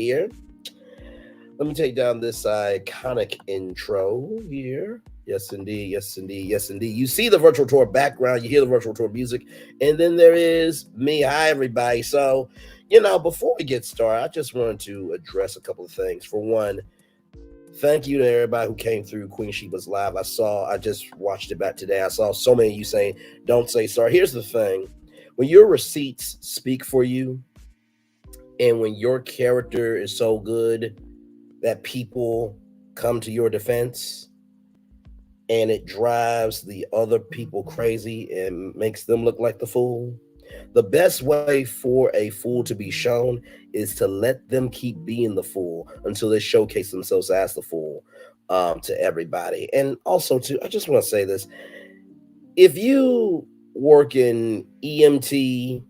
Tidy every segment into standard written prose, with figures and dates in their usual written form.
here. Let me take down this iconic intro here. Yes, indeed. Yes, indeed. Yes, indeed. You see the virtual tour background. You hear the virtual tour music. And then there is me. Hi, everybody. So, before we get started, I just wanted to address a couple of things. For one, thank you to everybody who came through Queen Sheba's Live. I just watched it back today. I saw so many of you saying, don't say sorry. Here's the thing. When your receipts speak for you, and when your character is so good that people come to your defense, and it drives the other people crazy and makes them look like the fool, the best way for a fool to be shown is to let them keep being the fool until they showcase themselves as the fool to everybody. And also, I just want to say this. If you work in EMT,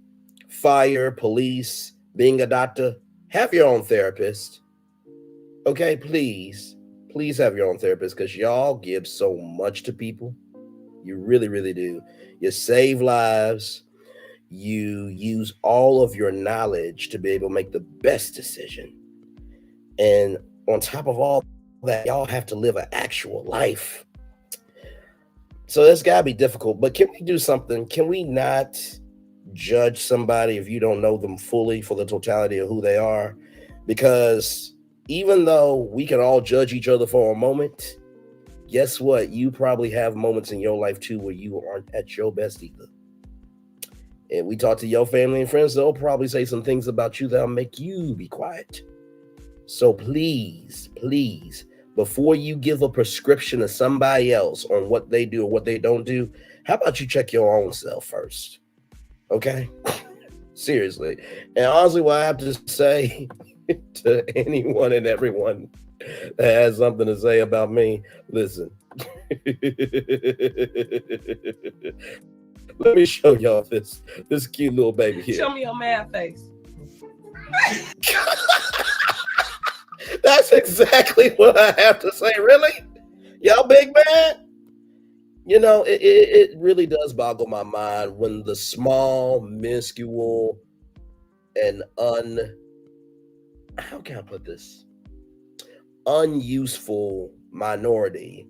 fire, police, being a doctor, have your own therapist. Okay, please have your own therapist, because y'all give so much to people. You really, really do. You save lives. You use all of your knowledge to be able to make the best decision. And on top of all that, y'all have to live an actual life. So it's got to be difficult. But can we do something? Can we not judge somebody if you don't know them fully for the totality of who they are? Because even though we can all judge each other for a moment, guess what? You probably have moments in your life too where you aren't at your best either. And we talk to your family and friends, they'll probably say some things about you that'll make you be quiet. So please, before you give a prescription to somebody else on what they do or what they don't do, how about you check your own self first? Okay? Seriously. And honestly, what I have to say to anyone and everyone that has something to say about me, listen. Let me show y'all this cute little baby here. Show me your mad face. That's exactly what I have to say. Really? Y'all big man? It really does boggle my mind when the small, minuscule, and how can I put this? Unuseful minority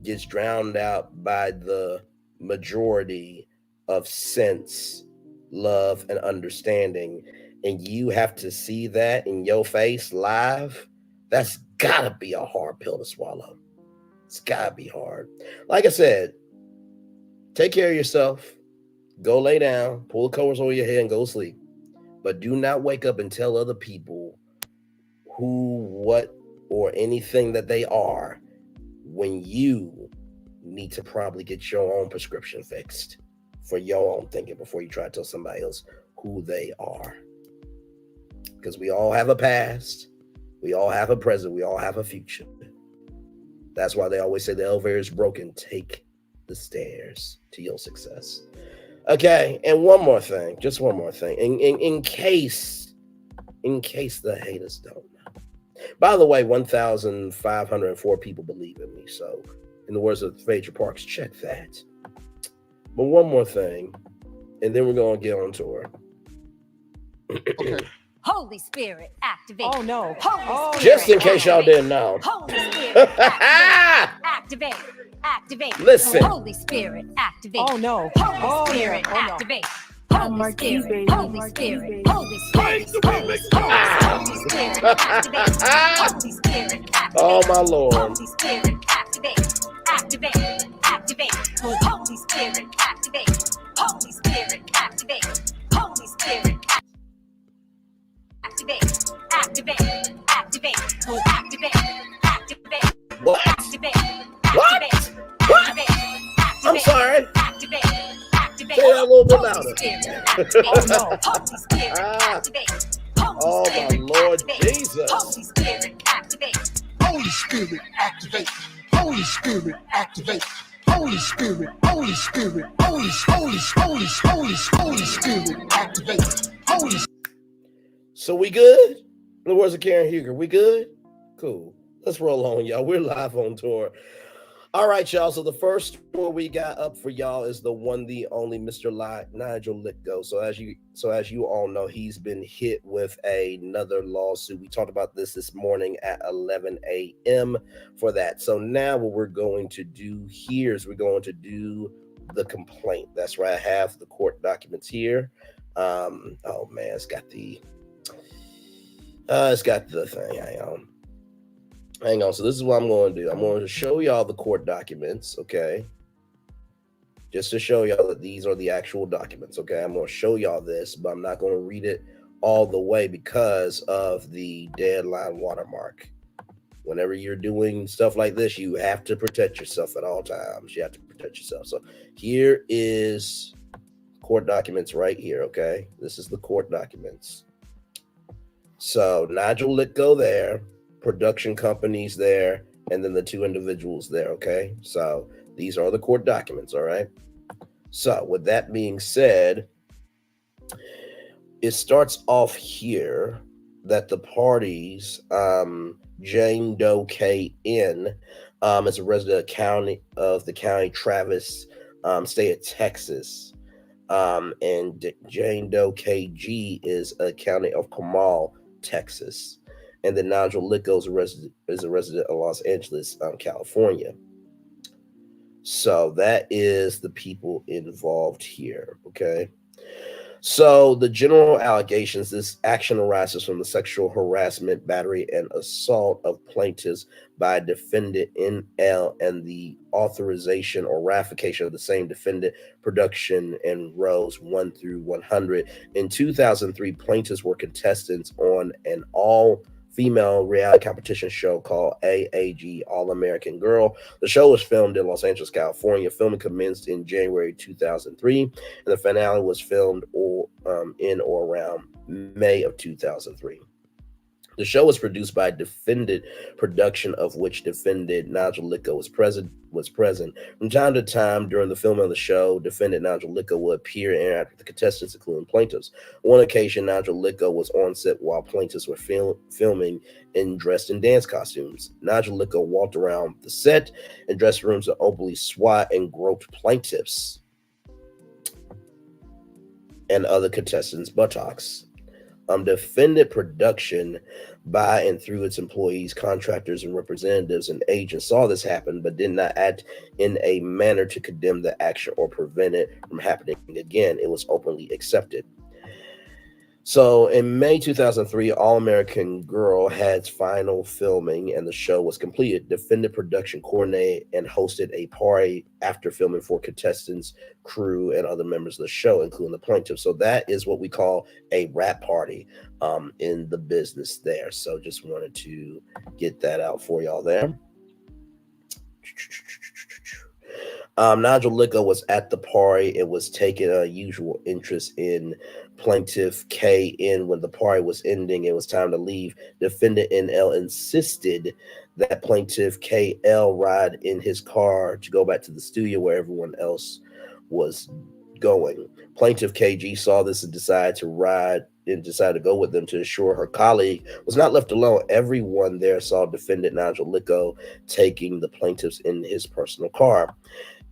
gets drowned out by the majority of sense, love, and understanding. And you have to see that in your face live. That's gotta be a hard pill to swallow. It's gotta be hard. Like I said, take care of yourself. Go lay down, pull the covers over your head, and go sleep. But do not wake up and tell other people who, what, or anything that they are when you need to probably get your own prescription fixed for your own thinking before you try to tell somebody else who they are. Because we all have a past, we all have a present, we all have a future. That's why they always say the elevator is broken. Take the stairs to your success. Okay, and one more thing, just one more thing, in case the haters don't know. By the way, 1,504 people believe in me. So, in the words of Phaedra Parks, check that. But one more thing, and then we're going to get on tour. Okay. Holy Spirit, activate. Oh, no. Holy Spirit, Just in case y'all didn't know. Holy Spirit, activate. Activate. Listen. Holy Spirit, activate. Oh, no. Holy Spirit, no. Oh, no. activate. Holy Spirit, Holy Spirit, Holy Spirit, Holy Spirit, Holy Spirit, activate. Holy Spirit, activate. Oh, my Lord. Holy Spirit, activate. Holy Spirit, activate. Holy Spirit, activate. Holy Spirit, activate. What? What? I'm sorry. Say that a little bit louder. Oh, my Lord Jesus. Holy Spirit, activate. Holy Spirit, activate. Holy Spirit, activate. Holy Spirit, Holy Spirit, Holy Spirit, activate. Holy. So we good? In the words of Karen Huger, we good? Cool. Let's roll on, y'all. We're live on tour. All right, y'all. So the first one we got up for y'all is the one, the only Mr. Nigel Lythgoe. So as you all know, he's been hit with another lawsuit. We talked about this morning at 11 a.m. for that. So now what we're going to do here is we're going to do the complaint. That's right. I have the court documents here. Oh man, it's got the thing. Hang on. So this is what I'm going to do. I'm going to show y'all the court documents, okay? Just to show y'all that these are the actual documents, okay? I'm going to show y'all this, but I'm not going to read it all the way because of the deadline watermark. Whenever you're doing stuff like this, you have to protect yourself at all times. You have to protect yourself. So here is court documents right here, okay? This is the court documents. So Nigel Lythgoe there, production companies there, and then the two individuals there, okay? So these are the court documents, all right? So with that being said, it starts off here that the parties, Jane Doe K.N. Is a resident of the county Travis, state of Texas. And Jane Doe K.G. is a county of Comal, Texas. And then Nigel Lythgoe is a resident of Los Angeles, California. So that is the people involved here, okay? So the general allegations, this action arises from the sexual harassment, battery, and assault of plaintiffs by defendant NL and the authorization or ratification of the same defendant, production, and rows 1 through 100. In 2003, plaintiffs were contestants on an all-female reality competition show called AAG, All American Girl. The show was filmed in Los Angeles, California. Filming commenced in January 2003, and the finale was filmed in or around May of 2003. The show was produced by Defendant Production, of which defendant Nigel Lythgoe was present. From time to time during the filming of the show, defendant Nigel Lythgoe would appear and interact with the contestants, including plaintiffs. On one occasion, Nigel Lythgoe was on set while plaintiffs were filming and dressed in dance costumes. Nigel Lythgoe walked around the set and dressing rooms and openly swat and groped plaintiffs and other contestants' buttocks. Defendant Production, by and through its employees, contractors, and representatives and agents, saw this happen, but did not act in a manner to condemn the action or prevent it from happening again. It was openly accepted. So in May 2003, All American Girl had its final filming and the show was completed. Defendant Production coordinated and hosted a party after filming for contestants, crew, and other members of the show, including the plaintiffs. So that is what we call a wrap party in the business there. So just wanted to get that out for y'all there. Nigel Lythgoe was at the party. It was taking a usual interest in plaintiff K.N. When the party was ending, it was time to leave. Defendant N.L. insisted that plaintiff K.L. ride in his car to go back to the studio where everyone else was going. Plaintiff K.G. saw this and decided to go with them to ensure her colleague was not left alone. Everyone there saw defendant Nigel Lythgoe taking the plaintiffs in his personal car.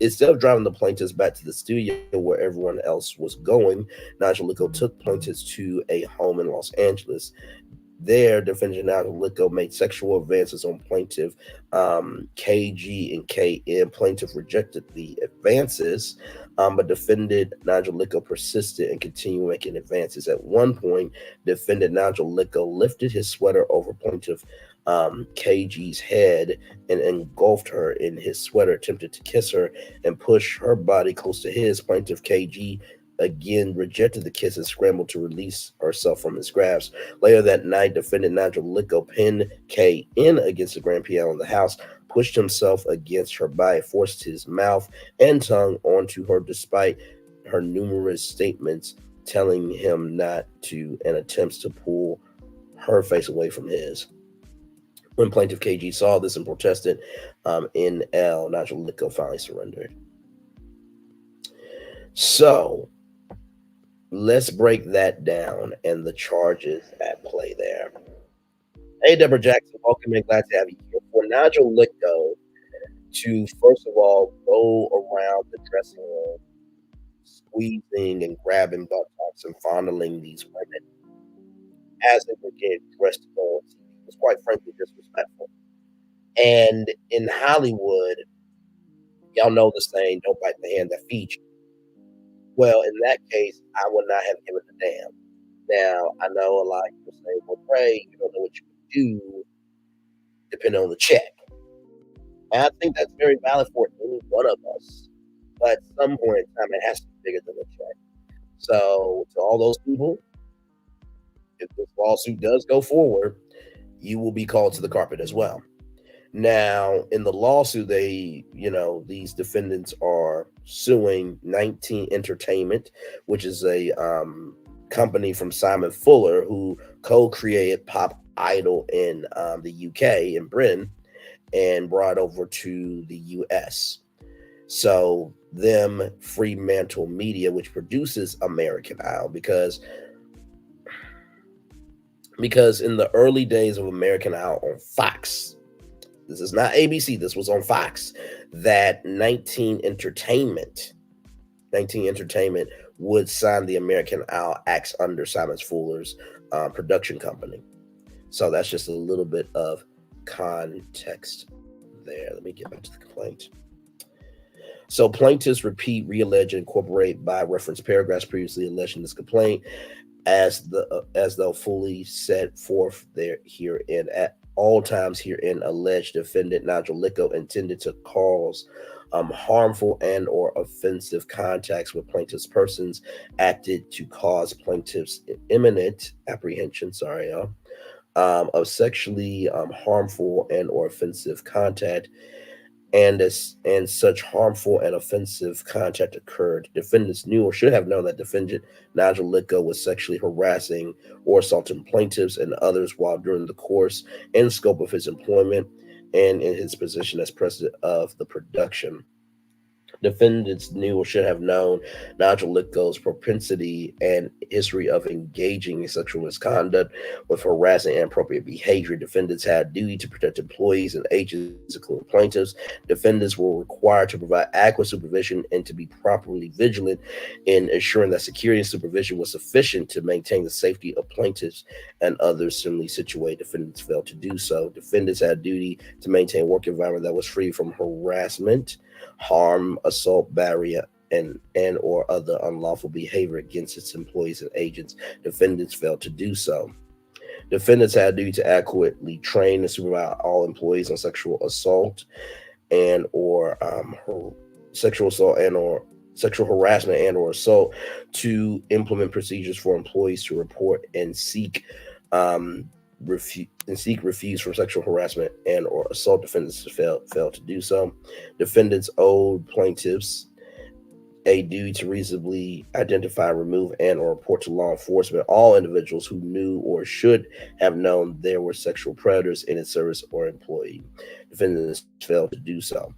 Instead of driving the plaintiffs back to the studio where everyone else was going, Nigel Lythgoe took plaintiffs to a home in Los Angeles. There, defendant Nigel Lythgoe made sexual advances on plaintiff KG and KM. Plaintiff rejected the advances, but defendant Nigel Lythgoe persisted and continued making advances. At one point, defendant Nigel Lythgoe lifted his sweater over plaintiff KG's head and engulfed her in his sweater, attempted to kiss her and push her body close to his. Plaintiff KG again rejected the kiss and scrambled to release herself from his grasp. Later that night, defendant Nigel Lythgoe pinned KN against the grand piano in the house, pushed himself against her body, forced his mouth and tongue onto her despite her numerous statements telling him not to, and attempts to pull her face away from his. When plaintiff KG saw this and protested, NL, Nigel Lythgoe finally surrendered. So let's break that down and the charges at play there. Hey, Deborah Jackson, welcome and glad to have you here. For Nigel Lythgoe to, first of all, go around the dressing room, squeezing and grabbing buttocks and fondling these women as they were getting dressed to go on TV. It was quite frankly disrespectful. And in Hollywood, y'all know the saying, don't bite the hand that feeds you. Well, in that case, I would not have given a damn. Now, I know a lot of people say, well, Trey, you don't know what you can do depending on the check. And I think that's very valid for any one of us. But at some point in time, it has to be bigger than the check. So, to all those people, if this lawsuit does go forward, you will be called to the carpet as well. Now, in the lawsuit, these defendants are suing 19 Entertainment, which is a company from Simon Fuller, who co-created Pop Idol in the UK, in Britain, and brought over to the US. So them, Fremantle Media, which produces American Idol, because in the early days of American Idol on Fox, this is not ABC, this was on Fox, that 19 Entertainment would sign the American Idol acts under Simon Fuller's production company. So that's just a little bit of context there. Let me get back to the complaint. So plaintiffs repeat, reallege, and incorporate by reference paragraphs previously alleged in this complaint as though fully set forth there herein. At all times herein, alleged defendant Nigel Lythgoe intended to cause harmful and or offensive contacts with plaintiff's persons, acted to cause plaintiff's imminent apprehension, of sexually harmful and or offensive contact, and such harmful and offensive contact occurred. Defendants knew or should have known that defendant Nigel Lythgoe was sexually harassing or assaulting plaintiffs and others while during the course and scope of his employment and in his position as president of the production. Defendants knew or should have known Nigel Lythgoe's propensity and history of engaging in sexual misconduct with harassing and inappropriate behavior. Defendants had a duty to protect employees and agents, including plaintiffs. Defendants were required to provide adequate supervision and to be properly vigilant in ensuring that security and supervision was sufficient to maintain the safety of plaintiffs and others similarly situated. Defendants failed to do so. Defendants had a duty to maintain a work environment that was free from harassment, harm, assault, battery, and or other unlawful behavior against its employees and agents. Defendants failed to do so. Defendants had a duty to adequately train and supervise all employees on sexual assault and or sexual harassment and or assault, to implement procedures for employees to report and seek refuse from sexual harassment and or assault. Defendants failed to do so. Defendants owed plaintiffs a duty to reasonably identify, remove, and or report to law enforcement all individuals who knew or should have known there were sexual predators in its service or employee. Defendants failed to do so.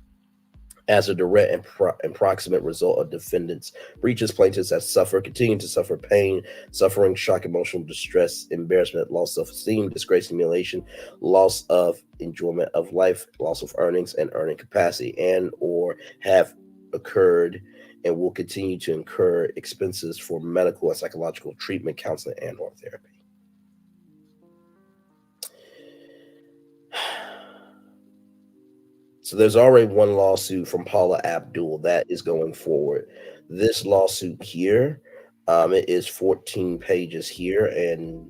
As a direct and proximate result of defendants' breaches, plaintiffs have continue to suffer pain, suffering, shock, emotional distress, embarrassment, loss of self-esteem, disgrace, humiliation, loss of enjoyment of life, loss of earnings and earning capacity, and or have occurred and will continue to incur expenses for medical and psychological treatment, counseling, and or therapy. So there's already one lawsuit from Paula Abdul that is going forward. This lawsuit here, it is 14 pages here, and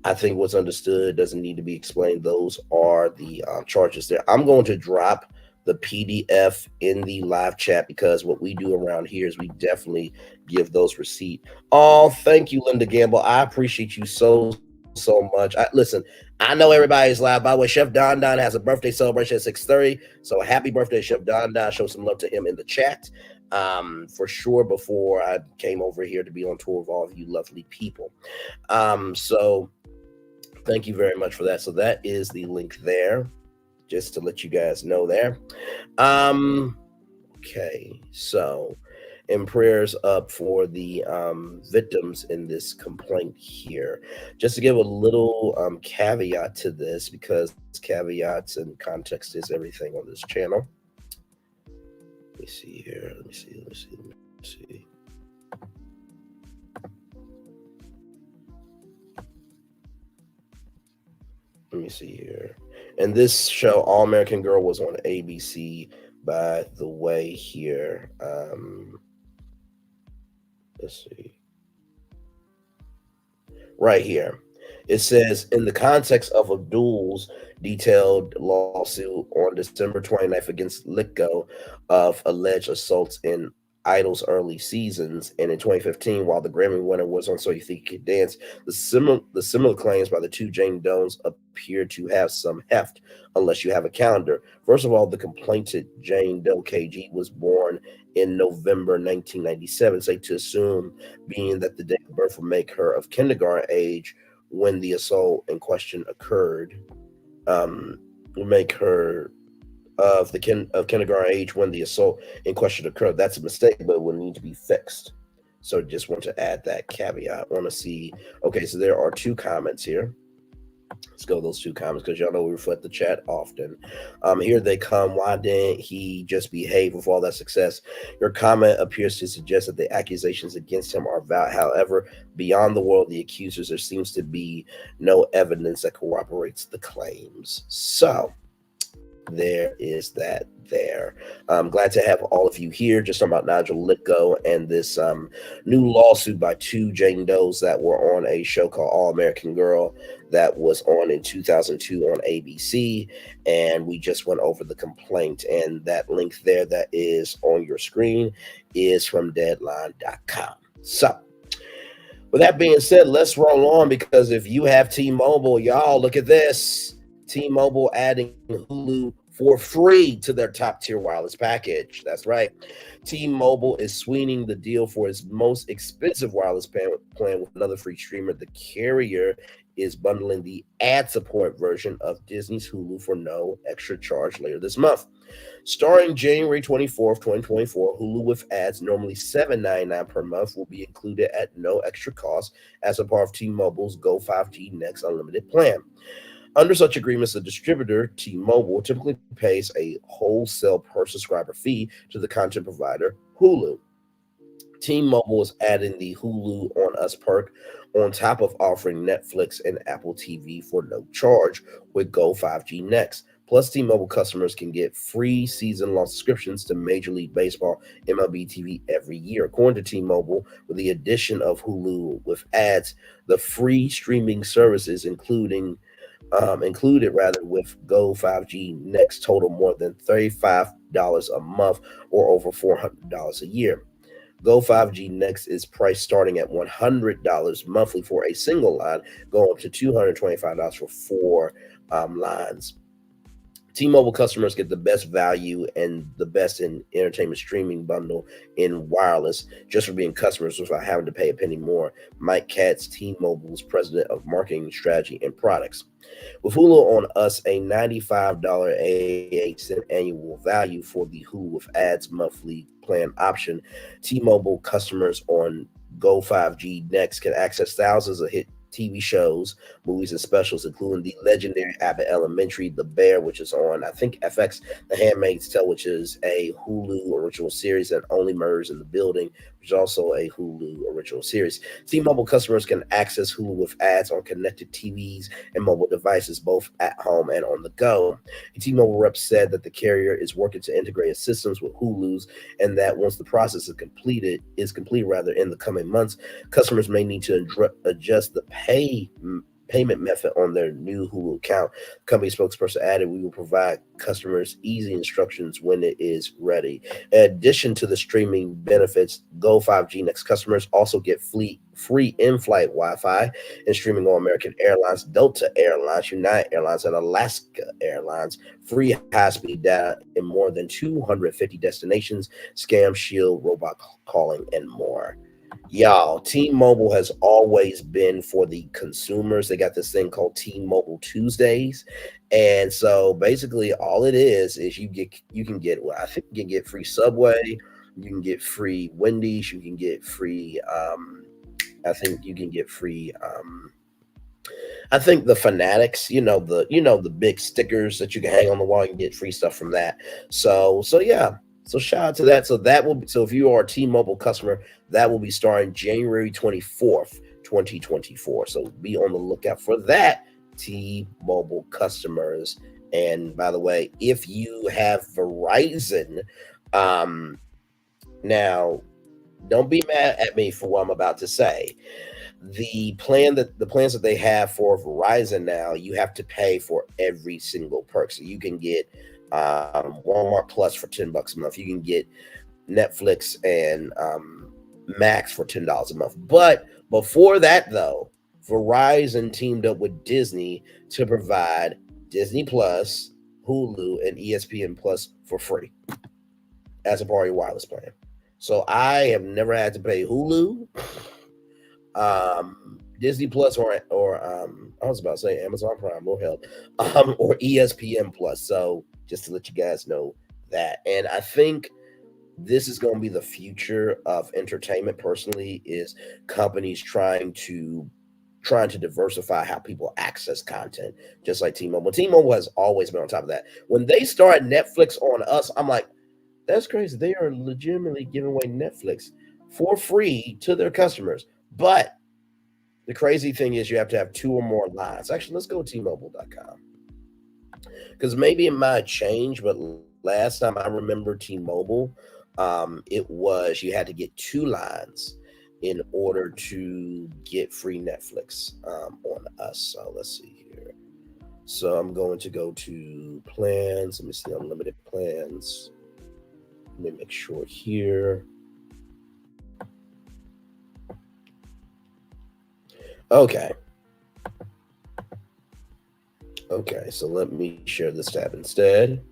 I think what's understood doesn't need to be explained. Those are the charges there. I'm going to drop the PDF in the live chat because what we do around here is we definitely give those receipts. Oh, thank you, Linda Gamble. I appreciate you so much. Listen, I know everybody's live. By the way, Chef Don has a birthday celebration at 6:30. So happy birthday, Chef Don. Show some love to him in the chat. For sure, before I came over here to be on tour with all of you lovely people. So thank you very much for that. So that is the link there, just to let you guys know there. Okay, so and prayers up for the victims in this complaint here. Just to give a little caveat to this, because caveats and context is everything on this channel. Let me see here. Let me see. Let me see here. And this show, All American Girl, was on ABC, by the way, here. Let's see. Right here. It says, in the context of Abdul's detailed lawsuit on December 29th against Lythgoe of alleged assaults in Idol's early seasons, and in 2015, while the Grammy winner was on So You Think You Can Dance, the similar claims by the two Jane Does appear to have some heft, unless you have a calendar. First of all, the complainant Jane Doe KG was born in November 1997, safe to assume, being that the date of birth would make her of kindergarten age when the assault in question occurred, would make her of kindergarten age when the assault in question occurred. That's a mistake, but it will need to be fixed. So just want to add that caveat. I want to see. Okay, so there are two comments here. Let's go with those two comments, because y'all know we reflect the chat often. Here they come. Why didn't he just behave with all that success? Your comment appears to suggest that the accusations against him are valid. However, beyond the world of the accusers, there seems to be no evidence that corroborates the claims. So there is that there. I'm glad to have all of you here. Just talking about Nigel Lythgoe and this new lawsuit by two Jane Does that were on a show called All American Girl that was on in 2002 on ABC. And we just went over the complaint. And that link there that is on your screen is from deadline.com. So with that being said, let's roll on, because if you have T-Mobile, y'all, look at this. T-Mobile adding Hulu for free to their top-tier wireless package. That's right. T-Mobile is sweetening the deal for its most expensive wireless plan with another free streamer. The carrier is bundling the ad support version of Disney's Hulu for no extra charge later this month. Starting January 24th, 2024, Hulu with ads, normally $7.99 per month, will be included at no extra cost as a part of T-Mobile's Go 5G Next Unlimited plan. Under such agreements, the distributor, T-Mobile, typically pays a wholesale per subscriber fee to the content provider, Hulu. T-Mobile is adding the Hulu on Us perk on top of offering Netflix and Apple TV for no charge with Go 5G Next. Plus, T-Mobile customers can get free season-long subscriptions to Major League Baseball, MLB TV every year. According to T-Mobile, with the addition of Hulu with ads, the free streaming services included with Go 5G Next total more than $35 a month, or over $400 a year. Go 5G Next is priced starting at $100 monthly for a single line, going up to $225 for four lines. T-Mobile customers get the best value and the best in entertainment streaming bundle in wireless just for being customers without having to pay a penny more. Mike Katz, T-Mobile's president of marketing strategy and products. With Hulu on Us, a $95.88 annual value for the Hulu with ads monthly plan option, T-Mobile customers on Go 5G Next can access thousands of hit TV shows, movies, and specials, including the legendary Abbott Elementary, The Bear, which is on, I think, FX, The Handmaid's Tale, which is a Hulu original series, and Only Murders in the Building, which is also a Hulu original series. T-Mobile customers can access Hulu with ads on connected TVs and mobile devices, both at home and on the go. A T-Mobile rep said that the carrier is working to integrate its systems with Hulu's, and that once the process is complete in the coming months, customers may need to adjust the payment method on their new Hulu account. Company spokesperson added, "We will provide customers easy instructions when it is ready." In addition to the streaming benefits, Go 5G Next customers also get free in-flight Wi-Fi and streaming on American Airlines, Delta Airlines, United Airlines, and Alaska Airlines. Free high-speed data in more than 250 destinations, Scam Shield, robot calling, and more. Y'all, T-Mobile has always been for the consumers. They got this thing called T-Mobile Tuesdays. And so basically all it is you can get, well, I think you can get free Subway, You can get free Wendy's. You can get free. I think you can get free. I think the Fanatics, the big stickers that you can hang on the wall, you can get free stuff from that. So yeah. So shout out to that. So that will be, so if you are a T-Mobile customer, that will be starting January 24th, 2024. So be on the lookout for that, T-Mobile customers. And by the way, if you have Verizon, now don't be mad at me for what I'm about to say. The plans that they have for Verizon now, you have to pay for every single perk. So you can get Walmart Plus for $10 a month. You can get Netflix and Max for $10 a month. But before that, though, Verizon teamed up with Disney to provide Disney Plus, Hulu, and ESPN Plus for free as a part of your wireless plan. So I have never had to pay Hulu, Disney Plus, or I was about to say Amazon Prime, Lord help, or ESPN Plus. So just to let you guys know that. And I think this is going to be the future of entertainment. Personally, is companies trying to diversify how people access content, just like T-Mobile. T-Mobile has always been on top of that. When they started Netflix on us, I'm like, that's crazy. They are legitimately giving away Netflix for free to their customers. But the crazy thing is you have to have 2 or more lines. Actually, let's go to T-Mobile.com. Because maybe it might change, but last time I remember T-Mobile, it was you had to get 2 lines in order to get free Netflix on us. So let's see here. So I'm going to go to plans. Let me see unlimited plans. Let me make sure here. Okay. Okay, so let me share this tab instead.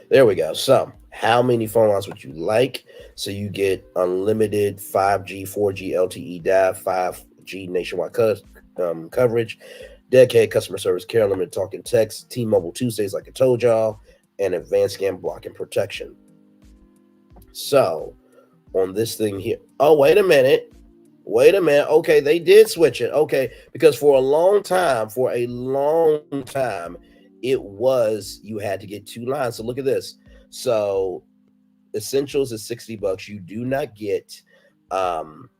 There we go. So how many phone lines would you like? So you get unlimited 5G, 4G, LTE, DAF, 5G nationwide coverage, dedicated customer service care, limited talk and text, T-Mobile Tuesdays, like I told y'all, and advanced scam block and protection. So on this thing here, oh, wait a minute. Okay, they did switch it. Okay, because for a long time, it was you had to get 2 lines. So look at this. So Essentials is $60. You do not get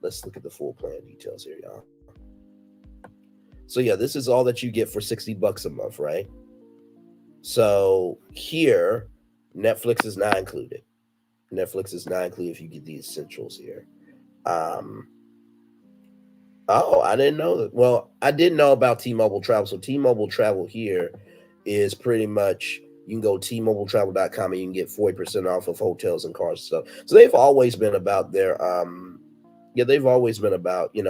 let's look at the full plan details here, y'all. So yeah, this is all that you get for $60 a month, right? So here, Netflix is not included. Netflix is not included if you get the essentials here. Oh, I didn't know that. Well, I didn't know about T-Mobile Travel. So T-Mobile Travel here is pretty much you can go tmobiletravel.com and you can get 40% off of hotels and cars and stuff. So they've always been about their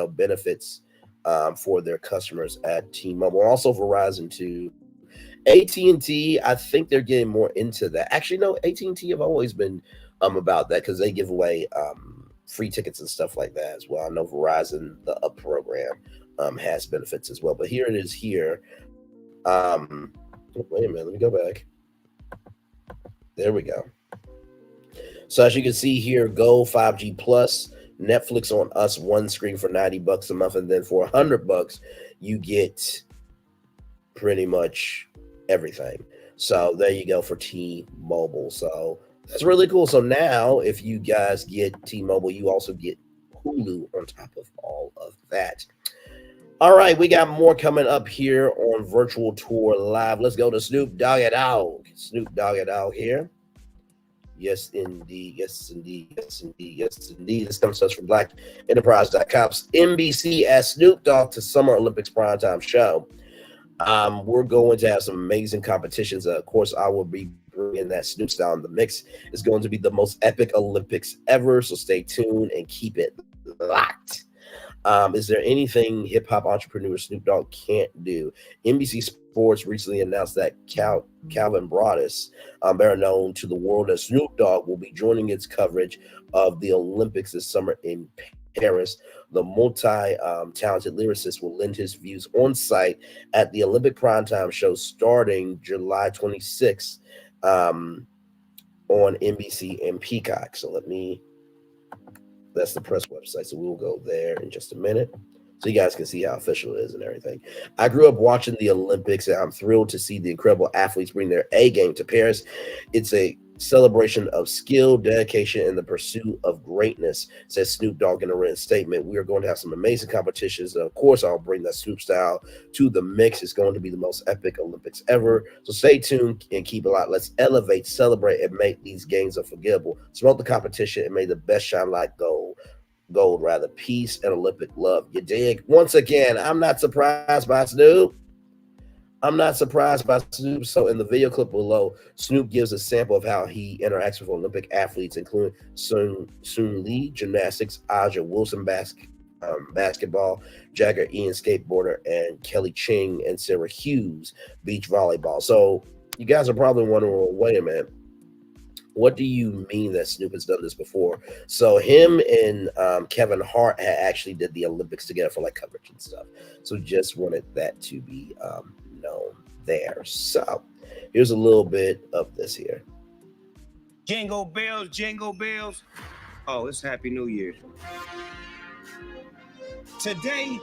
benefits for their customers at T-Mobile. Also Verizon too. AT&T, I think they're getting more into that. Actually, no, AT&T have always been about that because they give away free tickets and stuff like that as well. I know Verizon, the Up program, has benefits as well. But here it is here. Wait a minute, let me go back. There we go. So as you can see here, Go 5G Plus, Netflix on us, one screen for $90 a month, and then for $100, you get pretty much everything. So there you go for T-Mobile. So that's really cool. So now if you guys get T-Mobile, you also get Hulu on top of all of that. All right, we got more coming up here on Virtual Tour Live. Let's go to Snoop Dogg. Snoop Dogg here. Yes, indeed. Yes, indeed. Yes, indeed. Yes, indeed. This comes to us from BlackEnterprise.com's NBC as Snoop Dogg to Summer Olympics primetime show. We're going to have some amazing competitions. Of course, I will be bringing that Snoop style in the mix. It's going to be the most epic Olympics ever, so stay tuned and keep it locked. Is there anything hip-hop entrepreneur Snoop Dogg can't do? NBC Sports recently announced that Calvin Broadus, better known to the world as Snoop Dogg, will be joining its coverage of the Olympics this summer in Paris. The multi-talented lyricist will lend his views on site at the Olympic primetime show starting July 26th on NBC and Peacock. So that's the press website. So we'll go there in just a minute, so you guys can see how official it is and everything. I grew up watching the Olympics, and I'm thrilled to see the incredible athletes bring their A game to Paris. It's a celebration of skill, dedication, and the pursuit of greatness, says Snoop Dogg in a written statement. We are going to have some amazing competitions. And of course, I'll bring that Snoop style to the mix. It's going to be the most epic Olympics ever. So stay tuned and keep it out. Let's elevate, celebrate, and make these games unforgettable. Smoke the competition and may the best shine like gold. Peace and Olympic love. You dig? Once again, I'm not surprised by Snoop. So in the video clip below, Snoop gives a sample of how he interacts with Olympic athletes, including Sun Lee, gymnastics, Aja Wilson, basketball, Jagger Ian, skateboarder, and Kelly Ching and Sarah Hughes, beach volleyball. So you guys are probably wondering, well, wait a minute. What do you mean that Snoop has done this before? So him and Kevin Hart had actually did the Olympics together for like coverage and stuff. So just wanted that to be known there. So here's a little bit of this here. Jingle bells, jingle bells. Oh, it's Happy New Year. Today,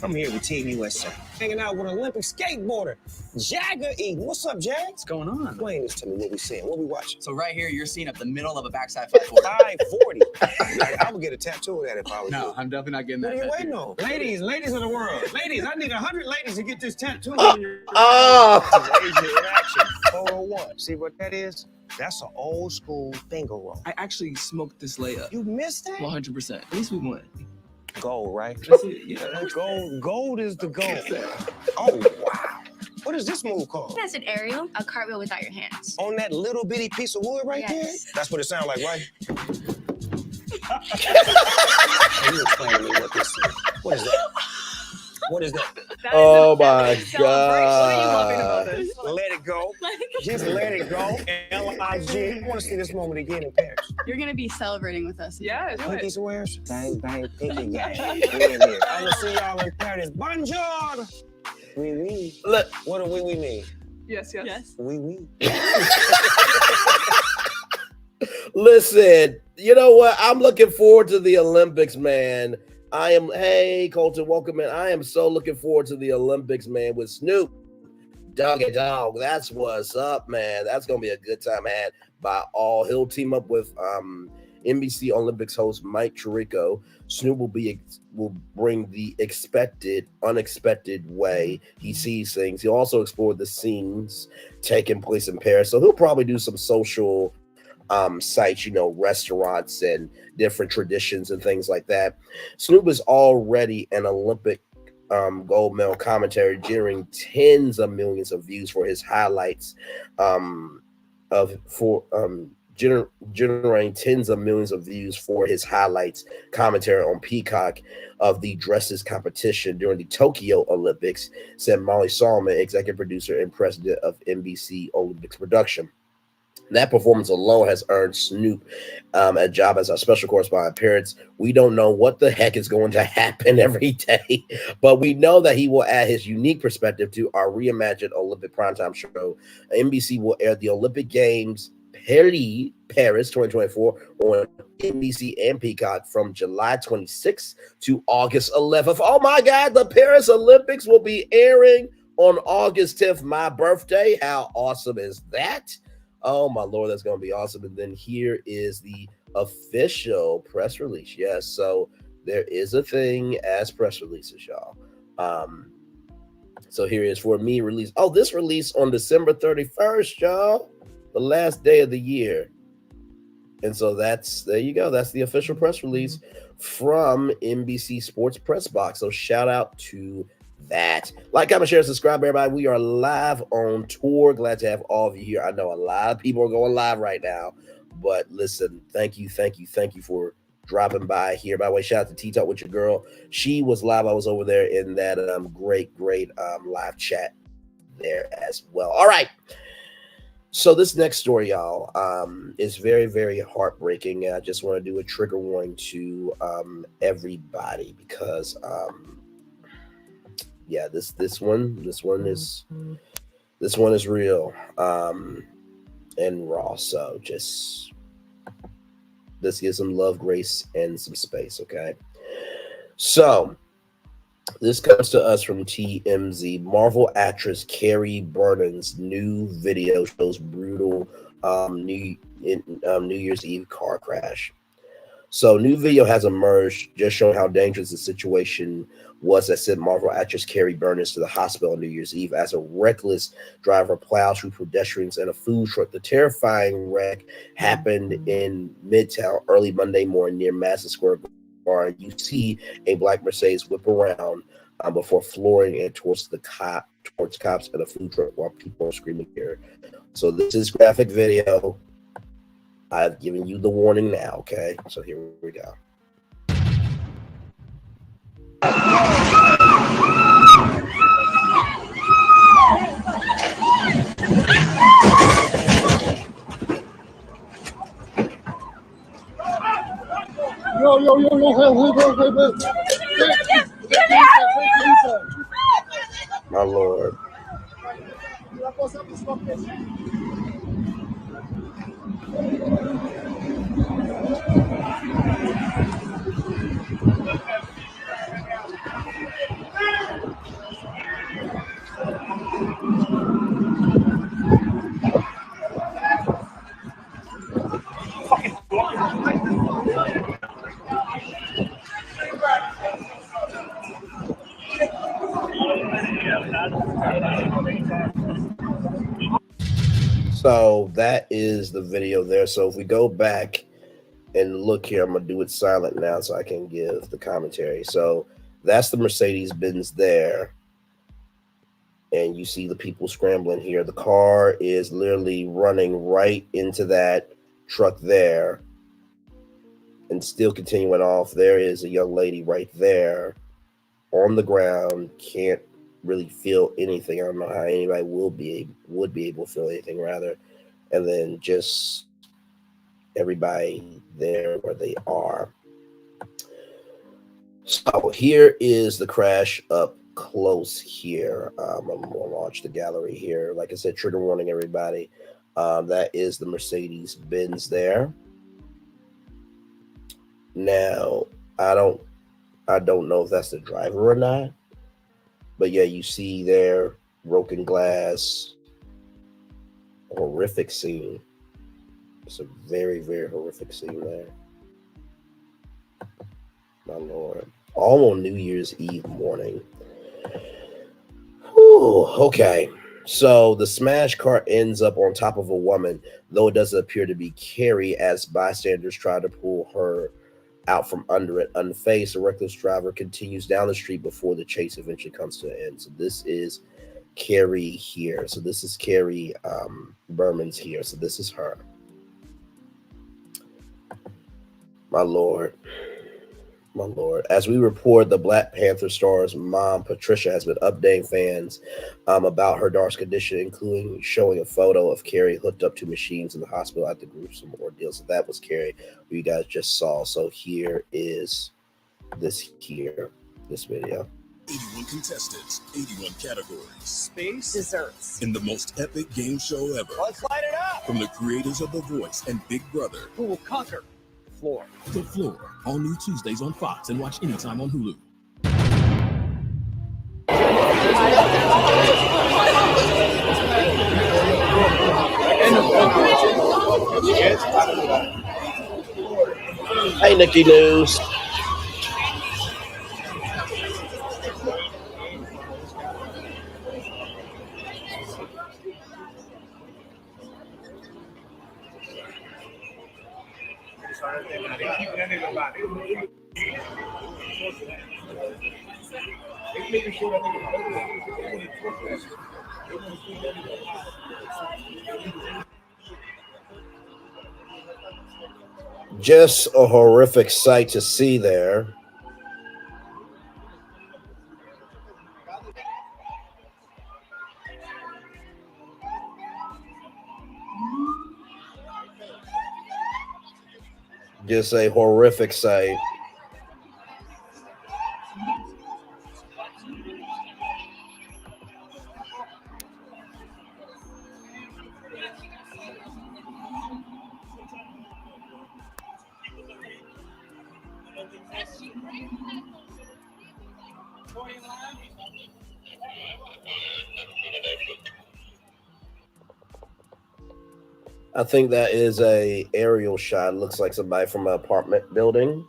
I'm here with Team USA. Hanging out with Olympic skateboarder, Jagger Eaton. What's up, Jag? What's going on? Explain this to me, what we seeing, what we watching. So right here, you're seeing up the middle of a backside 540. 540. I would get a tattoo of that if I was you. No, I'm definitely not getting What that. are you waiting on? Ladies of the world. Ladies, I need 100 ladies to get this tattoo Oh, on your oh. Asia in action. Photo 1. See what that is? That's an old school finger roll. I actually smoked this layup. You missed that? 100%. At least we won. Gold, right? That's it. Yeah. That's Gold is the gold. Oh, wow. What is this move called? That's an aerial, a cartwheel without your hands. On that little bitty piece of wood right there? Yes. That's what it sounds like, right? Can you explain to me what this is? What is that? What is that? Oh my God. Let it go. Just let it go. L-I-G. I want to see this moment again in Paris. You're gonna be celebrating with us. Yeah, do Pinky it. swears. Bang, bang, pinky gang. We in here. I will see y'all in Paris. Bonjour. Oui, oui. Look, What do we mean? Yes. Oui, oui. listen, you know what? I'm looking forward to the Olympics, man. Hey, Colton, welcome in. I am so looking forward to the Olympics, man, with Snoop Doggy Dogg. That's what's up, man. That's going to be a good time had by all. He'll team up with NBC Olympics host Mike Tirico. Snoop will bring the unexpected way he sees things. He'll also explore the scenes taking place in Paris. So he'll probably do some social sites, restaurants and different traditions and things like that. Snoop is already an Olympic gold medal commentary, generating tens of millions of views for his highlights generating tens of millions of views for his highlights commentary on Peacock of the dresses competition during the Tokyo Olympics, said Molly Solomon, executive producer and president of NBC Olympics production. That performance alone has earned Snoop a job as our special correspondent in Paris. We don't know what the heck is going to happen every day, but we know that he will add his unique perspective to our reimagined Olympic primetime show. NBC will air the Olympic Games Paris 2024 on NBC and Peacock from July 26th to August 11th. Oh my God, the Paris Olympics will be airing on August 10th, my birthday. How awesome is that? Oh my Lord, that's going to be awesome. And then here is the official press release. Yes, so there is a thing as press releases, y'all. So here is for me release. Oh, this release on December 31st, y'all. The last day of the year. And so there you go. That's the official press release from NBC Sports Press Box. So shout out to that. Like, comment, share, subscribe, everybody. We are live on tour. Glad to have all of you here. I know a lot of people are going live right now, but listen, thank you for dropping by here. By the way, shout out to Tea Talk with your girl. She was live. I was over there in that great live chat there as well. All right. So this next story, y'all, is very, very heartbreaking. And I just want to do a trigger warning to everybody because this one is real. and raw. So just let's give some love, grace, and some space, okay? So this comes to us from TMZ. Marvel actress Carrie Bernans' new video shows brutal New Year's Eve car crash. So, new video has emerged just showing how dangerous the situation was that sent Marvel actress Carrie Bernans to the hospital on New Year's Eve as a reckless driver plows through pedestrians and a food truck. The terrifying wreck happened in Midtown early Monday morning near Madison Square Garden. You see a black Mercedes whip around before flooring it towards cops and a food truck while people are screaming here. So, this is graphic video. I've given you the warning now, okay? So here we go. My Lord. So that is the video there. So if we go back and look here, I'm going to do it silent now so I can give the commentary. So that's the Mercedes-Benz there. And you see the people scrambling here. The car is literally running right into that truck there and still continuing off. There is a young lady right there on the ground, can't really feel anything. I don't know how anybody would be able to feel anything, rather. And then just everybody there where they are. So here is the crash up close here. I'm going to launch the gallery here. Like I said, trigger warning, everybody. That is the Mercedes-Benz there. Now, I don't know if that's the driver or not. But yeah, you see there, broken glass, horrific scene. It's a very, very horrific scene there. My Lord. All on New Year's Eve morning. Whew, okay. So the smash car ends up on top of a woman, though it doesn't appear to be Carrie, as bystanders try to pull her out from under it. Unfazed, the reckless driver continues down the street before the chase eventually comes to an end. So this is Carrie here. So this is Carrie Bernans here. So this is her. My Lord. My Lord. As we report, the Black Panther star's mom, Patricia, has been updating fans about her daughter's condition, including showing a photo of Carrie hooked up to machines in the hospital at the gruesome ordeal. So that was Carrie, who you guys just saw. So here is this video. 81 contestants, 81 categories. Space. Desserts. In the most epic game show ever. Let's light it up. From the creators of The Voice and Big Brother. Who will conquer? Floor. The Floor. All new Tuesdays on Fox and watch anytime on Hulu. Hey, Nikki News. Just a horrific sight to see there. Just a horrific sight. I think that is a aerial shot. Looks like somebody from an apartment building.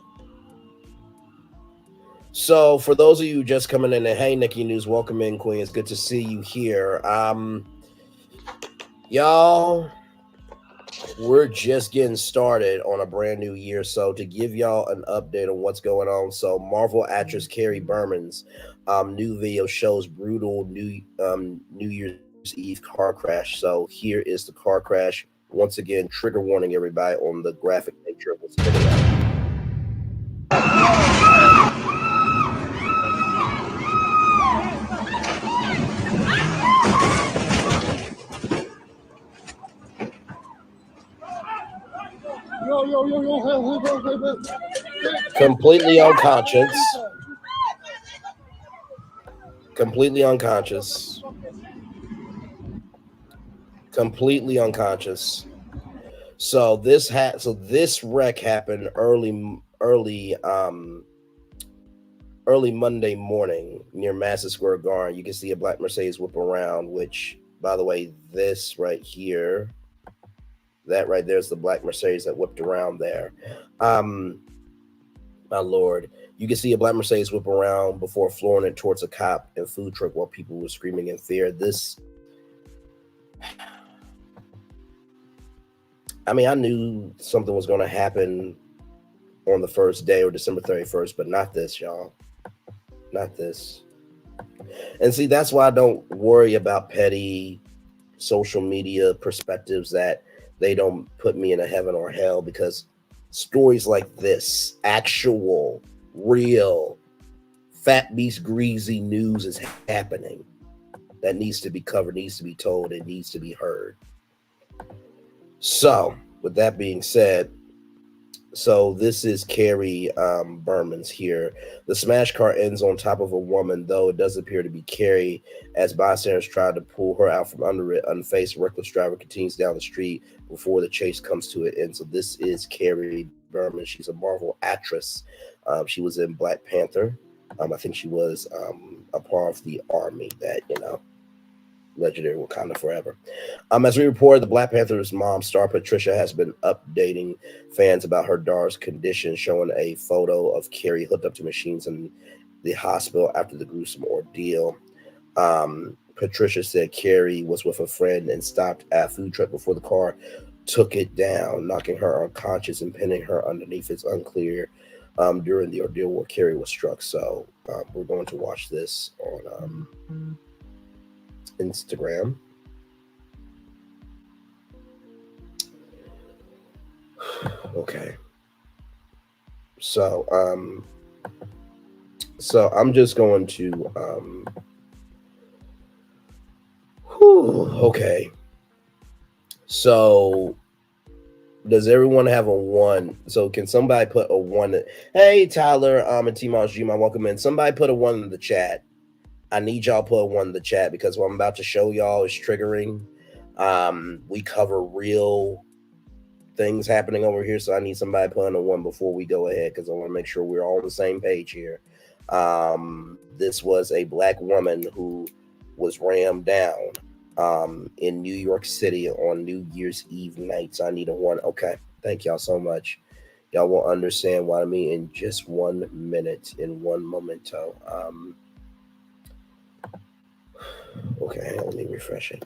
So for those of you just coming in, and hey, Nikki News, welcome in, Queen. It's good to see you here. Y'all, we're just getting started on a brand new year. So to give y'all an update on what's going on, so Marvel actress Carrie Bernans, new video shows brutal New Year's Eve car crash. So here is the car crash. Once again, trigger warning everybody on the graphic nature of this video. Completely unconscious. Completely unconscious. Completely unconscious. So this wreck happened early Monday morning near Madison Square Garden. You can see a black Mercedes whip around, which, by the way, this right here, that right there is the black Mercedes that whipped around there. My Lord, you can see a black Mercedes whip around before flooring it towards a cop and food truck while people were screaming in fear. I mean, I knew something was going to happen on the first day or December 31st, but not this, y'all. Not this. And see, that's why I don't worry about petty social media perspectives that they don't put me in a heaven or hell, because stories like this, actual, real, fat beast greasy news is happening. That needs to be covered, needs to be told, it needs to be heard. So, with that being said, so this is Carrie Bernans here. The smash car ends on top of a woman, though it does appear to be Carrie, as bystanders try to pull her out from under it. Unfazed, reckless driver continues down the street before the chase comes to an end. So this is Carrie Bernans. She's a Marvel actress. She was in Black Panther. I think she was a part of the army that, legendary Wakanda forever. As we reported, the Black Panther's mom, Star Patricia, has been updating fans about her daughter's condition, showing a photo of Carrie hooked up to machines in the hospital after the gruesome ordeal. Patricia said Carrie was with a friend and stopped at a food truck before the car took it down, knocking her unconscious and pinning her underneath. It's unclear during the ordeal where Carrie was struck. So we're going to watch this on Instagram. Okay. So I'm just going to okay. So does everyone have a one? So can somebody put a one? Hey Tyler, and T-Mons G-Mon, welcome in. Somebody put a one in the chat. I need y'all to put a one in the chat, because what I'm about to show y'all is triggering. We cover real things happening over here, so I need somebody putting a one before we go ahead, because I want to make sure we're all on the same page here. This was a black woman who was rammed down in New York City on New Year's Eve night. So I need a one. Okay, thank y'all so much. Y'all will understand what I mean in just 1 minute, in one momento. Okay, let me refresh it.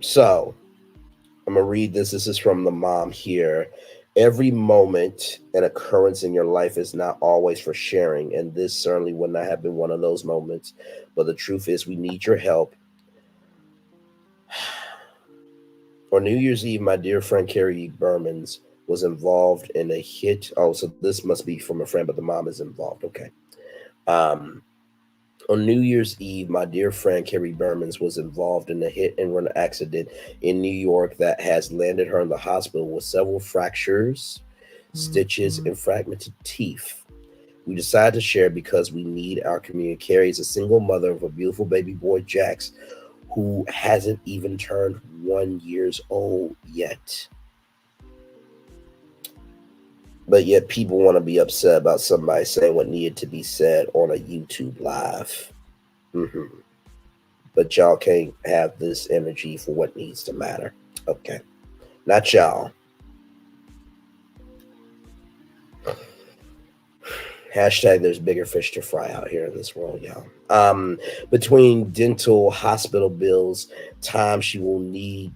So I'm gonna read this. This is from the mom here. Every moment and occurrence in your life is not always for sharing, and this certainly would not have been one of those moments. But the truth is, we need your help. On New Year's Eve, my dear friend Carrie Bernans was involved in a hit. Oh, so this must be from a friend, but the mom is involved. Okay. On New Year's Eve, my dear friend Carrie Bernans was involved in a hit and run accident in New York that has landed her in the hospital with several fractures, stitches, and fragmented teeth. We decided to share because we need our community. Carrie is a single mother of a beautiful baby boy, Jax, who hasn't even turned 1 year old yet. But yet people want to be upset about somebody saying what needed to be said on a YouTube live. But y'all can't have this energy for what needs to matter. Okay. Not y'all. Hashtag there's bigger fish to fry out here in this world, y'all. Between dental hospital bills, time she will be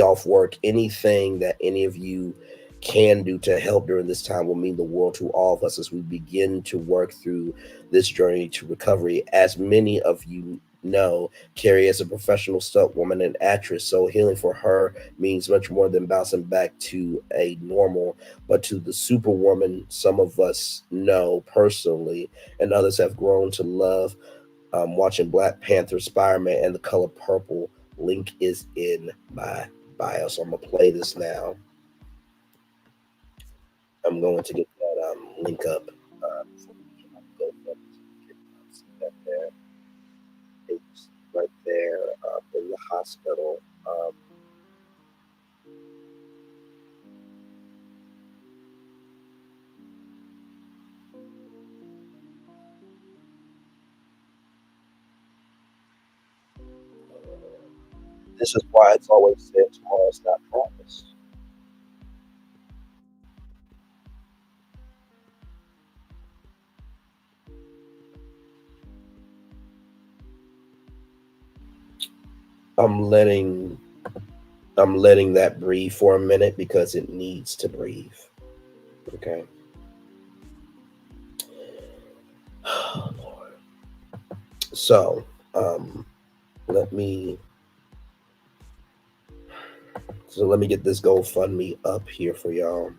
off work, anything that any of you can do to help during this time will mean the world to all of us as we begin to work through this journey to recovery. As many of you know, Carrie is a professional stunt woman and actress, so healing for her means much more than bouncing back to a normal, but to the superwoman some of us know personally and others have grown to love. Watching Black Panther, Spider-Man, and The Color Purple. Link is in my bio, so I'm gonna play this now. I'm going to get that link up. It's right there in the hospital. This is why it's always said tomorrow's not promised. I'm letting that breathe for a minute because it needs to breathe. Okay. Oh, Lord. So, let me get this GoFundMe up here for y'all.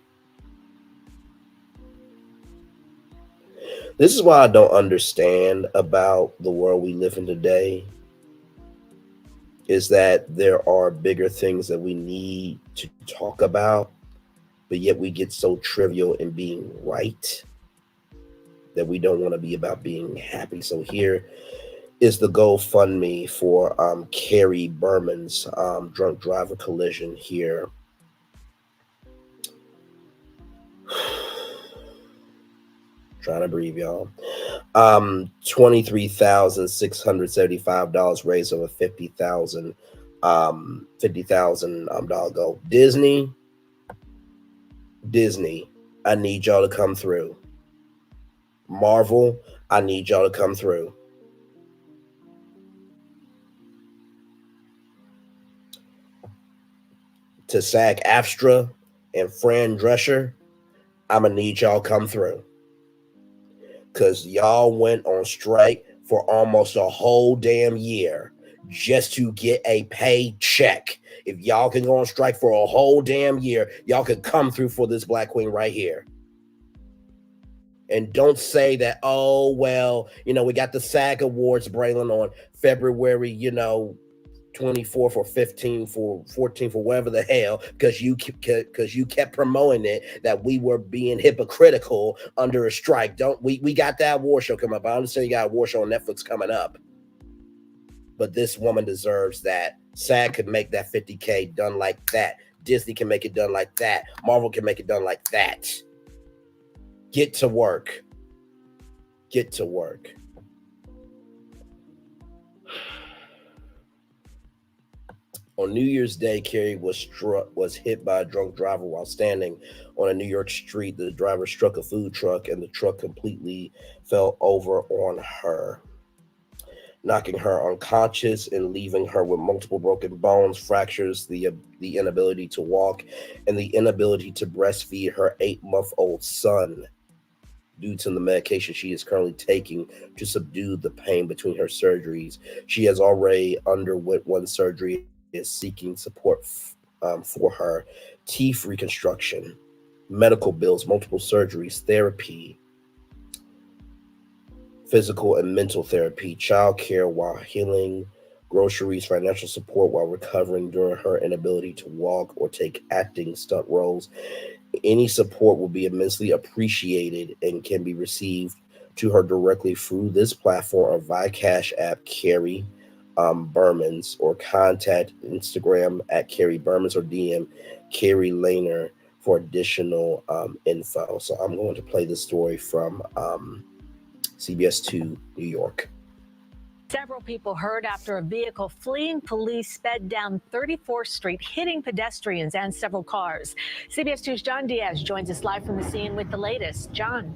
This is why I don't understand about the world we live in today, is that there are bigger things that we need to talk about, but yet we get so trivial in being right that we don't want to be about being happy. So here is the GoFundMe for Carrie Bernans drunk driver collision here. Trying to breathe, y'all. $23,675 raised over $50,000 goal. Disney, I need y'all to come through. Marvel, I need y'all to come through. To SAG-AFTRA and Fran Drescher, I'm gonna need y'all come through. Because y'all went on strike for almost a whole damn year just to get a paycheck. If y'all can go on strike for a whole damn year, y'all can come through for this Black Queen right here. And don't say that, oh, well, we got the SAG Awards, Braylon, on February, 24th or 15th or 14th or whatever the hell, because you kept promoting it, that we were being hypocritical under a strike. We got that award show coming up. I understand you got a award show on Netflix coming up, but this woman deserves that. SAG could make that 50K done like that. Disney can make it done like that. Marvel can make it done like that. Get to work. Get to work. On New Year's Day, Carrie was hit by a drunk driver while standing on a New York street. The driver struck a food truck, and the truck completely fell over on her, knocking her unconscious and leaving her with multiple broken bones, fractures, the inability to walk, and the inability to breastfeed her 8-month-old son due to the medication she is currently taking to subdue the pain between her surgeries. She has already underwent one surgery, is seeking support for her teeth reconstruction, medical bills, multiple surgeries, therapy, physical and mental therapy, child care while healing, groceries, financial support while recovering during her inability to walk or take acting stunt roles. Any support will be immensely appreciated and can be received to her directly through this platform or via Cash App, Carrie Bernans, or contact Instagram at Carrie Bernans or DM Carrie Lehner for additional info. So I'm going to play the story from CBS 2 New York. Several people hurt after a vehicle fleeing police sped down 34th Street, hitting pedestrians and several cars. CBS 2's John Diaz joins us live from the scene with the latest. John.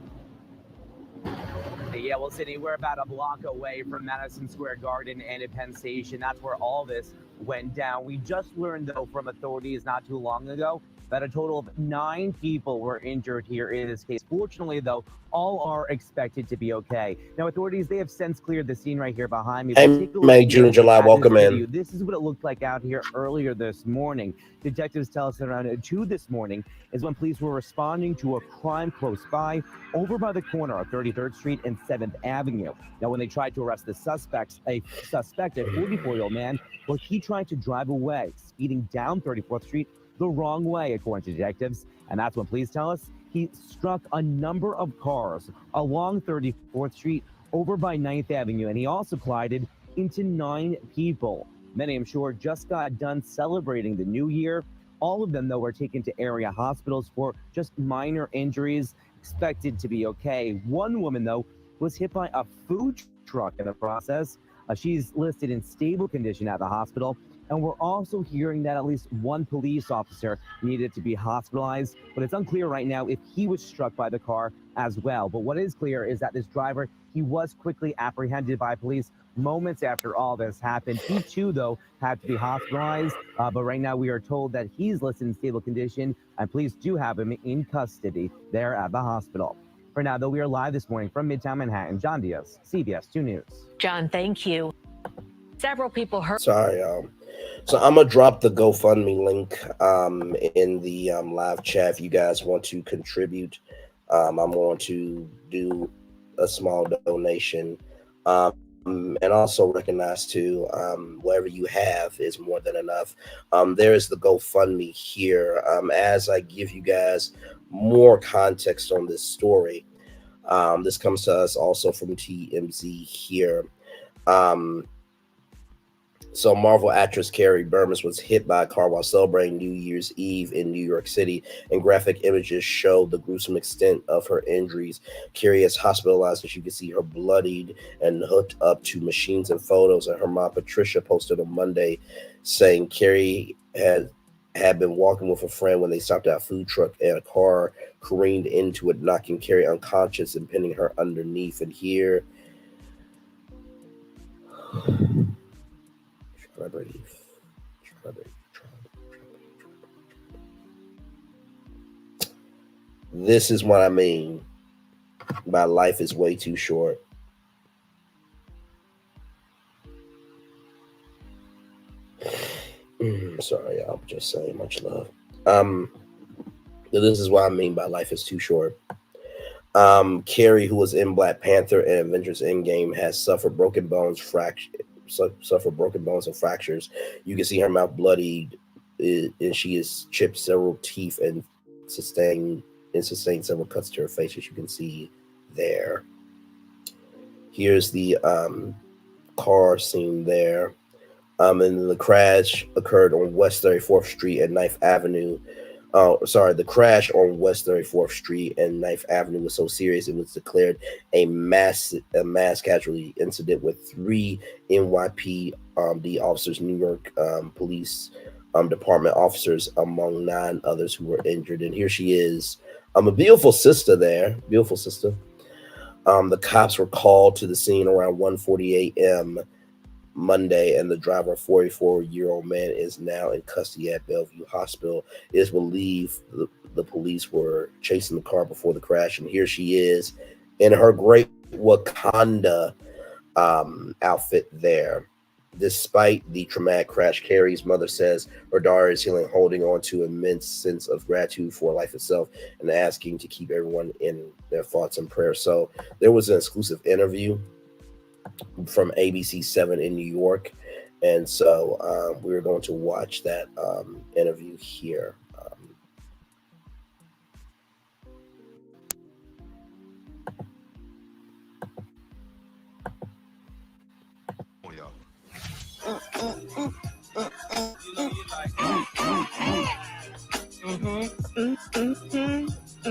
Yeah, well, Sydney, we're about a block away from Madison Square Garden and at Penn Station. That's where all this went down. We just learned, though, from authorities not too long ago that a total of 9 people were injured here in this case. Fortunately, though, all are expected to be okay. Now, authorities, they have since cleared the scene right here behind me. Hey, May, June, July, welcome in. This is what it looked like out here earlier this morning. Detectives tell us around 2 this morning is when police were responding to a crime close by, over by the corner of 33rd Street and 7th Avenue. Now, when they tried to arrest the suspect, a 44-year-old man, well, he tried to drive away, speeding down 34th Street the wrong way, according to detectives. And that's when police tell us he struck a number of cars along 34th Street over by 9th Avenue, and he also collided into 9 people. Many, I'm sure, just got done celebrating the new year. All of them, though, were taken to area hospitals for just minor injuries, expected to be okay. One woman, though, was hit by a food truck in the process. She's listed in stable condition at the hospital. And we're also hearing that at least one police officer needed to be hospitalized, but it's unclear right now if he was struck by the car as well. But what is clear is that this driver, he was quickly apprehended by police moments after all this happened. He too, though, had to be hospitalized, but right now we are told that he's listed in stable condition, and police do have him in custody there at the hospital. For now, though, we are live this morning from Midtown Manhattan. John Diaz, CBS 2 News. John, thank you. Several people hurt. Sorry, so I'm gonna drop the GoFundMe link in the live chat if you guys want to contribute. I'm going to do a small donation, and also recognize too, whatever you have is more than enough. There is the GoFundMe here. As I give you guys more context on this story, this comes to us also from TMZ here. So Marvel actress Carrie Bernans was hit by a car while celebrating New Year's Eve in New York City, and graphic images show the gruesome extent of her injuries. Carrie is hospitalized, as you can see her bloodied and hooked up to machines and photos, and her mom Patricia posted on Monday saying Carrie had been walking with a friend when they stopped at a food truck and a car careened into it, knocking Carrie unconscious and pinning her underneath. And here, this is what I mean by life is way too short. Sorry, I'm just saying much love. This is what I mean by life is too short. Carrie, who was in Black Panther and Avengers Endgame, has suffered broken bones and fractures. You can see her mouth bloodied, and she has chipped several teeth and sustained several cuts to her face, as you can see there. Here's the car scene there. And the crash occurred on West 34th Street and 9th Avenue. The crash on West 34th Street and 9th Avenue was so serious it was declared a mass casualty incident with 3 NYPD officers, New York Police Department officers, among 9 others who were injured. And here she is, a beautiful sister there, beautiful sister. The cops were called to the scene around 1:40 a.m. Monday, and the driver, a 44-year-old man, is now in custody at Bellevue Hospital. It is believed the police were chasing the car before the crash, and here she is in her great Wakanda outfit there. Despite the traumatic crash, Carrie's mother says her daughter is healing, holding on to an immense sense of gratitude for life itself, and asking to keep everyone in their thoughts and prayers. So there was an exclusive interview from ABC 7 in New York, and so we're going to watch that interview here.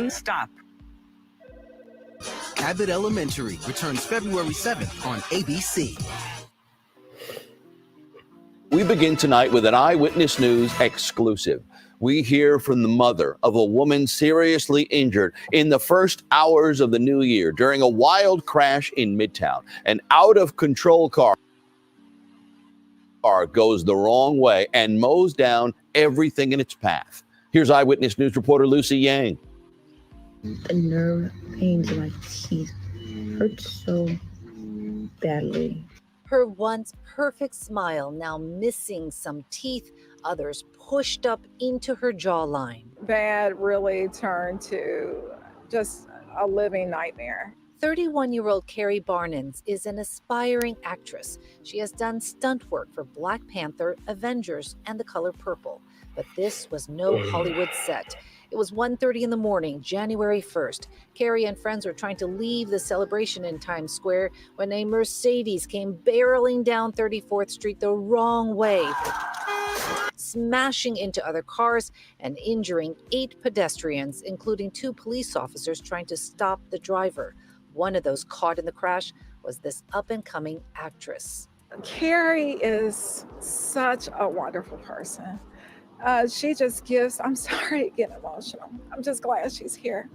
Stop. Abbott Elementary returns February 7th on ABC. We begin tonight with an Eyewitness News exclusive. We hear from the mother of a woman seriously injured in the first hours of the new year during a wild crash in Midtown. An out-of-control car goes the wrong way and mows down everything in its path. Here's Eyewitness News reporter Lucy Yang. The nerve pains in my teeth hurt so badly. Her once perfect smile now missing some teeth, others pushed up into her jawline. Bad really turned to just a living nightmare. 31-year-old Carrie Bernans is an aspiring actress. She has done stunt work for Black Panther, Avengers, and The Color Purple. But this was no Hollywood set. It was 1:30 in the morning, January 1st. Carrie and friends were trying to leave the celebration in Times Square when a Mercedes came barreling down 34th Street the wrong way, smashing into other cars and injuring 8 pedestrians, including 2 police officers trying to stop the driver. One of those caught in the crash was this up-and-coming actress. Carrie is such a wonderful person. She just gives, I'm sorry to get emotional. I'm just glad she's here.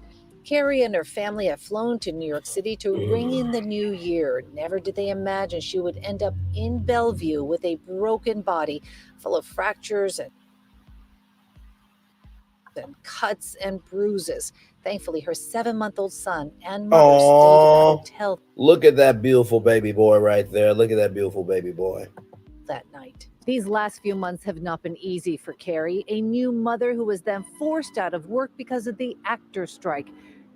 Carrie and her family have flown to New York City to ring in the new year. Never did they imagine she would end up in Bellevue with a broken body full of fractures and cuts and bruises. Thankfully, her 7-month-old son and mother stayed at the hotel. Look at that beautiful baby boy right there. Look at that beautiful baby boy. That night. These last few months have not been easy for Carrie, a new mother who was then forced out of work because of the actors' strike.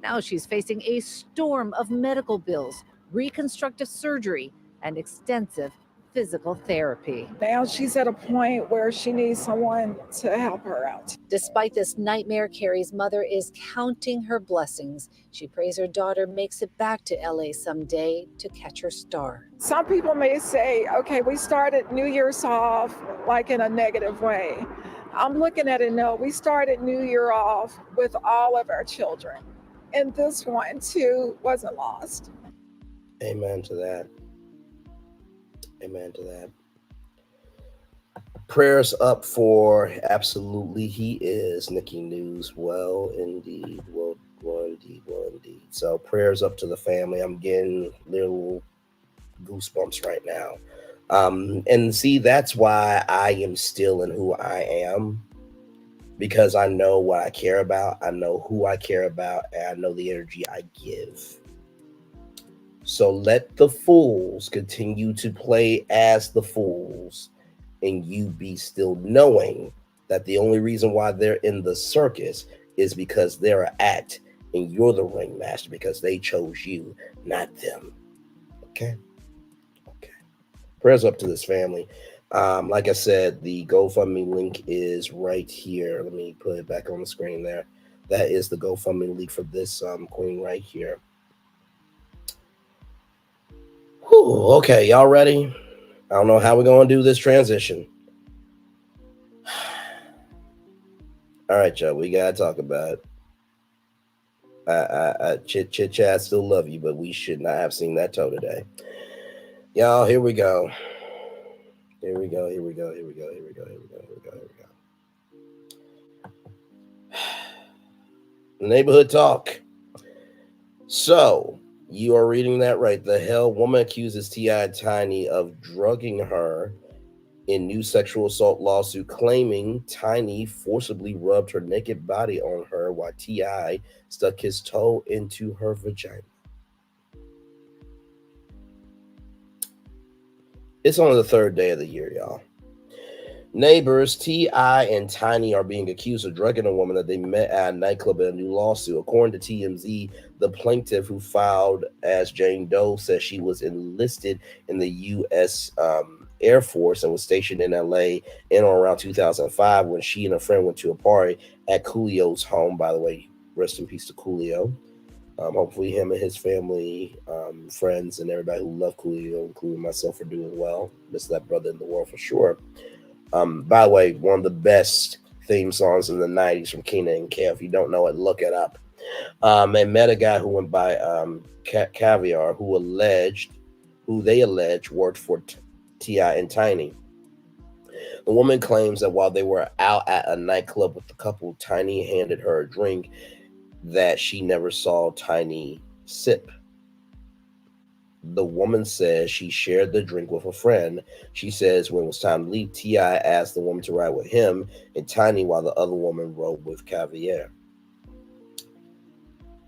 Now she's facing a storm of medical bills, reconstructive surgery, and extensive physical therapy. Now she's at a point where she needs someone to help her out. Despite this nightmare, Carrie's mother is counting her blessings. She prays her daughter makes it back to LA someday to catch her star. Some people may say, okay, we started New Year's off like in a negative way. I'm looking at it, no, we started New Year off with all of our children. And this one too wasn't lost. Amen to that. Amen to that. Prayers up for absolutely he is Nikki News. Well, indeed. Well, indeed. So prayers up to the family. I'm getting little goosebumps right now. And see, that's why I am still in who I am, because I know what I care about. I know who I care about, and I know the energy I give. So let the fools continue to play as the fools, and you be still knowing that the only reason why they're in the circus is because they're an act, and you're the ringmaster because they chose you, not them. Okay? Prayers up to this family. Like I said, the GoFundMe link is right here. Let me put it back on the screen there. That is the GoFundMe link for this queen right here. Whew, okay, y'all ready? I don't know how we're going to do this transition. All right, y'all, we got to talk about it. Chit Chat still love you, but we should not have seen that toe today. Y'all, here we go. Here we go. Neighborhood talk. So, you are reading that right. The hell, woman accuses T.I. Tiny of drugging her in new sexual assault lawsuit, claiming Tiny forcibly rubbed her naked body on her while T.I. stuck his toe into her vagina. It's only the 3rd day of the year, y'all. Neighbors T.I. and Tiny are being accused of drugging a woman that they met at a nightclub in a new lawsuit. According to TMZ, the plaintiff, who filed as Jane Doe, says she was enlisted in the U.S. Air Force and was stationed in L.A. in or around 2005 when she and a friend went to a party at Coolio's home. By the way, rest in peace to Coolio. Hopefully him and his family, friends, and everybody who love Coolio, including myself, are doing well. Miss that brother in the world for sure. By the way, one of the best theme songs in the 90s from Kenan and Kel. If you don't know it, look it up. And met a guy who went by Caviar, who they allege worked for T.I. and Tiny. The woman claims that while they were out at a nightclub with the couple, Tiny handed her a drink that she never saw Tiny sip. The woman says she shared the drink with a friend. She says when it was time to leave, T.I. asked the woman to ride with him and Tiny while the other woman rode with Caviar.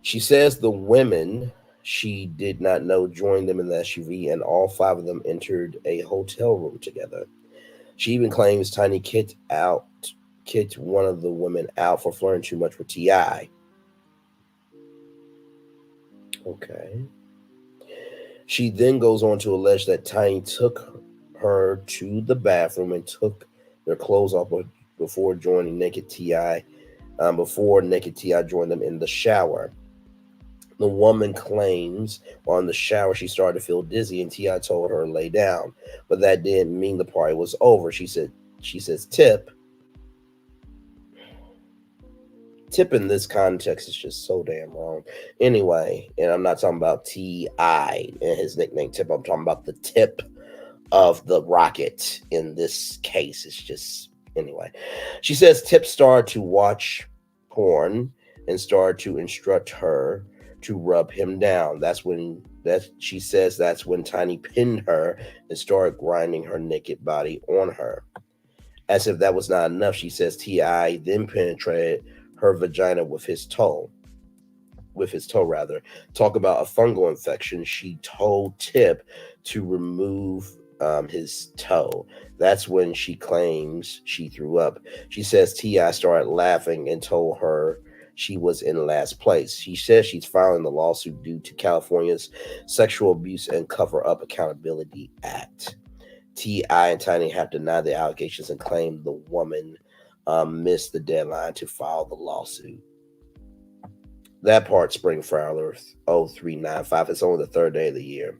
She says the women she did not know joined them in the SUV, and all five of them entered a hotel room together. She even claims Tiny kicked one of the women out for flirting too much with T.I. Okay. She then goes on to allege that Tiny took her to the bathroom and took their clothes off before joining Naked T.I. Before Naked T.I. joined them in the shower. The woman claims on the shower she started to feel dizzy and T.I. told her to lay down, but that didn't mean the party was over. She says tip in this context is just so damn wrong. Anyway, and I'm not talking about T.I. and his nickname Tip. I'm talking about the tip of the rocket in this case. It's just, anyway. She says Tip started to watch porn and started to instruct her to rub him down. She says that's when Tiny pinned her and started grinding her naked body on her. As if that was not enough, she says T.I. then penetrated her vagina with his toe. Talk about a fungal infection. She told Tip to remove his toe. That's when she claims she threw up. She says T.I. started laughing and told her she was in last place. She says she's filing the lawsuit due to California's Sexual Abuse and Cover-Up Accountability Act. T.I. and Tiny have denied the allegations and claimed the woman missed the deadline to file the lawsuit. That part, Spring Fowler 0395. It's only the third day of the year.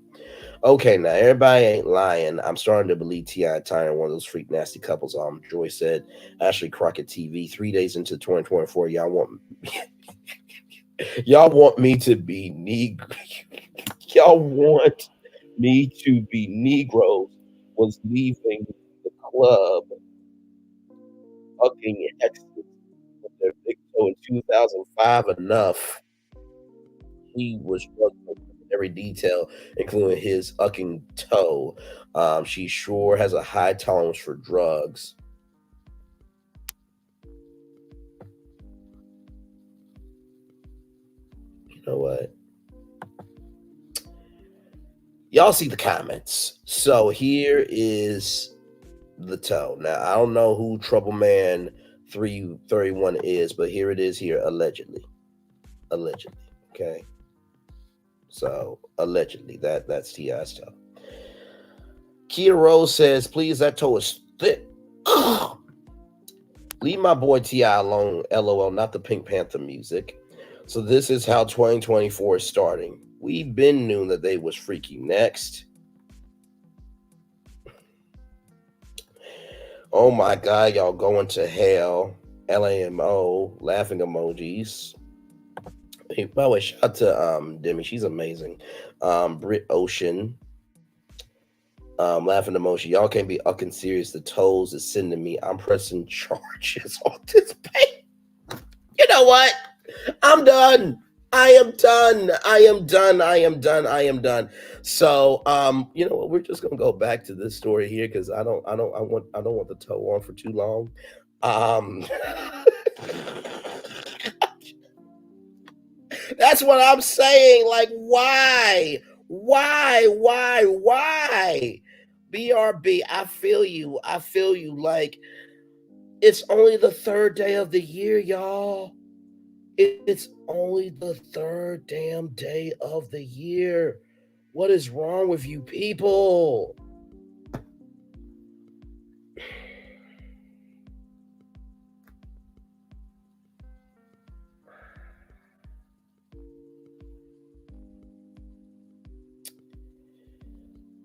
Okay, now everybody ain't lying. I'm starting to believe T.I. and Tiny are one of those freak nasty couples. Joy said, Ashley Crockett TV, 3 days into 2024, y'all want me to be y'all want me to be Negroes was leaving the club hugging exes with their big toe in 2005 enough. He was struggling with every detail, including his ucking toe. She sure has a high tolerance for drugs. You know what? Y'all see the comments. So here is the toe. Now, I don't know who Trouble Man 331 is, but here it is here, allegedly. Okay. So allegedly, that's T.I.'s toe. Kia Rose says, please, that toe is thick. Leave my boy T.I. alone, LOL, not the Pink Panther music. So this is how 2024 is starting. We've been knew that they was freaky. Next. Oh my God, y'all going to hell. LAMO, laughing emojis. Hey, by the way, shout out to Demi. She's amazing. Brit Ocean. Laughing emoji. Y'all can't be ucking serious. The toes is sending me. I'm pressing charges on this page. You know what? I'm done. I am done. So, you know what? We're just gonna go back to this story here because I don't want the toe on for too long. That's what I'm saying. Like, why? BRB, I feel you. Like, it's only the third day of the year, y'all. It's only the third damn day of the year. What is wrong with you people?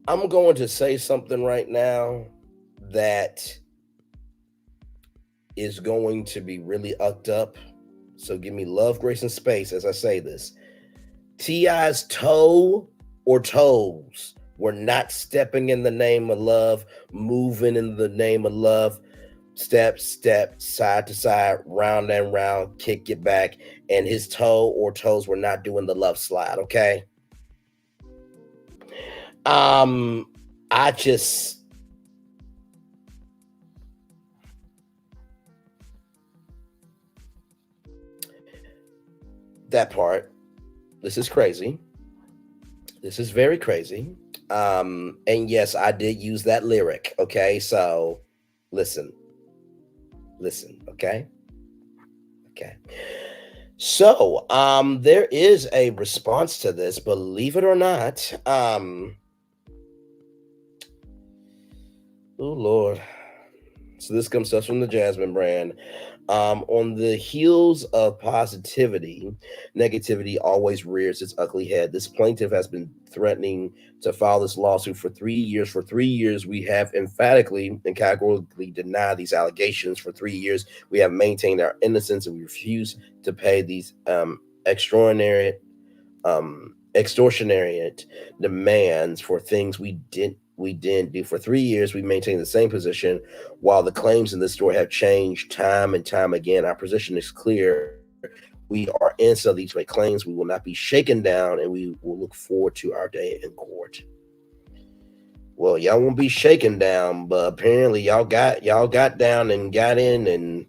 I'm going to say something right now that is going to be really ucked up. So give me love, grace, and space as I say this. T.I.'s toe or toes were not stepping in the name of love, moving in the name of love. Step, step, side to side, round and round, kick it back. And his toe or toes were not doing the love slide, okay? I just... that part. This is crazy. This is very crazy. And yes, I did use that lyric, okay? So, listen, okay? Okay. So, there is a response to this, believe it or not. Oh, Lord. So this comes to us from the Jasmine brand. On the heels of positivity, negativity always rears its ugly head. This plaintiff has been threatening to file this lawsuit for 3 years. For 3 years, we have emphatically and categorically denied these allegations. For 3 years, we have maintained our innocence, and we refuse to pay these extortionary demands for things we didn't do. For 3 years, we maintained the same position. While the claims in this story have changed time and time again, our position is clear. We are innocent of these claims. We will not be shaken down, and we will look forward to our day in court. Well, y'all won't be shaken down, but apparently y'all got down and got in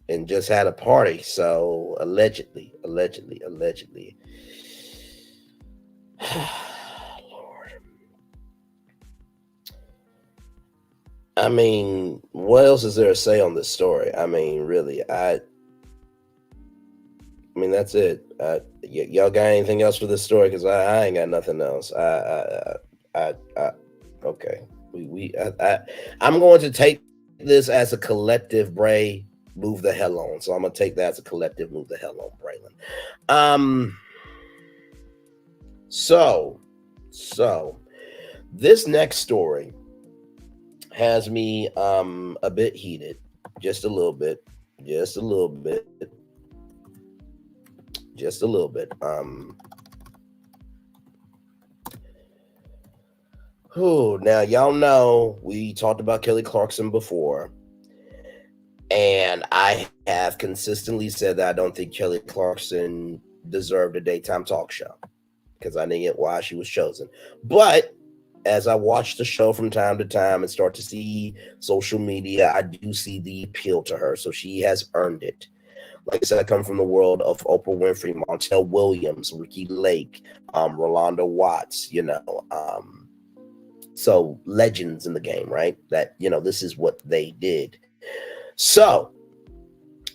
and just had a party. So allegedly. I mean, what else is there to say on this story? I mean, really, I mean, that's it. Y'all got anything else for this story? Because I ain't got nothing else. Okay. I'm going to take this as a collective, Bray, move the hell on. So I'm going to take that as a collective, move the hell on, Braylon. So this next story has me a bit heated, just a little bit. Now y'all know we talked about Kelly Clarkson before, and I have consistently said that I don't think Kelly Clarkson deserved a daytime talk show because I didn't get why she was chosen. But as I watch the show from time to time and start to see social media, I do see the appeal to her. So she has earned it. Like I said, I come from the world of Oprah Winfrey, Montel Williams, Ricky Lake, Rolanda Watts, so legends in the game, right? That, this is what they did. So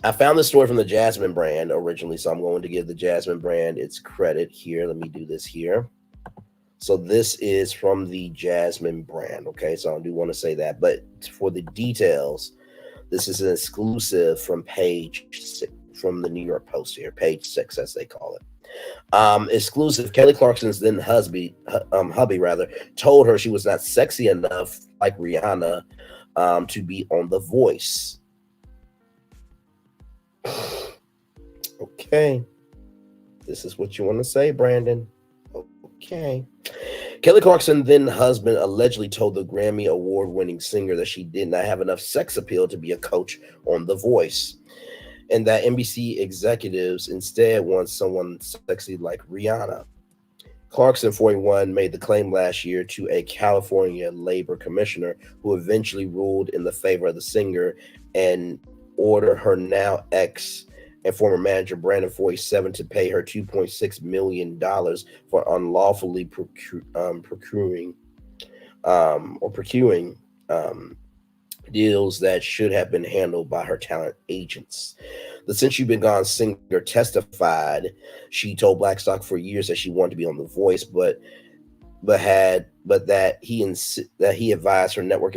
I found this story from the Jasmine brand originally. So I'm going to give the Jasmine brand its credit here. Let me do this here. So this is from the Jasmine brand. Okay, so I do want to say that. But for the details, this is an exclusive from page 6, from the New York Post here, page 6, as they call it. Exclusive. Kelly Clarkson's then hubby told her she was not sexy enough, like Rihanna, to be on The Voice. Okay, this is what you want to say, Brandon. Okay. Kelly Clarkson, then husband, allegedly told the Grammy award-winning singer that she did not have enough sex appeal to be a coach on The Voice, and that NBC executives instead want someone sexy like Rihanna. Clarkson, 41, made the claim last year to a California labor commissioner who eventually ruled in the favor of the singer and ordered her now ex and former manager Brandon 47 to pay her $2.6 million for unlawfully procuring deals that should have been handled by her talent agents. The Since You've Been Gone singer testified she told Blackstock for years that she wanted to be on The Voice, but that he advised her network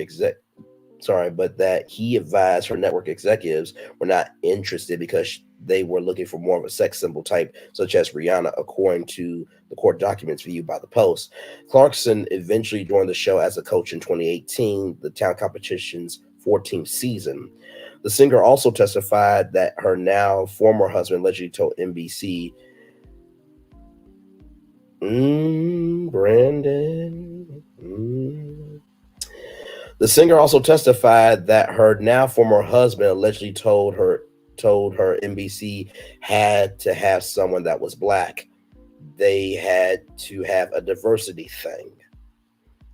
executives were not interested because they were looking for more of a sex symbol type, such as Rihanna, according to the court documents viewed by the Post. Clarkson eventually joined the show as a coach in 2018, the talent competition's 14th season. The singer also testified that her now former husband allegedly told NBC, Brandon. The singer also testified that her now former husband allegedly told her NBC had to have someone that was black. They had to have a diversity thing.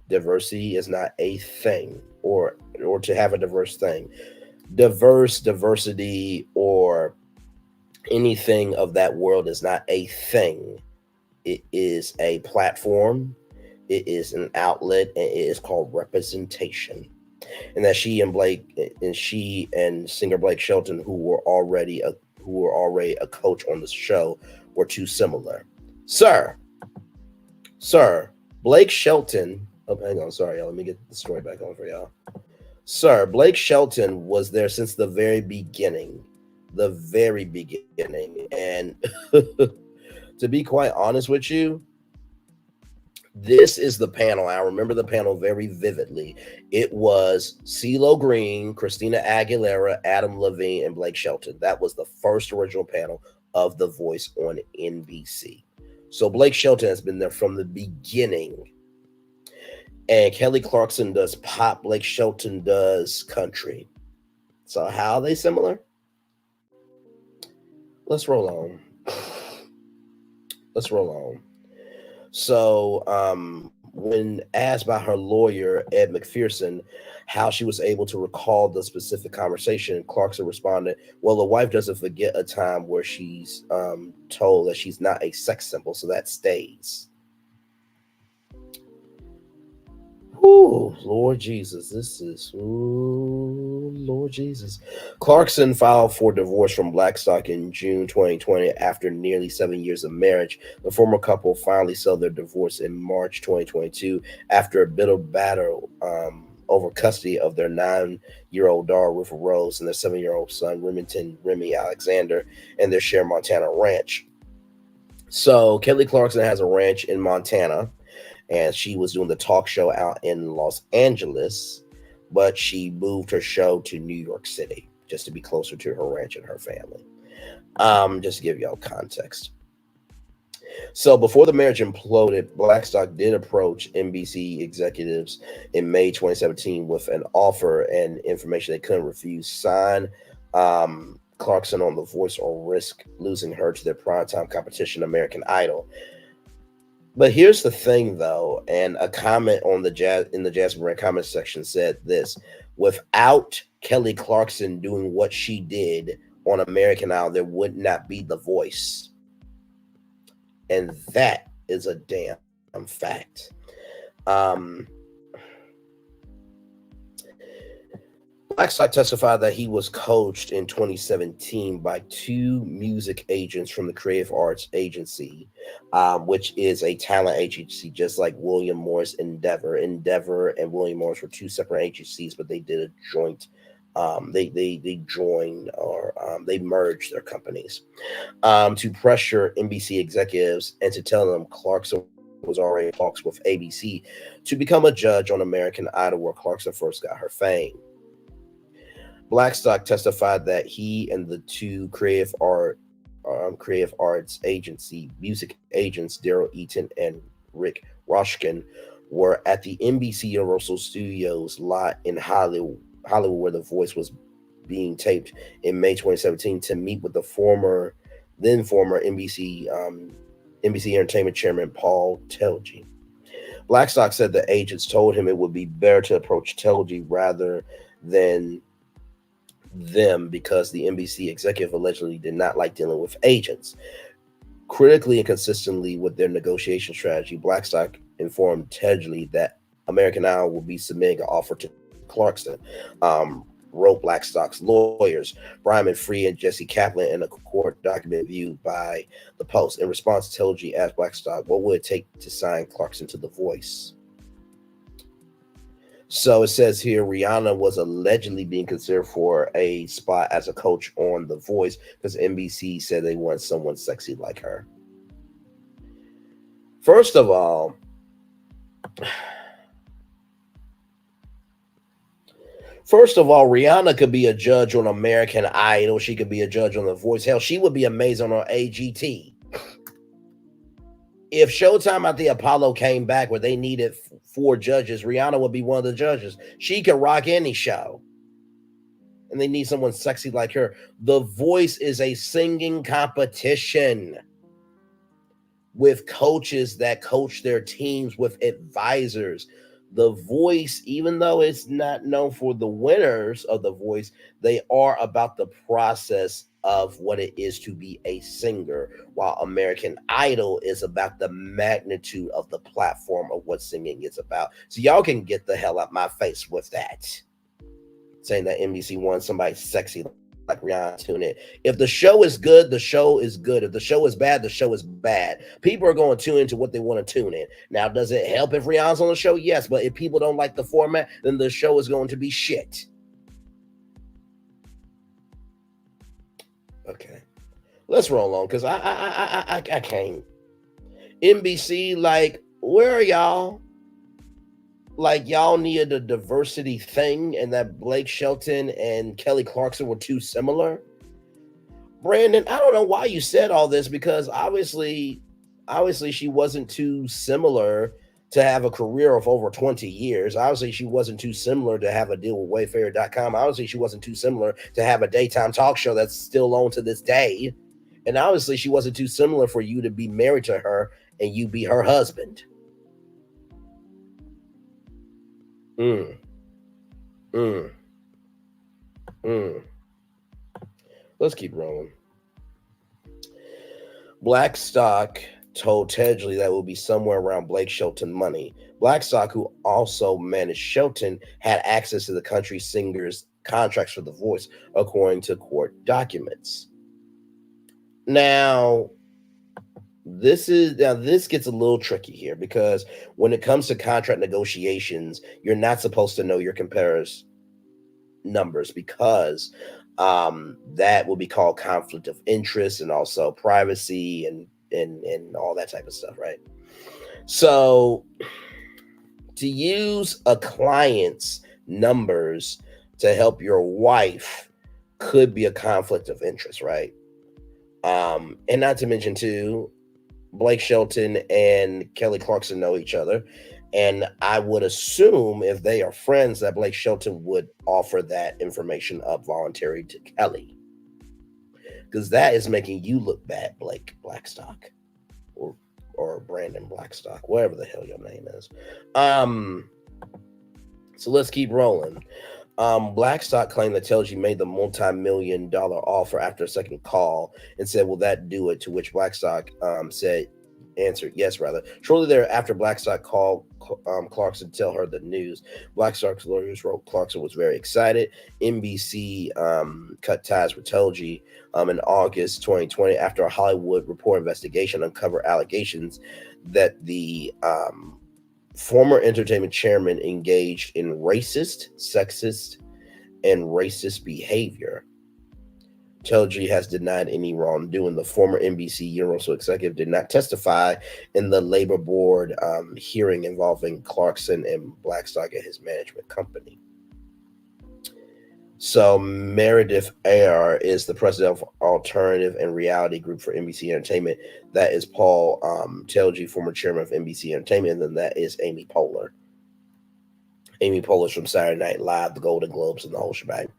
Diversity is not a thing, or to have a diverse thing. Diversity, or anything of that world is not a thing. It is a platform. It is an outlet, and it is called representation. And that she and singer Blake Shelton, who were already a coach on the show, were too similar. Sir, Blake Shelton. Oh, hang on, sorry, y'all. Let me get the story back on for y'all. Sir, Blake Shelton was there since the very beginning. And to be quite honest with you, this is the panel. I remember the panel very vividly. It was CeeLo Green, Christina Aguilera, Adam Levine, and Blake Shelton. That was the first original panel of The Voice on NBC. So Blake Shelton has been there from the beginning. And Kelly Clarkson does pop, Blake Shelton does country. So how are they similar? Let's roll on. So when asked by her lawyer, Ed McPherson, how she was able to recall the specific conversation, Clarkson responded, well, the wife doesn't forget a time where she's told that she's not a sex symbol, so that stays. Ooh, Lord Jesus, Lord Jesus. Clarkson filed for divorce from Blackstock in June 2020 after nearly 7 years of marriage. The former couple finally settled their divorce in March 2022 after a bitter battle over custody of their 9-year-old daughter, River Rose, and their 7-year-old son, Remington Remy Alexander, and their shared Montana ranch. So Kelly Clarkson has a ranch in Montana, and she was doing the talk show out in Los Angeles, but she moved her show to New York City just to be closer to her ranch and her family. Just to give y'all context. So before the marriage imploded, Blackstock did approach NBC executives in May 2017 with an offer and information they couldn't refuse. Sign Clarkson on The Voice or risk losing her to their primetime competition, American Idol. But here's the thing, though, and a comment on the Jasmine Brand comment section said this: without Kelly Clarkson doing what she did on American Idol, there would not be The Voice. And that is a damn fact. Blackstock testified that he was coached in 2017 by 2 music agents from the Creative Arts Agency, which is a talent agency just like William Morris Endeavor. Endeavor and William Morris were 2 separate agencies, but they did a joint. They joined, or they merged their companies to pressure NBC executives and to tell them Clarkson was already in talks with ABC to become a judge on American Idol, where Clarkson first got her fame. Blackstock testified that he and the 2 Creative Arts Agency music agents, Daryl Eaton and Rick Roshkin, were at the NBC Universal Studios lot in Hollywood, where The Voice was being taped in May 2017, to meet with the former NBC Entertainment Chairman Paul Telge. Blackstock said the agents told him it would be better to approach Telge rather than them because the NBC executive allegedly did not like dealing with agents. Critically and consistently with their negotiation strategy, Blackstock informed Telge that American Idol will be submitting an offer to Clarkson, wrote Blackstock's lawyers, Brian Free and Jesse Kaplan, in a court document viewed by the Post. In response, Telge asked Blackstock, what would it take to sign Clarkson to The Voice? So it says here, Rihanna was allegedly being considered for a spot as a coach on The Voice because NBC said they wanted someone sexy like her. First of all, First of all, Rihanna could be a judge on American Idol. She could be a judge on The Voice. Hell, she would be amazing on AGT. If Showtime at the Apollo came back where they needed 4 judges, Rihanna would be one of the judges. She could rock any show. And they need someone sexy like her. The Voice is a singing competition with coaches that coach their teams, with advisors. The Voice, even though it's not known for the winners of The Voice, they are about the process of what it is to be a singer, while American Idol is about the magnitude of the platform of what singing is about. So y'all can get the hell out my face with that. Saying that NBC wants somebody sexy like Rihanna, tune in. If the show is good, the show is good. If the show is bad, the show is bad. People are going to tune into what they want to tune in. Now, does it help if Rihanna's on the show? Yes, but if people don't like the format, then the show is going to be shit. Okay, let's roll on because I can't. NBC, like, where are y'all? Like, y'all needed a diversity thing, and that Blake Shelton and Kelly Clarkson were too similar. Brandon, I don't know why you said all this, because obviously she wasn't too similar to have a career of over 20 years. Obviously, she wasn't too similar to have a deal with Wayfair.com. Obviously, she wasn't too similar to have a daytime talk show that's still on to this day. And obviously, she wasn't too similar for you to be married to her and you be her husband. Let's keep rolling. Blackstock told Tedgley that it will be somewhere around Blake Shelton money. Blackstock, who also managed Shelton, had access to the country singer's contracts for The Voice, according to court documents. Now, this gets a little tricky here, because when it comes to contract negotiations, you're not supposed to know your competitors' numbers, because that will be called conflict of interest, and also privacy and all that type of stuff, right? So to use a client's numbers to help your wife could be a conflict of interest, right? And not to mention too, Blake Shelton and Kelly Clarkson know each other. And I would assume if they are friends that Blake Shelton would offer that information up voluntarily to Kelly. Because that is making you look bad, Blake Blackstock. Or Brandon Blackstock, whatever the hell your name is. So let's keep rolling. Blackstock claimed that Tedgley made the multi-million-dollar offer after a second call and said, will that do it? To which Blackstock answered yes, rather. Shortly thereafter, Blackstock called Clarkson to tell her the news. Blackstock's lawyers wrote Clarkson was very excited. NBC cut ties with Tedgley in August 2020 after a Hollywood Reporter investigation uncovered allegations that the former entertainment chairman engaged in racist, sexist, and racist behavior. Tedgley has denied any wrongdoing. The former NBC Universal executive did not testify in the labor board hearing involving Clarkson and Blackstock at his management company. So Meredith Ayar is the president of Alternative and Reality Group for NBC Entertainment. That is Paul Tedgley, former chairman of NBC Entertainment, and then that is Amy Poehler. Amy Poehler's from Saturday Night Live, the Golden Globes, and the whole shebang.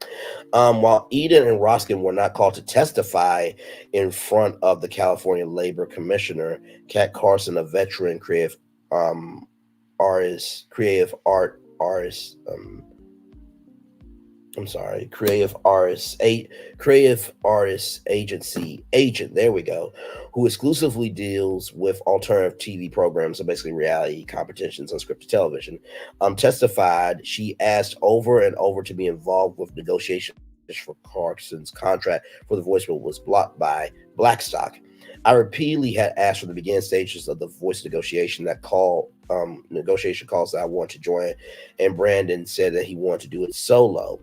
While Eden and Roskin were not called to testify in front of the California Labor Commissioner, Kat Carson, a veteran creative artist agency agent, there we go, who exclusively deals with alternative TV programs, so basically reality competitions on scripted television, testified she asked over and over to be involved with negotiations for Clarkson's contract for The Voice, but was blocked by Blackstock. I repeatedly had asked from the beginning stages of the Voice negotiation calls that I want to join, and Brandon said that he wanted to do it solo,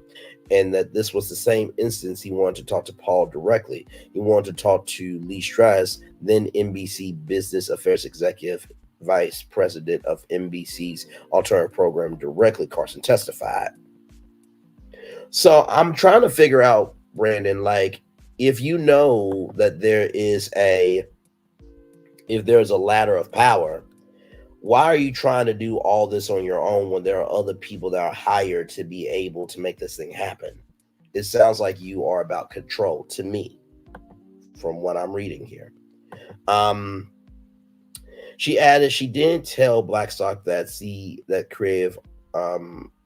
and that this was the same instance he wanted to talk to Paul directly. He wanted to talk to Lee Strauss, then NBC Business Affairs Executive Vice President of NBC's alternative program, directly, Carson testified. So I'm trying to figure out, Brandon, like if you know that if there's a ladder of power, why are you trying to do all this on your own when there are other people that are hired to be able to make this thing happen? It sounds like you are about control to me from what I'm reading here. She added she didn't tell Blackstock that creative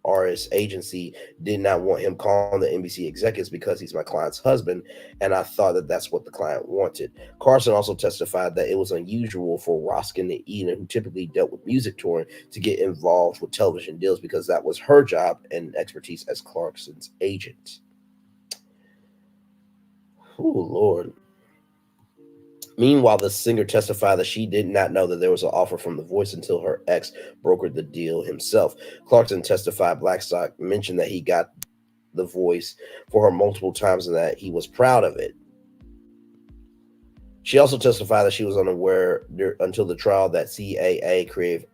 artist agency did not want him calling the NBC executives because he's my client's husband, and I thought that that's what the client wanted. Clarkson also testified that it was unusual for Roskin and Eden, who typically dealt with music touring, to get involved with television deals because that was her job and expertise as Clarkson's agent. Oh, Lord. Meanwhile, the singer testified that she did not know that there was an offer from The Voice until her ex brokered the deal himself. Clarkson testified Blackstock mentioned that he got The Voice for her multiple times and that he was proud of it. She also testified that she was unaware until the trial that CAA, Creative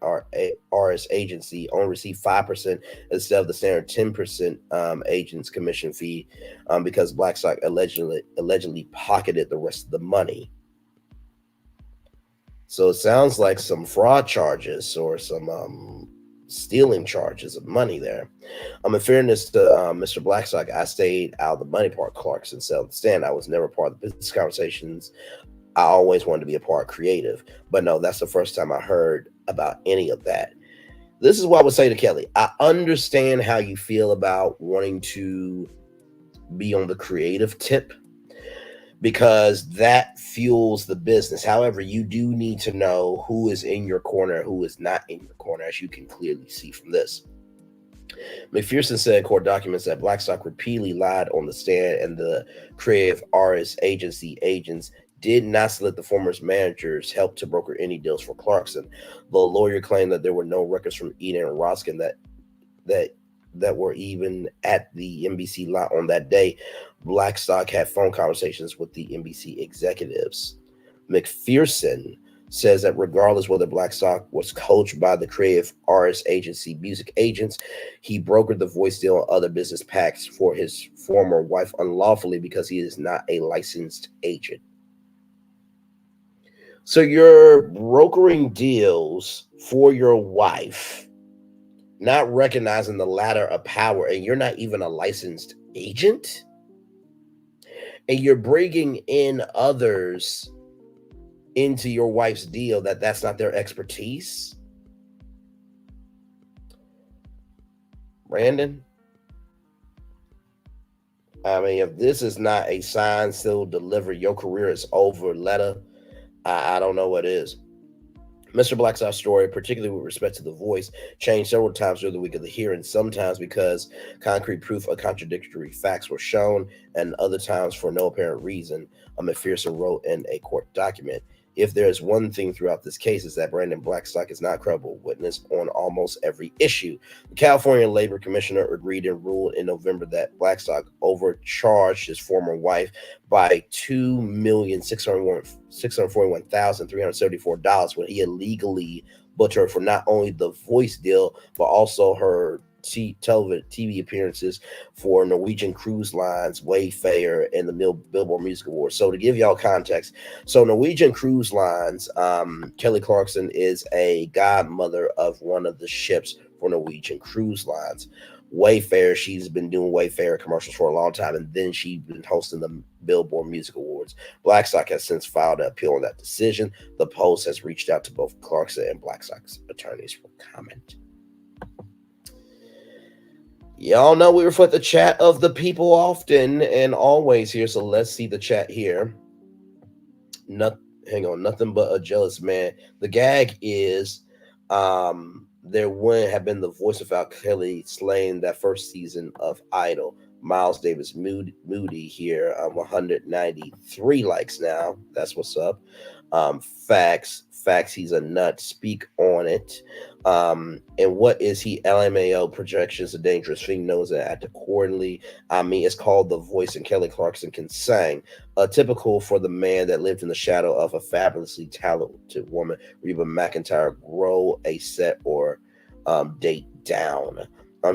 Artists Agency, only received 5% instead of the standard 10% agent's commission fee because Blackstock allegedly pocketed the rest of the money. So it sounds like some fraud charges or some stealing charges of money there. In fairness to Mr. Blackstock, I stayed out of the money part. Clarkson said, understand, I was never part of the business conversations. I always wanted to be a part creative. But no, that's the first time I heard about any of that. This is what I would say to Kelly. I understand how you feel about wanting to be on the creative tip, because that fuels the business. However, you do need to know who is in your corner, who is not in your corner, as you can clearly see from this. McPherson said in court documents that Blackstock repeatedly lied on the stand, and the Creative Artists Agency agents did not let the former managers help to broker any deals for Clarkson. The lawyer claimed that there were no records from Eden and Roskin that were even at the NBC lot on that day. Blackstock had phone conversations with the NBC executives. McPherson says that regardless whether Blackstock was coached by the Creative Artists Agency music agents, he brokered the Voice deal and other business pacts for his former wife unlawfully because he is not a licensed agent. So you're brokering deals for your wife, not recognizing the ladder of power, and you're not even a licensed agent, and you're bringing in others into your wife's deal that's not their expertise. Brandon, I mean, if this is not a sign still deliver, your career is over letter, I don't know what is. Mr. Blackstock's story, particularly with respect to The Voice, changed several times during the week of the hearing, sometimes because concrete proof of contradictory facts were shown, and other times for no apparent reason. McPherson wrote in a court document, if there is one thing throughout this case is that Brandon Blackstock is not a credible witness on almost every issue. The California Labor Commissioner agreed and ruled in November that Blackstock overcharged his former wife by $2,641,374 when he illegally booked her for not only the Voice deal, but also her TV appearances for Norwegian Cruise Line's Wayfarer and the Billboard Music Awards. So to give y'all context, so Norwegian Cruise Lines, Kelly Clarkson is a godmother of one of the ships for Norwegian Cruise Lines. Wayfarer, she's been doing Wayfarer commercials for a long time, and then she's been hosting the Billboard Music Awards. Blackstock has since filed an appeal on that decision. The Post has reached out to both Clarkson and Blackstock's attorneys for comment. Y'all know we reflect the chat of the people often and always here, so let's see the chat here. Nothing but a jealous man. The gag is there wouldn't have been The Voice without Kelly slaying that first season of Idol. Miles Davis Moody here, 193 likes now. That's what's up. Facts, he's a nut. Speak on it. And what is he? LMAO projections, a dangerous thing, knows that act accordingly. I mean, it's called The Voice, and Kelly Clarkson can sing. Typical for the man that lived in the shadow of a fabulously talented woman. Reba McEntire, grow a set or date down.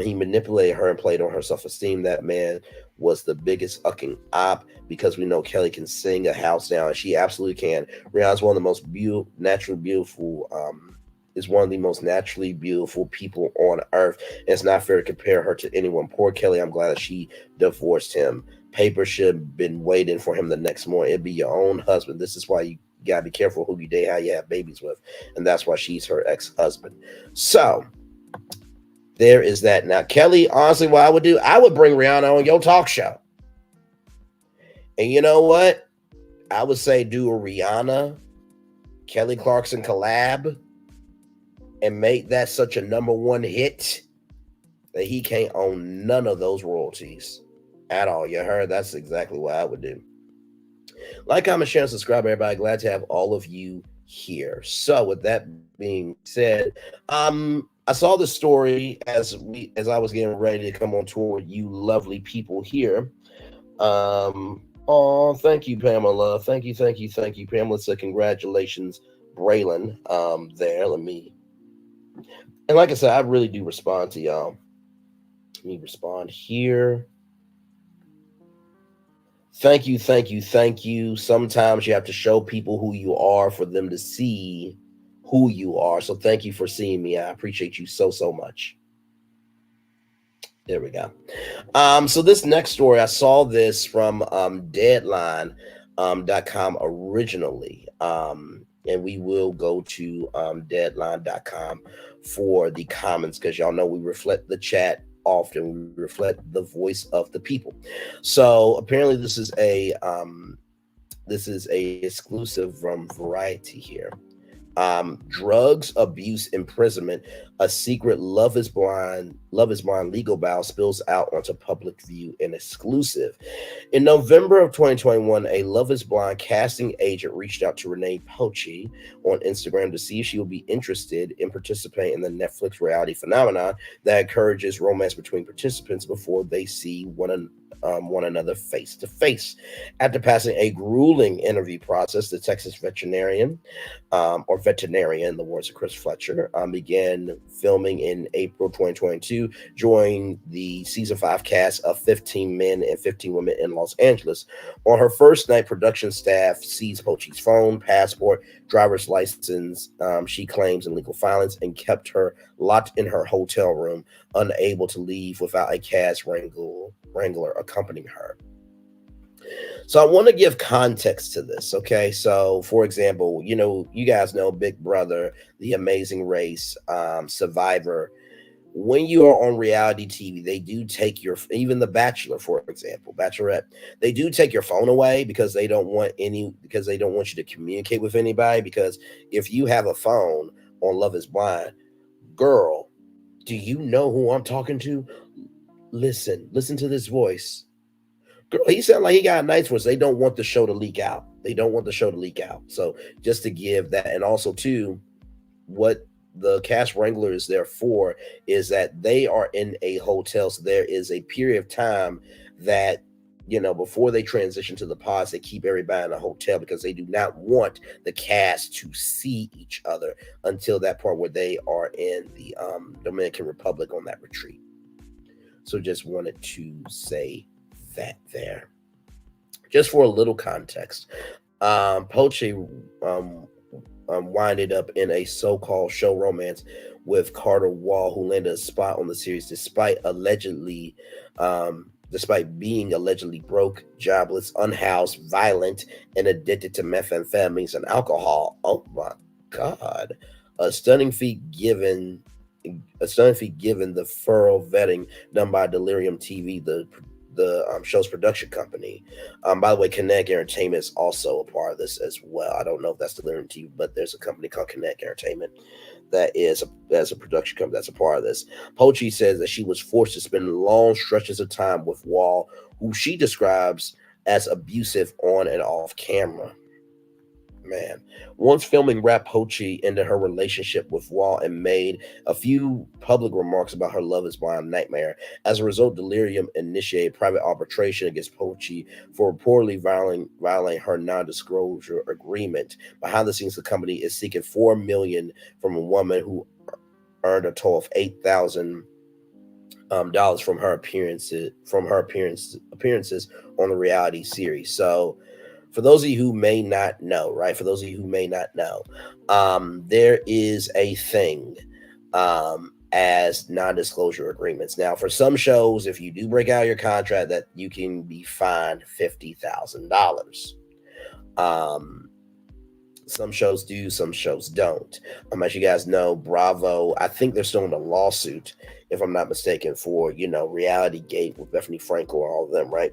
He manipulated her and played on her self-esteem. That man was the biggest fucking op, because we know Kelly can sing a house down, and she absolutely can. Rihanna's one of the most naturally beautiful, is one of the most naturally beautiful people on earth. And it's not fair to compare her to anyone. Poor Kelly, I'm glad that she divorced him. Paper should have been waiting for him the next morning. It'd be your own husband. This is why you gotta be careful who you date, how you have babies with. And that's why she's her ex-husband. So there is that. Now, Kelly, honestly, what I would bring Rihanna on your talk show. And you know what? I would say do a Rihanna, Kelly Clarkson collab and make that such a #1 hit that he can't own none of those royalties at all. You heard? That's exactly what I would do. Like, comment, share, and subscribe, everybody. Glad to have all of you here. So with that being said, I saw the story as I was getting ready to come on tour with you lovely people here. Oh, thank you, Pamela. Thank you, Pamela. So congratulations, Braylon. There, and like I said, I really do respond to y'all. Let me respond here. Thank you. Sometimes you have to show people who you are for them to see who you are. So thank you for seeing me. I appreciate you so much. There we go. So this next story, I saw this from Deadline.com originally. And we will go to Deadline.com for the comments, because y'all know we reflect the chat often. We reflect the voice of the people. So apparently this is a exclusive from Variety here. Drugs, abuse, imprisonment, a secret Love is Blind legal battle spills out onto public view, an exclusive. In November of 2021, a Love is Blind casting agent reached out to Renee Pochi on Instagram to see if she would be interested in participating in the Netflix reality phenomenon that encourages romance between participants before they see one another face to face. After passing a grueling interview process, the Texas veterinarian, in the words of Chris Fletcher, began filming in April 2022, joined the season 5 cast of 15 men and 15 women in Los Angeles. On her first night, production staff seized Pochi's phone, passport, driver's license, she claims, and legal filings, and kept her locked in her hotel room, unable to leave without a cast wrangler accompanying her. So I want to give context to this, okay? So, for example, you guys know Big Brother, The Amazing Race, Survivor. When you are on reality TV, they do take even The Bachelor, for example, Bachelorette, they do take your phone away because they don't want you to communicate with anybody. Because if you have a phone on Love is Blind, girl, do you know who I'm talking to? Listen to this voice. Girl, he sounded like he got a nice voice. They don't want the show to leak out. So just to give that, and also too, what the cast wrangler is there for is that they are in a hotel. So there is a period of time that, before they transition to the pods, they keep everybody in a hotel because they do not want the cast to see each other until that part where they are in the Dominican Republic on that retreat. So just wanted to say that there. Just for a little context, Pochi winded up in a so-called show romance with Carter Wall, who landed a spot on the series despite being allegedly broke, jobless, unhoused, violent, and addicted to methamphetamines and alcohol. Oh my God. A stunning feat given the thorough vetting done by Delirium TV, the show's production company. By the way, Kinetic Entertainment is also a part of this as well. I don't know if that's Delirium TV, but there's a company called Kinetic Entertainment that is a production company that's a part of this. Pochi says that she was forced to spend long stretches of time with Wall, who she describes as abusive on and off camera. Man, once filming wrapped, Pochi ended her relationship with Wall and made a few public remarks about her Love is Blind nightmare. As a result, Delirium initiated private arbitration against Pochi for reportedly violating her non-disclosure agreement. Behind the scenes, the company is seeking $4 million from a woman who earned a total of $8,000 dollars from her appearances on the reality series. So for those of you who may not know, right? For those of you who may not know, there is a thing as non-disclosure agreements. Now, for some shows, if you do break out your contract, that you can be fined $50,000. Some shows do, some shows don't. As you guys know, Bravo, I think they're still in a lawsuit, if I'm not mistaken, for, Reality Gate with Bethany Frankel and all of them, right?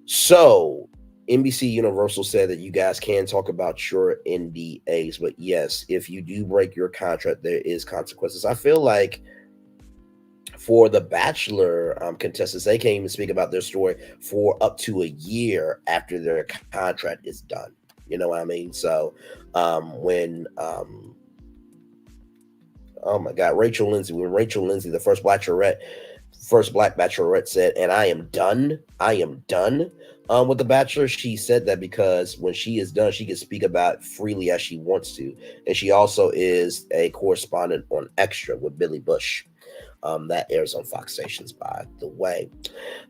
So NBC Universal said that you guys can talk about your NDAs, but yes, if you do break your contract, there is consequences. I feel like for the Bachelor contestants, they can't even speak about their story for up to a year after their contract is done. You know what I mean? So when oh my God, when Rachel Lindsay, the first Black Bachelorette said, and I am done with The Bachelor, she said that because when she is done, she can speak about it freely as she wants to. And she also is a correspondent on Extra with Billy Bush. That airs on Fox stations, by the way.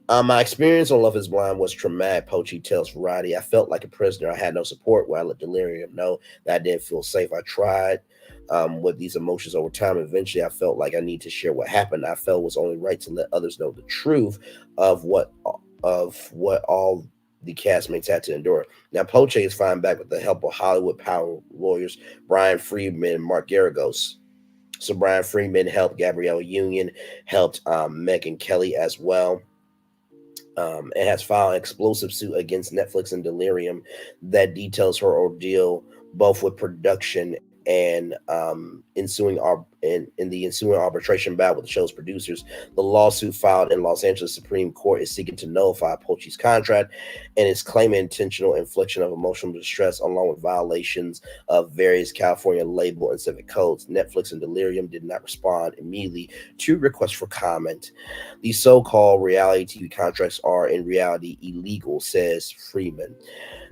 My experience on Love is Blind was traumatic. Pochi tells Variety, I felt like a prisoner. I had no support where I let Delirium know that I didn't feel safe. I tried with these emotions over time. Eventually, I felt like I need to share what happened. I felt it was only right to let others know the truth of what all the castmates had to endure. Now, Poche is fine back with the help of Hollywood power lawyers Brian Friedman and Mark Garagos. So Brian Freeman helped Gabrielle Union, helped Megyn Kelly as well. It has filed an explosive suit against Netflix and Delirium that details her ordeal, both with production and ensuing arbitration battle with the show's producers. The lawsuit filed in Los Angeles Supreme Court is seeking to nullify Pochi's contract and is claiming intentional infliction of emotional distress along with violations of various California label and civic codes. Netflix and Delirium did not respond immediately to requests for comment. These so-called reality TV contracts are in reality illegal, says Freeman.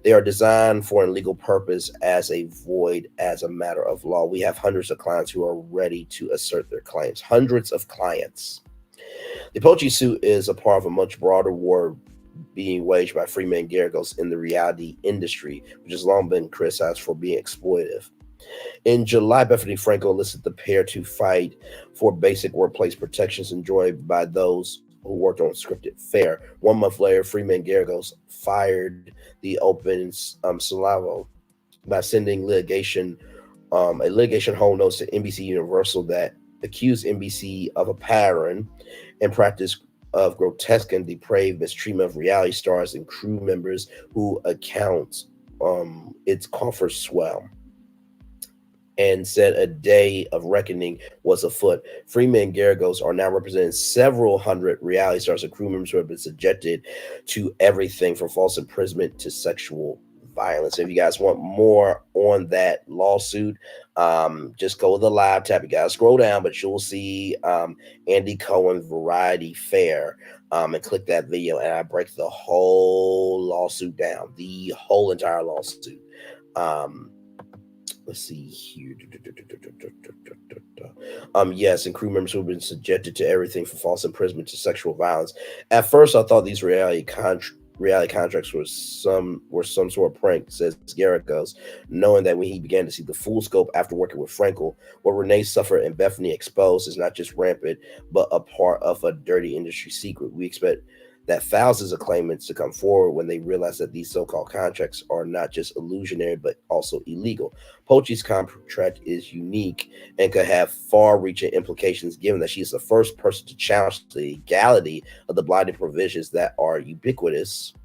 They are designed for a legal purpose as a void as a matter of law. We have hundreds of clients who are ready to assert their claims. Hundreds of clients. The Pochi suit is a part of a much broader war being waged by Freeman and Garagos in the reality industry, which has long been criticized for being exploitive. In July, Bethany Frankel enlisted the pair to fight for basic workplace protections enjoyed by those who worked on scripted fare. 1 month later, Freeman and Garagos fired the Open Salavo by sending a litigation hold notice to NBC Universal that accused NBC of a pattern and practice of grotesque and depraved mistreatment of reality stars and crew members who account its coffers swell, and said a day of reckoning was afoot. Freeman and Garagos are now representing several hundred reality stars and crew members who have been subjected to everything from false imprisonment to sexual violence. If you guys want more on that lawsuit, just go to the live tab. You guys scroll down, but you'll see Andy Cohen Variety Fair, and click that video, and I break the whole lawsuit down, the whole entire lawsuit. Let's see here. Yes, and crew members who have been subjected to everything from false imprisonment to sexual violence. At first, I thought these reality contracts were some sort of prank, says Garagos, knowing that when he began to see the full scope after working with Frankel, what Renee suffered and Bethany exposed is not just rampant, but a part of a dirty industry secret. We expect that thousands of claimants to come forward when they realize that these so-called contracts are not just illusionary, but also illegal. Pochi's contract is unique and could have far-reaching implications, given that she is the first person to challenge the legality of the blinding provisions that are ubiquitous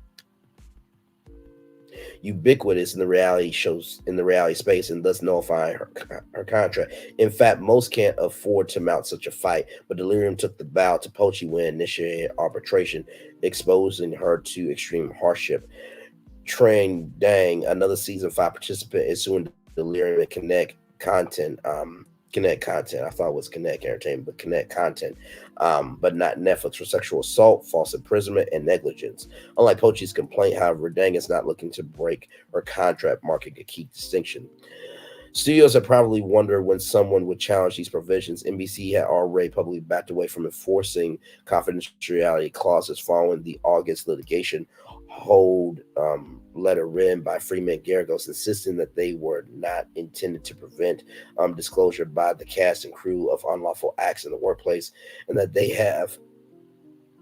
in the reality space, and thus nullify her contract. In fact, most can't afford to mount such a fight, but Delirium took the bow to Pochi when initiated arbitration, exposing her to extreme hardship. Trang Dang, another season 5 participant, is suing Delirium and Connect Content. I thought it was Connect Entertainment, but Connect Content, but not Netflix, for sexual assault, false imprisonment, and negligence. Unlike Pochi's complaint, however, Dang is not looking to break her contract, marking a key distinction. Studios had probably wondered when someone would challenge these provisions. NBC had already publicly backed away from enforcing confidentiality clauses following the August litigation hold letter written by Freeman Garagos, insisting that they were not intended to prevent disclosure by the cast and crew of unlawful acts in the workplace, and that they have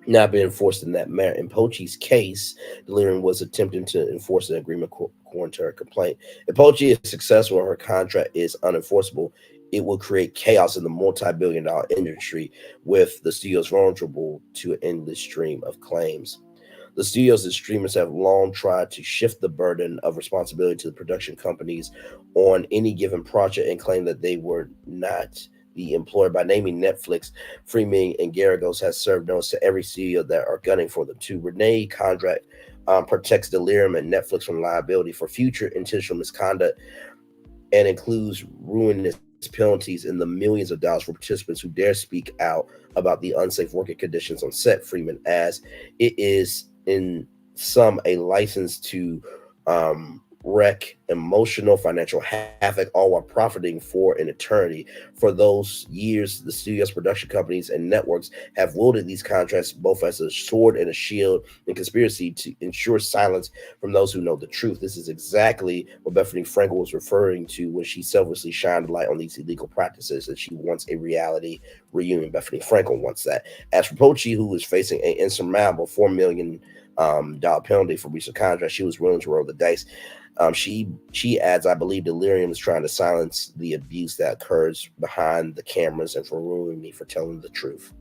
not been enforced in that manner. In Pochi's case, Delirium was attempting to enforce an agreement according to her complaint. If Pochi is successful and her contract is unenforceable, it will create chaos in the multi-billion-dollar industry, with the studios vulnerable to an endless stream of claims. The studios and streamers have long tried to shift the burden of responsibility to the production companies on any given project and claim that they were not the employer. By naming Netflix, Freeman and Garagos has served notice to every studio that are gunning for them too. Renee contract protects Delirium and Netflix from liability for future intentional misconduct and includes ruinous penalties in the millions of dollars for participants who dare speak out about the unsafe working conditions on set. Freeman adds, it is in sum a license to wreak emotional, financial havoc, all while profiting for an eternity. For those years, the studios, production companies, and networks have wielded these contracts both as a sword and a shield in conspiracy to ensure silence from those who know the truth. This is exactly what Bethany Frankel was referring to when she selflessly shined a light on these illegal practices, that she wants a reality reunion. Bethany Frankel wants that. As for Pochi, who is facing an insurmountable $4 million penalty for breach of contract, she was willing to roll the dice. She adds, I believe Delirium is trying to silence the abuse that occurs behind the cameras and for ruining me for telling the truth.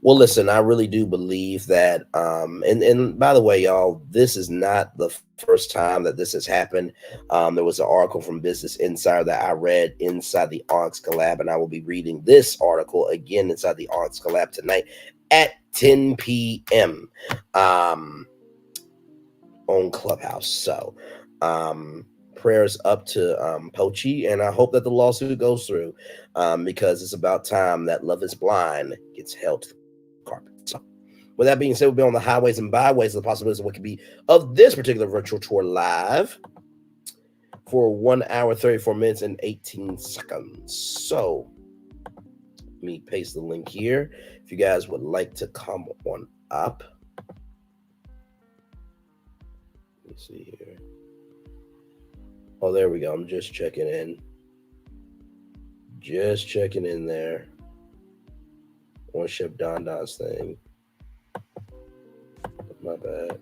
Well, listen, I really do believe that, and by the way, y'all, this is not the first time that this has happened. There was an article from Business Insider that I read inside the Onyx Collab, and I will be reading this article again inside the Onyx Collab tonight at 10 p.m. On Clubhouse. So prayers up to Pochi, and I hope that the lawsuit goes through, because it's about time that Love is Blind gets held to the carpet. So with that being said, we'll be on the highways and byways of the possibilities of what could be of this particular virtual tour live for 1 hour, 34 minutes, and 18 seconds. So let me paste the link here if you guys would like to come on up. Let's see here. Oh, there we go. I'm just checking in. Just checking in there on Chef Don Don's thing. My bad.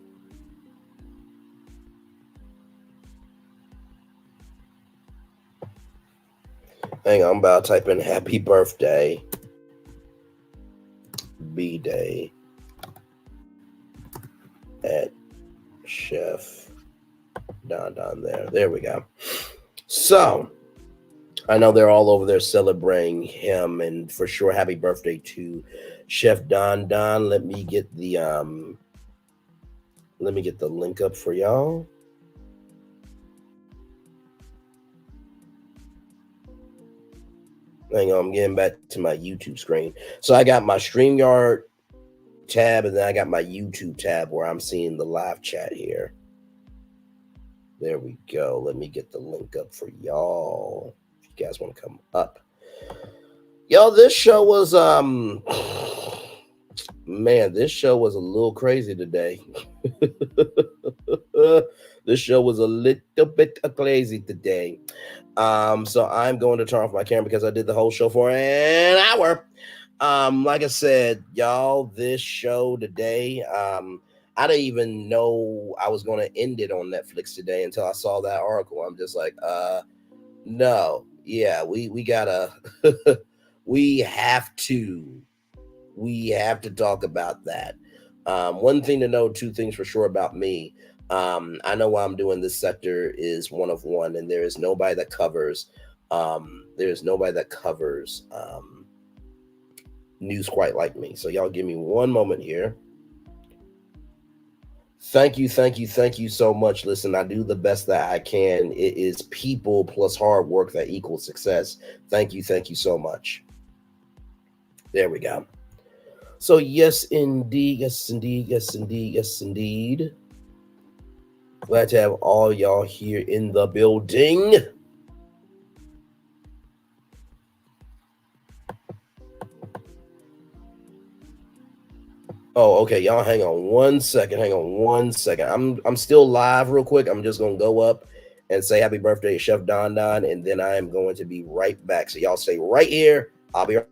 Hang on, I'm about to type in happy birthday. B-Day at Chef Don there. There we go. So I know they're all over there celebrating him, and for sure, happy birthday to Chef Don. Let me get the link up for y'all. Hang on, I'm getting back to my YouTube screen. So I got my StreamYard tab, and then I got my YouTube tab where I'm seeing the live chat here. There we go. Let me get the link up for y'all if you guys want to come up. Y'all, this show was man, this show was a little crazy today. This show was a little bit crazy today. So I'm going to turn off my camera because I did the whole show for an hour. Like I said, y'all, this show today, I didn't even know I was going to end it on Netflix today until I saw that article. I'm just like, no, yeah, we gotta, we have to talk about that. One thing to know, two things for sure about me. I know why I'm doing this sector is one of one, and there is nobody that covers, news quite like me. So y'all give me one moment here. Thank you so much. Listen, I do the best that I can. It is people plus hard work that equals success. Thank you so much. There we go. So yes, indeed. Glad to have all y'all here in the building. Oh, okay, y'all. Hang on one second. I'm still live, real quick. I'm just gonna go up and say happy birthday to Chef Don Don, and then I am going to be right back. So y'all stay right here. I'll be right.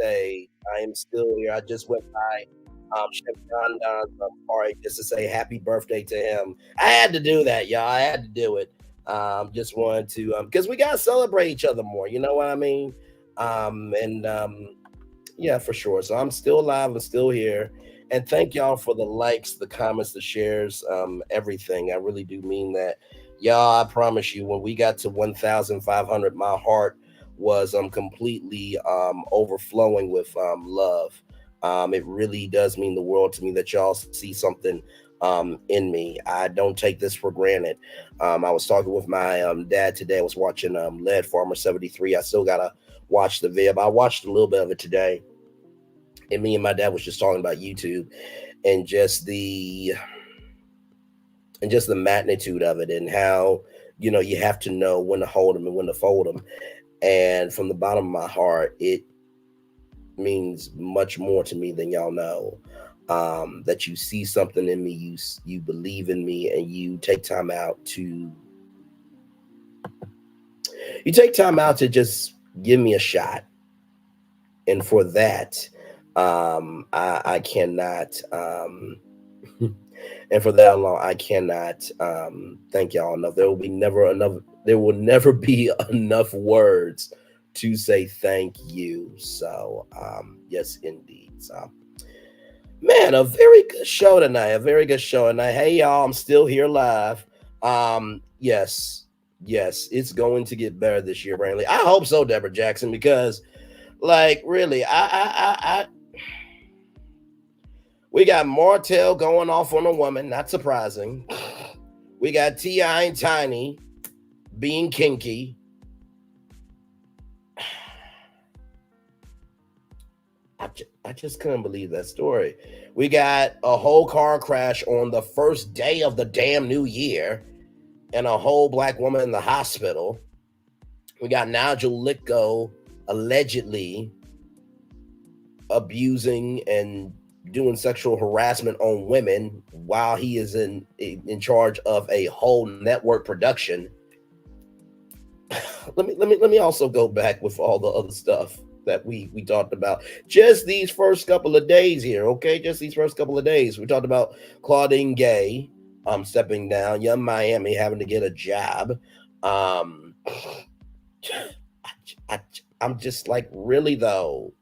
Say I am still here. I just went by Chef Don Don's party just to say happy birthday to him. I had to do that, y'all. I had to do it. Just wanted to because we gotta celebrate each other more. You know what I mean? And Yeah, for sure. So I'm still alive and still here. And thank y'all for the likes, the comments, the shares, everything. I really do mean that. Y'all, I promise you, when we got to 1,500, my heart was completely overflowing with love. It really does mean the world to me that y'all see something in me. I don't take this for granted. I was talking with my dad today. I was watching Lead Farmer 73. I still gotta watch the video, but I watched a little bit of it today. And me and my dad was just talking about YouTube and just the magnitude of it and how, you know, you have to know when to hold them and when to fold them. And from the bottom of my heart, it means much more to me than y'all know. That you see something in me, you believe in me, and you take time out to just give me a shot. And for that, I cannot and for that alone, I cannot thank y'all enough. There will never be enough words to say thank you. So yes, indeed. So man, a very good show tonight. Hey y'all, I'm still here live. Yes, it's going to get better this year, Brantley. I hope so, Deborah Jackson, because like really, I We got Martell going off on a woman, not surprising. We got T.I. and Tiny being kinky. I just couldn't believe that story. We got a whole car crash on the first day of the damn new year and a whole black woman in the hospital. We got Nigel Lythgoe allegedly abusing and doing sexual harassment on women while he is in charge of a whole network production. Let me also go back with all the other stuff that we talked about just these first couple of days here, okay? Just these first couple of days. We talked about Claudine Gay stepping down, Young Miami having to get a job. I'm just like, really though?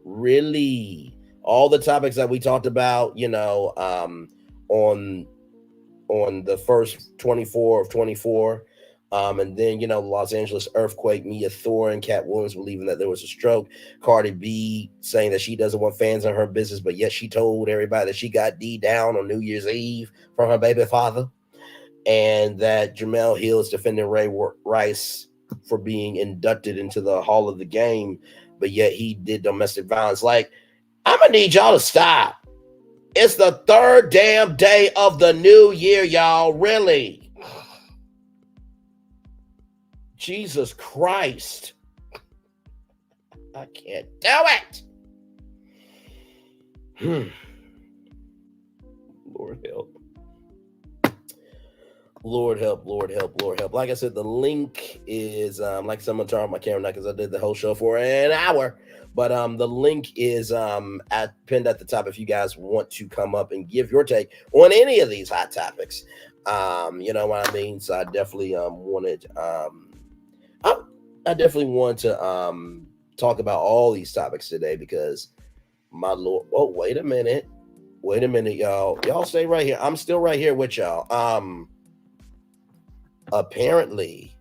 Really? All the topics that we talked about, you know, on the first 24 of 24. And then, you know, Los Angeles earthquake, Mia Thor and Cat Williams believing that there was a stroke. Cardi B saying that she doesn't want fans in her business, but yet she told everybody that she got D down on New Year's Eve from her baby father. And that Jamel Hill is defending Ray Rice for being inducted into the Hall of the Game, but yet he did domestic violence. Like, I'm going to need y'all to stop. It's the third damn day of the new year, y'all. Really? Jesus Christ. I can't do it. Lord help. Lord help, Lord help, Lord help. Like I said, the link is, like someone turned on my camera now because I did the whole show for an hour. But the link is pinned at the top if you guys want to come up and give your take on any of these hot topics. You know what I mean? So I definitely wanted I definitely want to talk about all these topics today because my Lord. Oh, wait a minute, y'all. Y'all stay right here. I'm still right here with y'all. Apparently,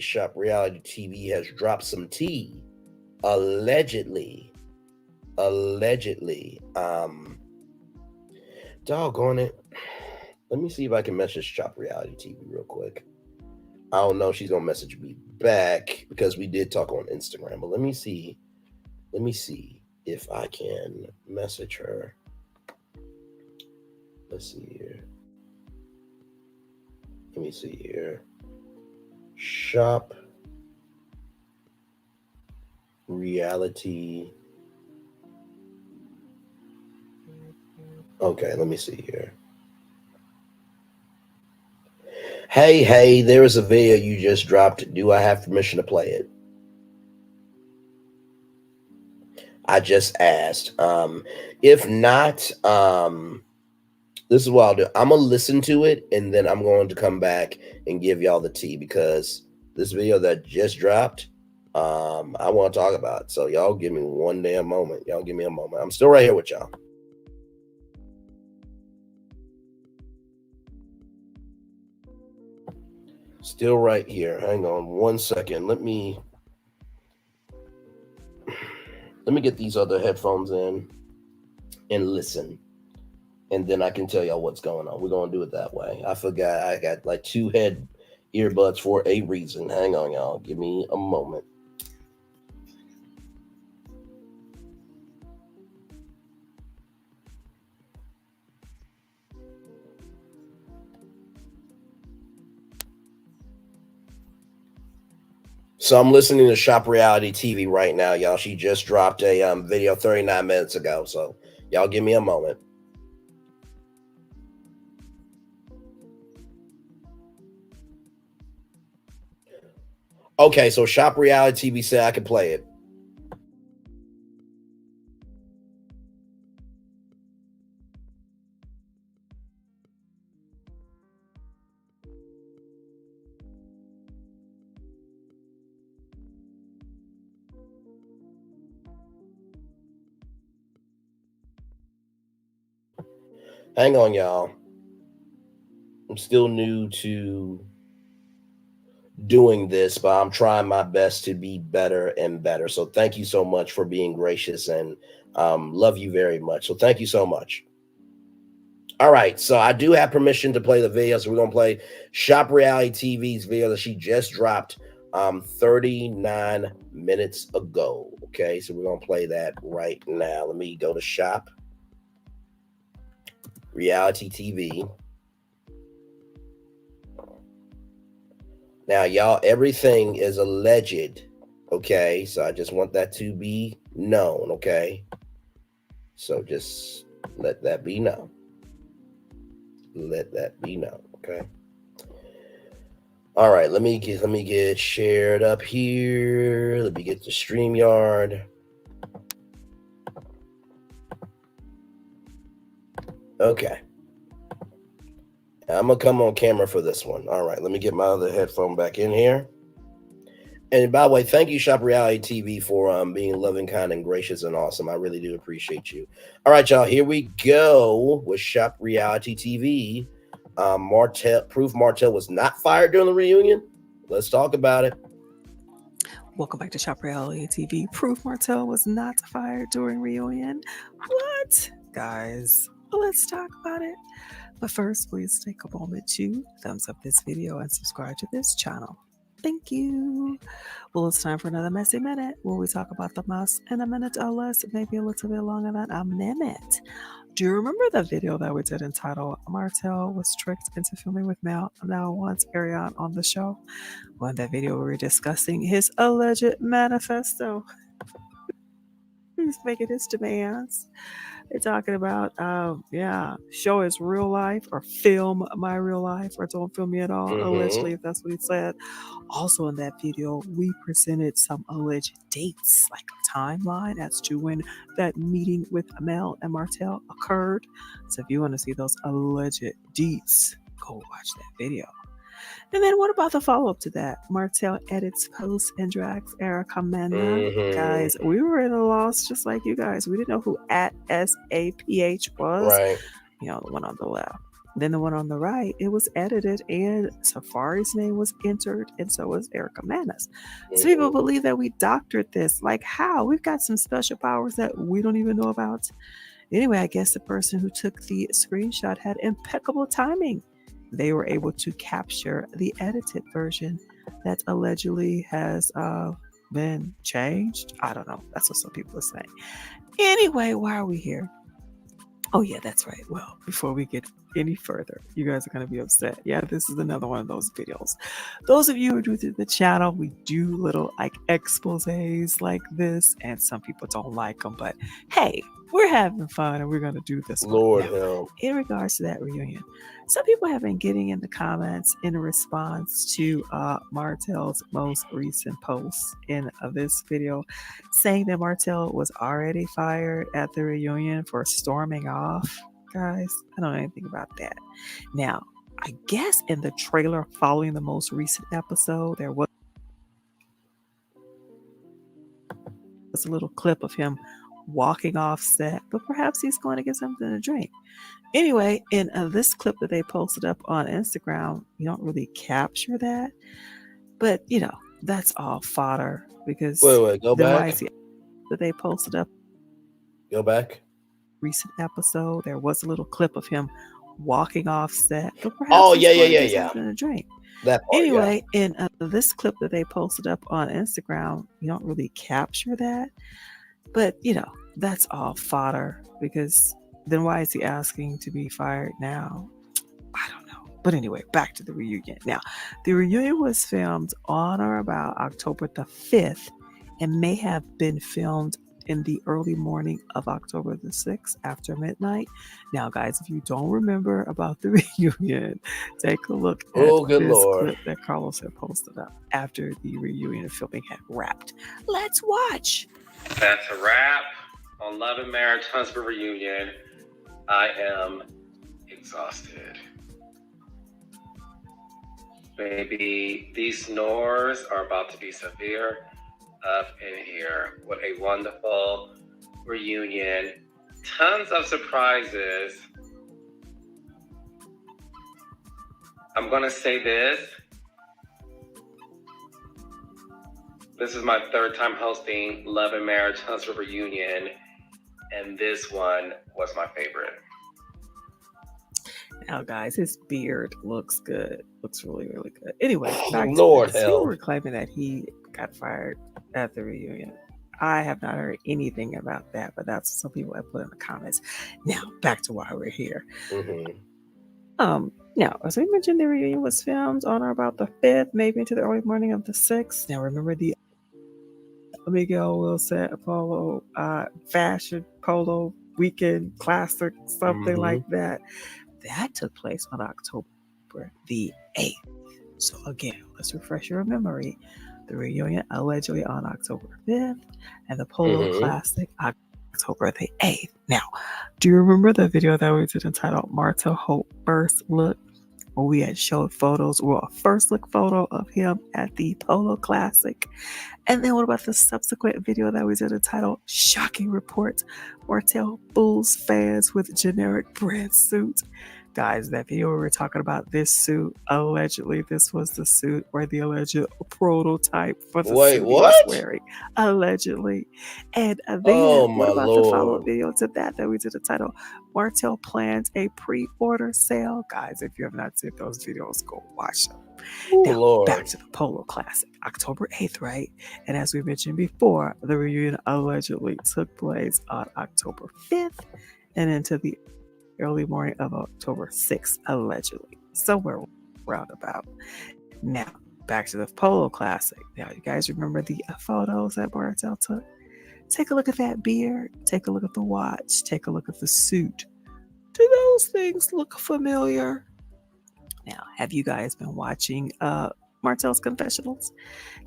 Shop Reality TV has dropped some tea. Allegedly. Doggone it. Let me see if I can message Shop Reality TV real quick. I don't know if she's gonna message me back because we did talk on Instagram, but let me see if I can message her. Let's see here. Let me see here. Shop Reality. Okay, let me see here. Hey, there is a video you just dropped. Do I have permission to play it? I just asked. If not, this is what I'll do. I'm going to listen to it, and then I'm going to come back and give y'all the tea because this video that just dropped, I want to talk about it. So y'all give me one damn moment. Y'all give me a moment. I'm still right here with y'all. Still right here. Hang on 1 second. Let me get these other headphones in and listen. And then I can tell y'all what's going on. We're going to do it that way. I forgot I got like 2 head earbuds for a reason. Hang on, y'all. Give me a moment. So I'm listening to Shop Reality TV right now, y'all. She just dropped a video 39 minutes ago. So y'all give me a moment. Okay, so Shop Reality TV said I could play it. Hang on, y'all. I'm still new to doing this, but I'm trying my best to be better and better. So thank you so much for being gracious, and love you very much. So thank you so much. All right, so I do have permission to play the video. So we're gonna play Shop Reality TV's video that she just dropped 39 minutes ago. Okay, so we're gonna play that right now. Let me go to Shop Reality TV. Now, y'all, everything is alleged. Okay, so I just want that to be known. Okay, so just let that be known. Let that be known. Okay. All right, let me get shared up here. Let me get the StreamYard. Okay. I'm gonna come on camera for this one. All right, let me get my other headphone back in here. And by the way, thank you, Shop Reality TV, for being loving, kind, and gracious and awesome. I really do appreciate you. All right, y'all, here we go with Shop Reality TV. Proof Martell was not fired during the reunion. Let's talk about it. Welcome back to Shop Reality TV. Proof Martell was not fired during reunion. What? Guys, let's talk about it. But first, please take a moment to thumbs up this video and subscribe to this channel. Thank you. Well, it's time for another Messy Minute where we talk about the mess in a minute or less, maybe a little bit longer than a minute. Do you remember the video that we did entitled Martell was tricked into filming with Mel now wants Ariane on the show? Well, in that video, we were discussing his alleged manifesto. He's making his demands. They're talking about, show his real life or film my real life or don't film me at all, allegedly, if that's what he said. Also in that video, we presented some alleged dates, like a timeline as to when that meeting with Mel and Martell occurred. So if you want to see those alleged deets, go watch that video. And then what about the follow-up to that? Martell edits posts and drags Erica Mena. Guys, we were in a loss just like you guys. We didn't know who @SAPH was. Right. You know, the one on the left. Then the one on the right, it was edited and Safari's name was entered, and so was Erica Mana's. So people believe that we doctored this. Like how? We've got some special powers that we don't even know about. Anyway, I guess the person who took the screenshot had impeccable timing. They were able to capture the edited version that allegedly has been changed. I don't know. That's what some people are saying. Anyway, why are we here? Oh, yeah, that's right. Well, before we get any further, you guys are going to be upset. Yeah, this is another one of those videos. Those of you who are new to the channel, we do little like exposés like this, and some people don't like them, but hey, we're having fun and we're going to do this one. Lord now. help. In regards to that reunion, some people have been getting in the comments in response to Martell's most recent post in this video, saying that Martell was already fired at the reunion for storming off. Guys, I don't know anything about that. Now, I guess in the trailer following the most recent episode, there was a little clip of him walking off set, but perhaps he's going to get something to drink. Anyway, in this clip that they posted up on Instagram, you don't really capture that, but you know, that's all fodder because Wait, go back. That they posted up. Go back. Recent episode, there was a little clip of him walking off set, but perhaps Oh, he's yeah, going to get yeah. something to drink. That part, Anyway, in this clip that they posted up on Instagram, you don't really capture that, but you know, that's all fodder because then why is he asking to be fired now? I don't know. But anyway, back to the reunion. Now, the reunion was filmed on or about October the 5th and may have been filmed in the early morning of October the 6th after midnight. Now, guys, if you don't remember about the reunion, take a look at this clip that Carlos had posted up after the reunion filming had wrapped. Let's watch. That's a wrap on Love and Marriage Husband Reunion. I am exhausted. Baby, these snores are about to be severe up in here. What a wonderful reunion. Tons of surprises. I'm going to say this. This is my third time hosting Love and Marriage Huntsville Reunion, and this one was my favorite. Now, guys, his beard looks good. Looks really, really good. Anyway, back Lord to this. help. People were claiming that he got fired at the reunion. I have not heard anything about that, but that's what some people have put in the comments. Now, back to why we're here. Now, as we mentioned, the reunion was filmed on or about the 5th, maybe into the early morning of the 6th. Now, remember the Miguel Wilson Polo fashion polo weekend classic, something like that. That took place on October the 8th. So again, let's refresh your memory. The reunion allegedly on October 5th, and the Polo Classic October the 8th. Now, do you remember the video that we did entitled Martell Hope First Look? Where we had showed photos, or a first look photo of him at the Polo Classic. And then what about the subsequent video that we did entitled Shocking Report, Martell fools fans with generic brand suit? Guys, that video we were talking about this suit, allegedly this was the suit where the alleged prototype for the suit he was wearing, allegedly. And then what about the follow-up video to that we did entitled Martell plans a pre-order sale? Guys, if you have not seen those videos, go watch them. Now, back to the Polo Classic, October 8th, right? And as we mentioned before, the reunion allegedly took place on October 5th and into the early morning of October 6th, allegedly. Somewhere roundabout. Now, back to the Polo Classic. Now, you guys remember the photos that Martell took? Take a look at that beard. Take a look at the watch. Take a look at the suit. Do those things look familiar? Now, have you guys been watching Martell's confessionals?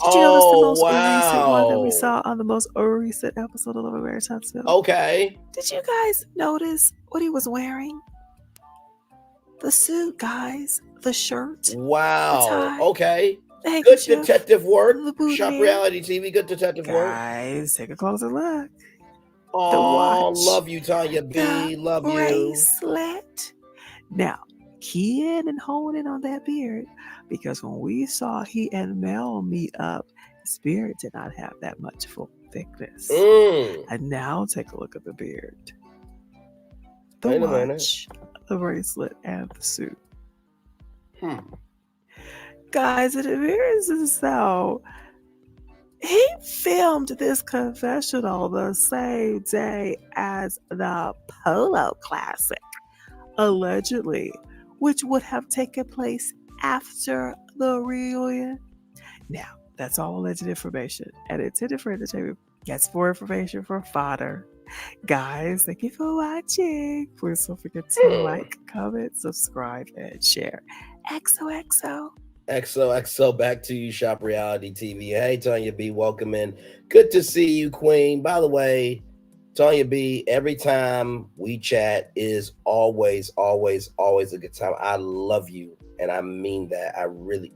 Did you notice the most recent one that we saw on the most recent episode of Love and Marriage Huntsville? Okay. Did you guys notice what he was wearing? The suit, guys. The shirt. Wow. The tie, okay. the Good handkerchief, detective work. the boot Shop heel. Reality TV. Good detective work. Guys, take a closer look. Oh, The watch. love you, Tanya B. The Love you. bracelet. Now, key in and hone in on that beard, because when we saw he and Mel meet up, his beard did not have that much full thickness. And now take a look at the beard, the Wait a watch, the bracelet, and the suit. Guys, it appears as though he filmed this confessional the same day as the Polo Classic, allegedly, which would have taken place after the reunion. Now, that's all alleged information, and it's intended for entertainment. That's for information for fodder. Guys, thank you for watching. Please don't forget to like, comment, subscribe, and share. XOXO. XOXO, back to you, Shop Reality TV. Hey, Tanya B, welcome in. Good to see you, Queen. By the way, Tanya B, every time we chat is always a good time. I love you, and I mean that. I really,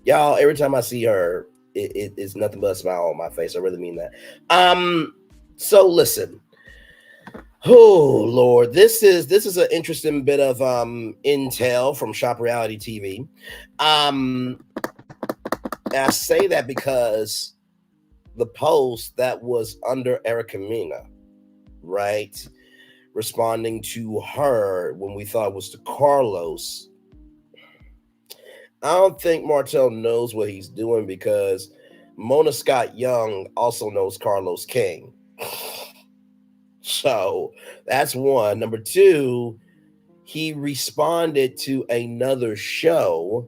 y'all, every time I see her, it's nothing but a smile on my face. I really mean that. So listen. Oh Lord, this is an interesting bit of intel from Shop Reality TV. And I say that because the post that was under Erica Mena, right, responding to her when we thought it was to Carlos. I don't think Martell knows what he's doing, because Mona Scott Young also knows Carlos King. So that's one. Number two, he responded to another show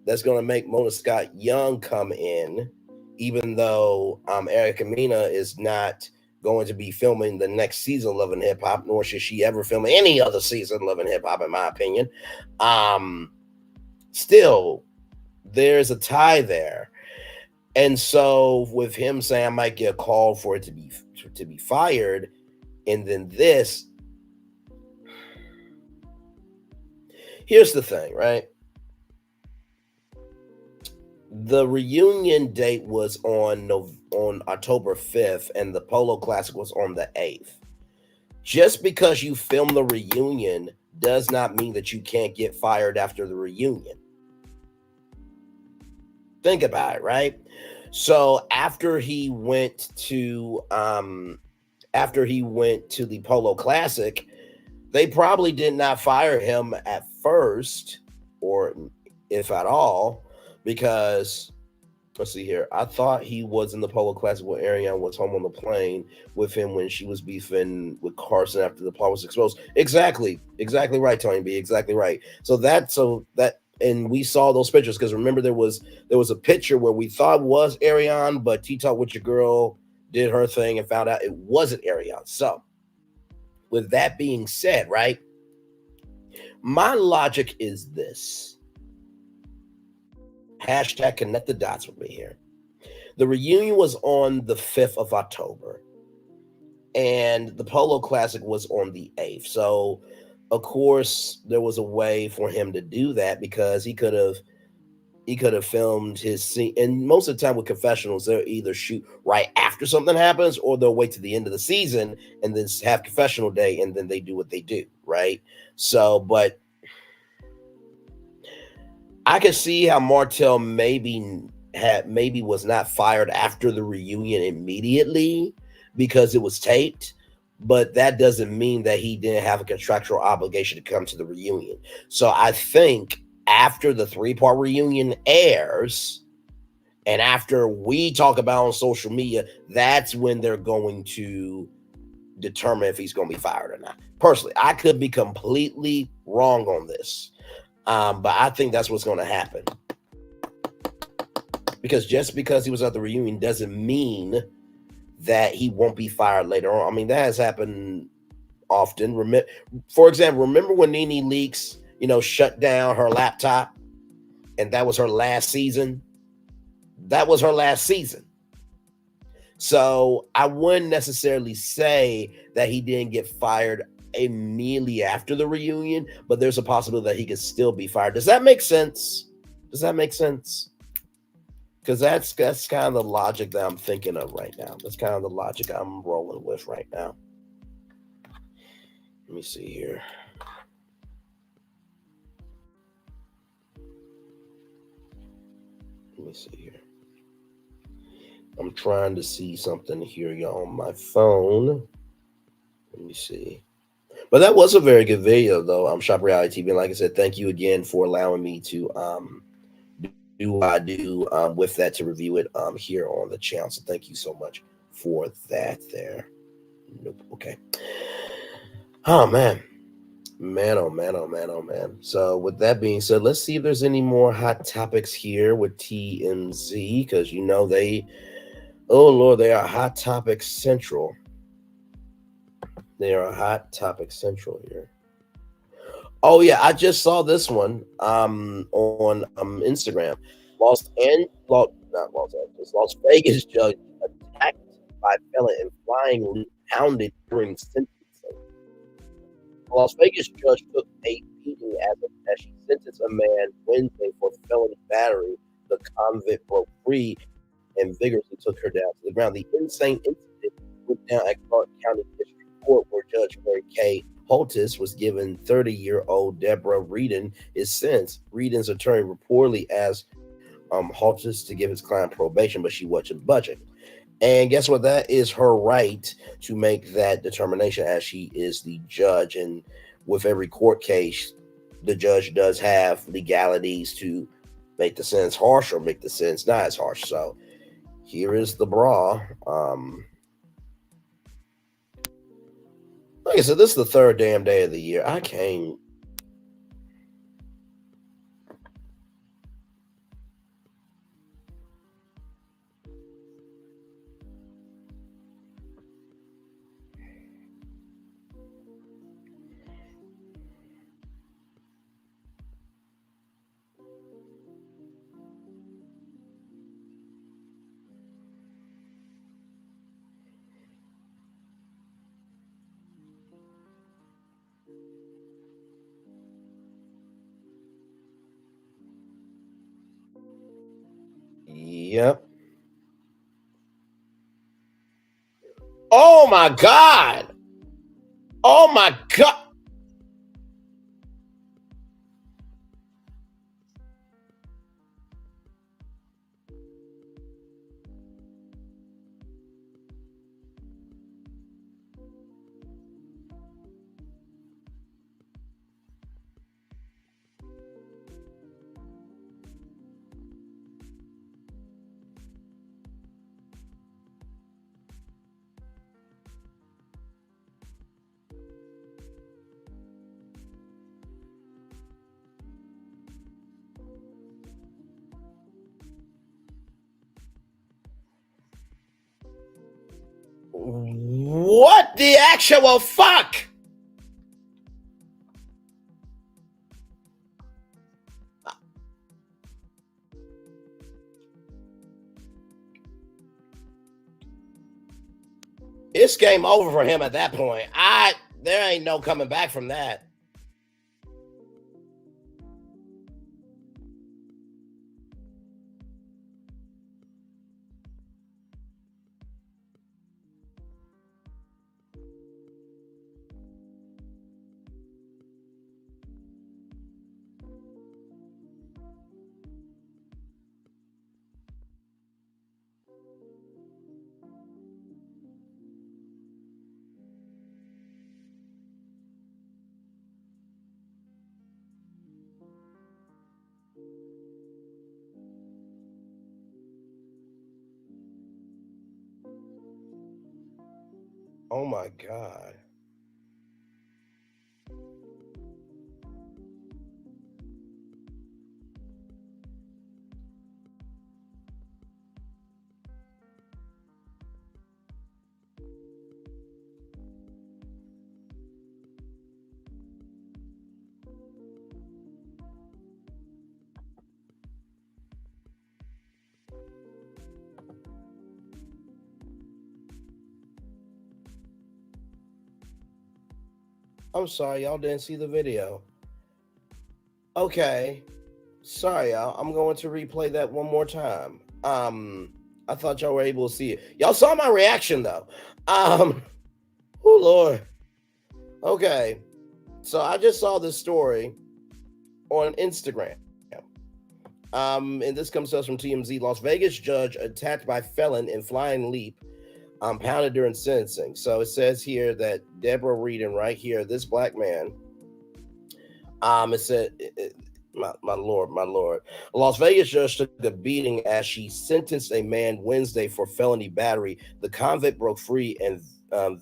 that's going to make Mona Scott Young come in, even though Erica Mena is not going to be filming the next season of Love and Hip Hop, nor should she ever film any other season of Love and Hip Hop, in my opinion. Still, there's a tie there. And so with him saying I might get a call for it to be fired, and then this, here's the thing, right? The reunion date was on October 5th, and the Polo Classic was on the 8th. Just because you film the reunion does not mean that you can't get fired after the reunion. Think about it, right? So after he went to the Polo Classic, they probably did not fire him at first, or if at all, because let's see here. I thought he was in the Polo Classic when Ariane was home on the plane with him when she was beefing with Carson after the plot was exposed. Exactly right, Tony B. Exactly right. So that and we saw those pictures because remember there was a picture where we thought was Ariane, but Tea Talk with Your Girl did her thing and found out it wasn't Ariane. So with that being said, right, my logic is this. Hashtag connect the dots with me here. The reunion was on the 5th of October, and the Polo Classic was on the 8th. So, of course, there was a way for him to do that because he could have filmed his scene. And most of the time with confessionals, they'll either shoot right after something happens or they'll wait to the end of the season and then have confessional day and then they do what they do, right? So, but I could see how Martell maybe was not fired after the reunion immediately because it was taped, but that doesn't mean that he didn't have a contractual obligation to come to the reunion. So I think after the 3-part reunion airs and after we talk about on social media, that's when they're going to determine if he's going to be fired or not. Personally, I could be completely wrong on this. But I think that's what's going to happen. Because just because he was at the reunion doesn't mean that he won't be fired later on. I mean, that has happened often. For example, remember when Nene Leakes, shut down her laptop and that was her last season? That was her last season. So I wouldn't necessarily say that he didn't get fired immediately after the reunion, but there's a possibility that he could still be fired. Does that make sense? Because that's kind of the logic that I'm thinking of right now. That's kind of the logic I'm rolling with right now. Let me see here. I'm trying to see something here, y'all, on my phone. Let me see. But that was a very good video, though. I'm Shop Reality TV. And like I said, thank you again for allowing me to do what I do with that to review it here on the channel. So thank you so much for that there. Nope. Okay. Oh, man. Man, oh, man, oh, man, oh, man. So with that being said, let's see if there's any more hot topics here with TMZ because, oh, Lord, they are hot topic central. They are hot topic central here. Oh yeah, I just saw this one on Instagram. Las Vegas judge attacked by felon and flying leaf pounded during sentencing. A Las Vegas judge took a beating as she sentenced a man Wednesday for felony battery. The convict broke free and vigorously took her down to the ground. The insane incident went down at Clark County District Court, where Judge Mary K. Holtis was given 30-year-old Deborah Reedon his sentence. Reedon's attorney reportedly asked Holtis to give his client probation, but she wasn't budging. And guess what? That is her right to make that determination as she is the judge. And with every court case, the judge does have legalities to make the sentence harsh or make the sentence not as harsh. So here is the bra. Like I said, this is the third damn day of the year. I can't. Yep. Oh my God. Oh my God. the actual fuck? It's game over for him at that point. There ain't no coming back from that. Oh my God. I'm sorry, y'all didn't see the video. Okay. Sorry, y'all. I'm going to replay that one more time. I thought y'all were able to see it. Y'all saw my reaction though. Oh Lord. Okay. So I just saw this story on Instagram. And this comes to us from TMZ. Las Vegas judge attacked by felon in flying leap, pounded during sentencing. So it says here that Deborah Reading right here, this black man, it said, my Lord. A Las Vegas judge took a beating as she sentenced a man Wednesday for felony battery. The convict broke free and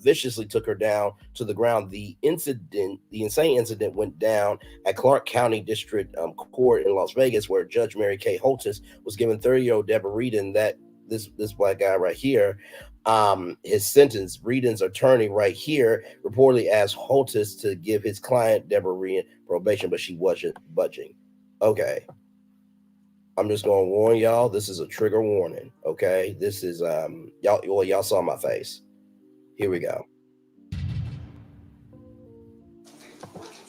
viciously took her down to the ground. The insane incident went down at Clark County District Court in Las Vegas, where Judge Mary Kay Holtis was given 30-year-old Deborah Reading, that this black guy right here, his sentence. Reading's attorney right here reportedly asked Holtis to give his client Deborah Reading probation, but she wasn't budging. Okay. I'm just going to warn y'all, this is a trigger warning, okay? This is, y'all saw my face. Here we go.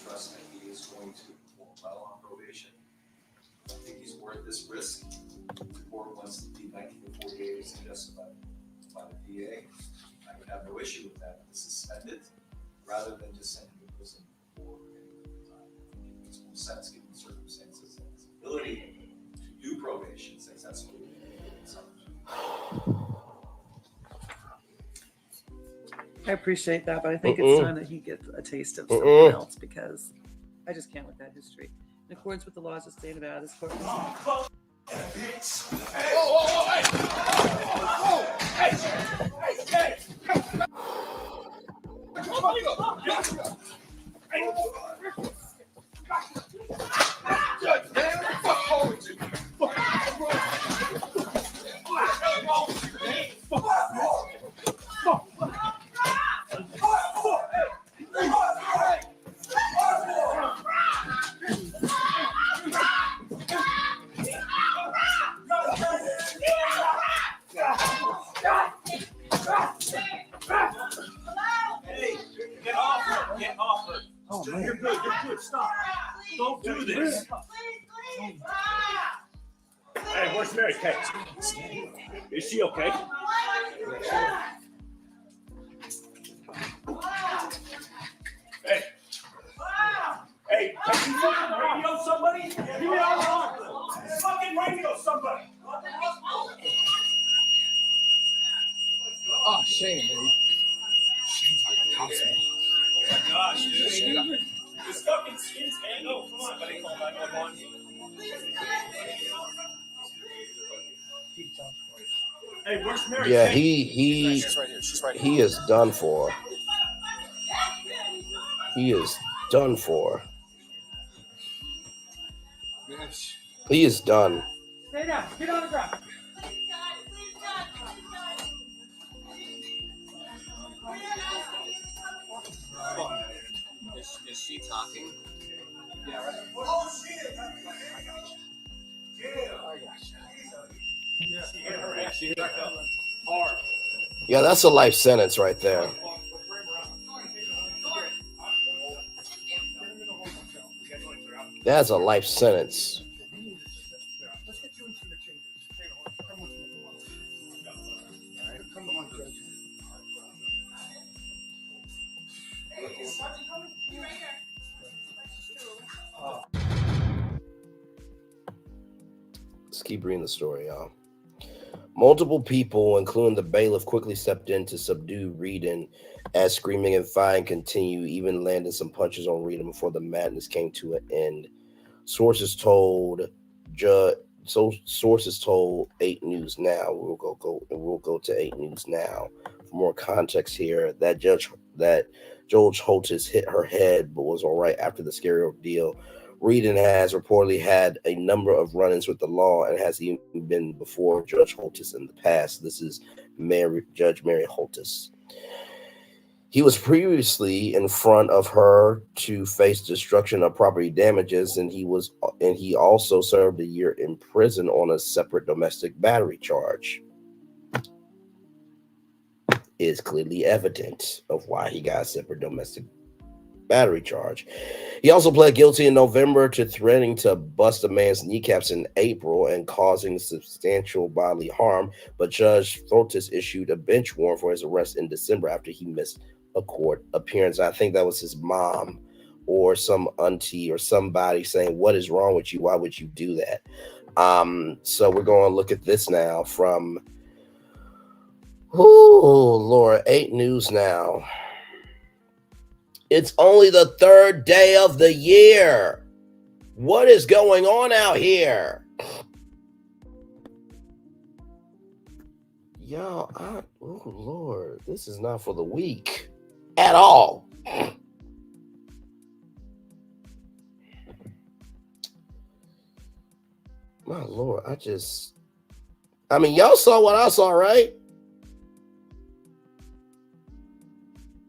Trust that he is going to perform well on probation. I think he's worth this risk. The court wants to be 1948 as suggested by the DA. I would have no issue with that to suspend it rather than just send him to prison for any length of time. It makes more sense given the circumstances and his ability to do probation successfully. I appreciate that, but I think it's time that he gets a taste of something else, because I just can't with that history. In accordance with the laws of the state of Nevada, this court. Get off her. Oh, man. You're good. Stop. Don't do this. Hey, where's Mary Kay? Is she okay? Hey. Hey, can you fucking radio somebody? Give me all the arm. Fucking radio somebody. Oh, shame, baby. Oh my gosh, dude. This fucking skin's hanging. Oh, come on, buddy. Call 911. Hey, where's Mary? Yeah, She's right here. She's right here. he is done for. He is done for. He is done. Stay down. Get on the ground. Is she talking? Yeah, right. Oh, shit! Yeah, that's a life sentence right there. That's a life sentence. Let's keep reading the story, y'all. Multiple people, including the bailiff, quickly stepped in to subdue Reedon as screaming and fighting continued, even landing some punches on Reedon before the madness came to an end. Sources told 8 News Now. We'll go to 8 News Now for more context here. That Judge Holtis hit her head but was all right after the scary ordeal. Reedon has reportedly had a number of run-ins with the law and has even been before Judge Holtis in the past. This is Judge Mary Holtis. He was previously in front of her to face destruction of property damages, and he also served a year in prison on a separate domestic battery charge. It is clearly evident of why he got a separate domestic battery charge. He also pled guilty in November to threatening to bust a man's kneecaps in April and causing substantial bodily harm, but Judge Holtis issued a bench warrant for his arrest in December after he missed a court appearance. I think that was his mom or some auntie or somebody saying, "What is wrong with you? Why would you do that?" So we're going to look at this now from, oh Lord, 8 News Now. It's only the 3rd day of the year. What is going on out here? Y'all, oh Lord, this is not for the weak at all. My Lord, y'all saw what I saw, right?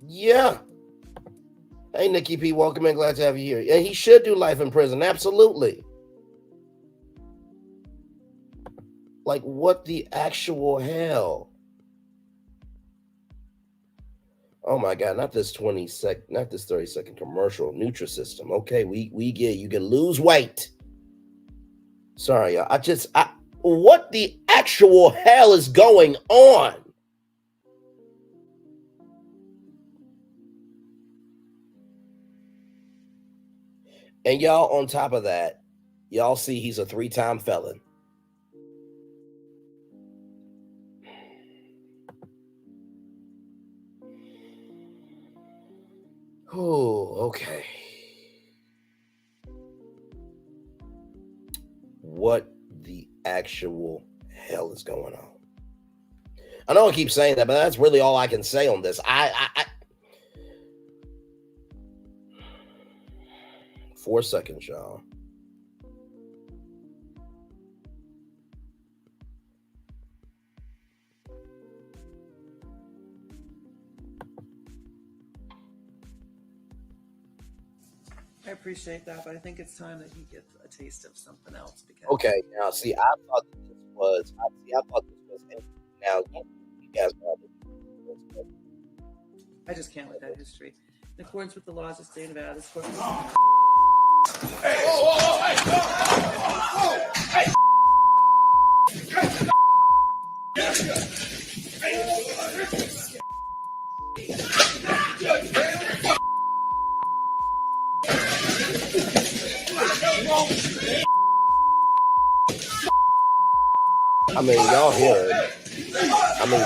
Yeah. Hey, Nikki P, welcome in. Glad to have you here. And he should do life in prison. Absolutely. Like, what the actual hell? Oh my God, not this 30-second commercial. Nutrisystem. Okay, we get you can lose weight. Sorry, y'all. What the actual hell is going on? And y'all, on top of that, y'all see he's a 3-time felon. Oh, okay. What the actual hell is going on? I know I keep saying that, but that's really all I can say on this. 4 seconds, y'all. I appreciate that, but I think it's time that he gets a taste of something else. Because Okay, now see, I thought this was now you guys know. I just can't let that history. In accordance with the laws of the state of Nevada, this court.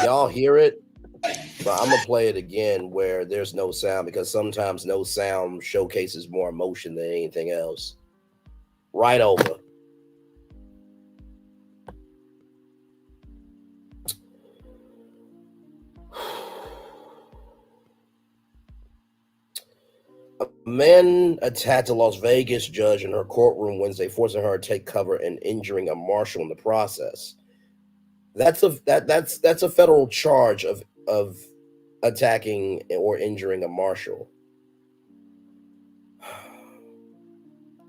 Y'all hear it. But I'm gonna play it again where there's no sound, because sometimes no sound showcases more emotion than anything else. Right over. A man attacked a Las Vegas judge in her courtroom Wednesday, forcing her to take cover and injuring a marshal in the process. That's a federal charge of attacking or injuring a marshal.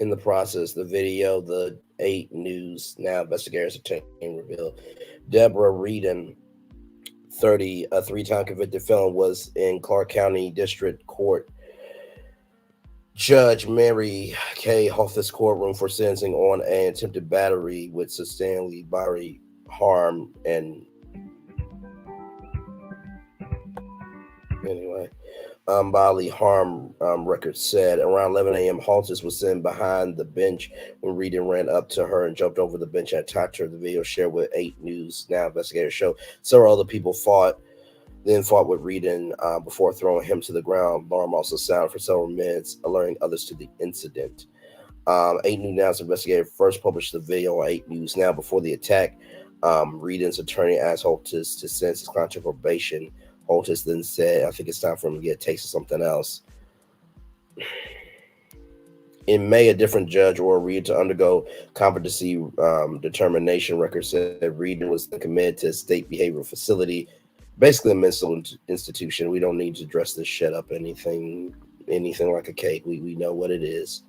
In the process, the video, the 8 News Now investigators obtained revealed Deborah Reedon, 30, a 3-time convicted felon, was in Clark County District Court Judge Mary K. Hoff's courtroom for sentencing on an attempted battery with substantially bodily harm. And anyway, bodily harm record said around 11 a.m. Haltis was sitting behind the bench when Reedon ran up to her and jumped over the bench and attacked her. The video shared with 8 News Now investigators show several other people fought with Reedon before throwing him to the ground. Alarm also sounded for several minutes, alerting others to the incident. 8 News Now's investigator first published the video on 8 News Now before the attack. Reedon's attorney asked Haltis to sentence his client to probation. Haltis then said, I think it's time for him to get a taste of something else. In May, a different judge ordered Reed to undergo competency determination. Record said Reedon was committed to a state behavioral facility, basically a mental institution. We don't need to dress this shit up anything like a cake. We know what it is.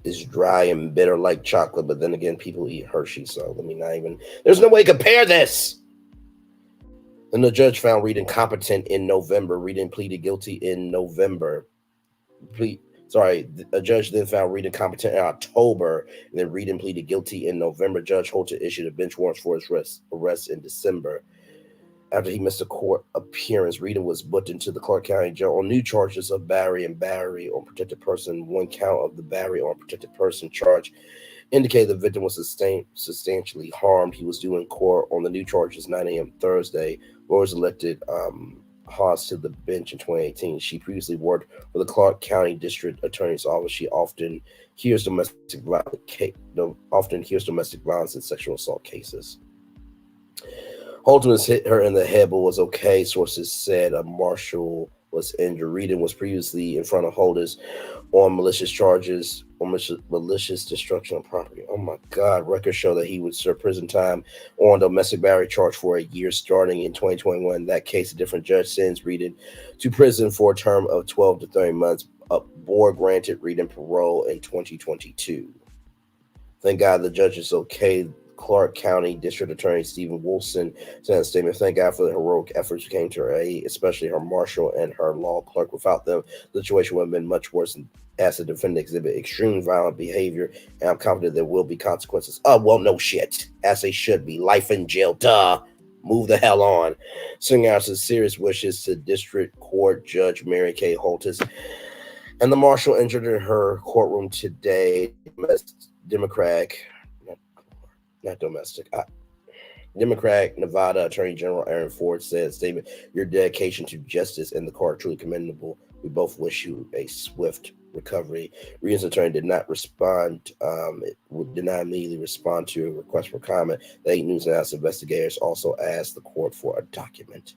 It's dry and bitter like chocolate, but then again, people eat Hershey, so let me not even. There's no way to compare this. And the judge found Reed incompetent in November. Reed pleaded guilty in November. A judge then found Reed incompetent in October, and then Reed pleaded guilty in November. Judge Holter issued a bench warrant for his arrest in December. After he missed a court appearance, Reed was booked into the Clark County Jail on new charges of battery on protected person. One count of the battery on protected person charge indicated the victim was substantially harmed. He was due in court on the new charges 9 a.m. Thursday. Lawyers elected Haas to the bench in 2018. She previously worked for the Clark County District Attorney's Office. She often hears domestic violence and sexual assault cases. Holton hit her in the head, but was okay. Sources said a marshal was injured. Reedon was previously in front of Holders on malicious charges, malicious destruction of property. Oh my God. Records show that he would serve prison time on domestic battery charge for a year starting in 2021. In that case, a different judge sentenced Reedon to prison for a term of 12 to 30 months. A board granted Reedon parole in 2022. Thank God the judge is okay. Clark County District Attorney Stephen Wilson sent a statement. Thank God for the heroic efforts who came to her aid, especially her marshal and her law clerk. Without them, the situation would have been much worse, as the defendant exhibit extreme violent behavior, and I'm confident there will be consequences. Oh, well, no shit. As they should be. Life in jail. Duh. Move the hell on. Sending out some serious wishes to District Court Judge Mary K. Holtis and the marshal injured in her courtroom today. Democratic Nevada Attorney General Aaron Ford said, statement, your dedication to justice and the court are truly commendable. We both wish you a swift recovery. Reedon's attorney did not immediately respond to a request for comment. The 8 News Now investigators also asked the court for a document.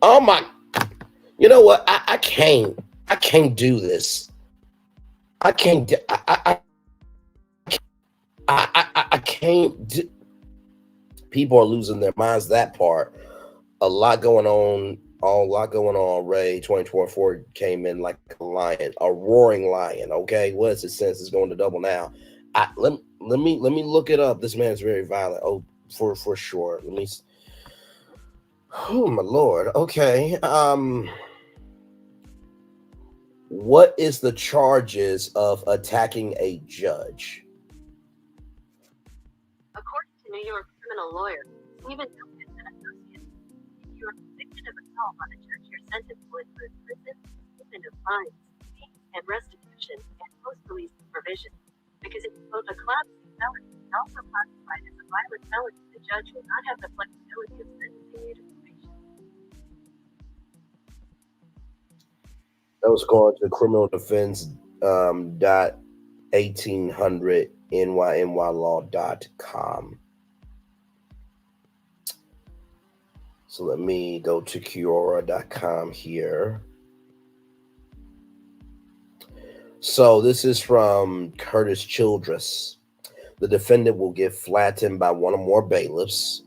Oh my, you know what? I can't do this. I can't do. People are losing their minds. That part, a lot going on. Ray 2024 came in like a lion, a roaring lion. Okay, what is it sense? It's going to double now. Let me look it up. This man's very violent. Oh, for sure. Let me. Oh my Lord. Okay. What is the charges of attacking a judge? According to New York criminal lawyer Stephen Tompkins and Associates, if you are convicted of assault on a judge, you're sentenced to live in prison, stipend of fines, fees, and restitution, and post-release supervision. Because it's both a Class C felony and also classified as a violent felony, the judge will not have the flexibility of sentencing you to probation. That was going to criminal defense .1800nynylaw.com. So let me go to Quora.com here. So this is from Curtis Childress. The defendant will get flattened by one or more bailiffs.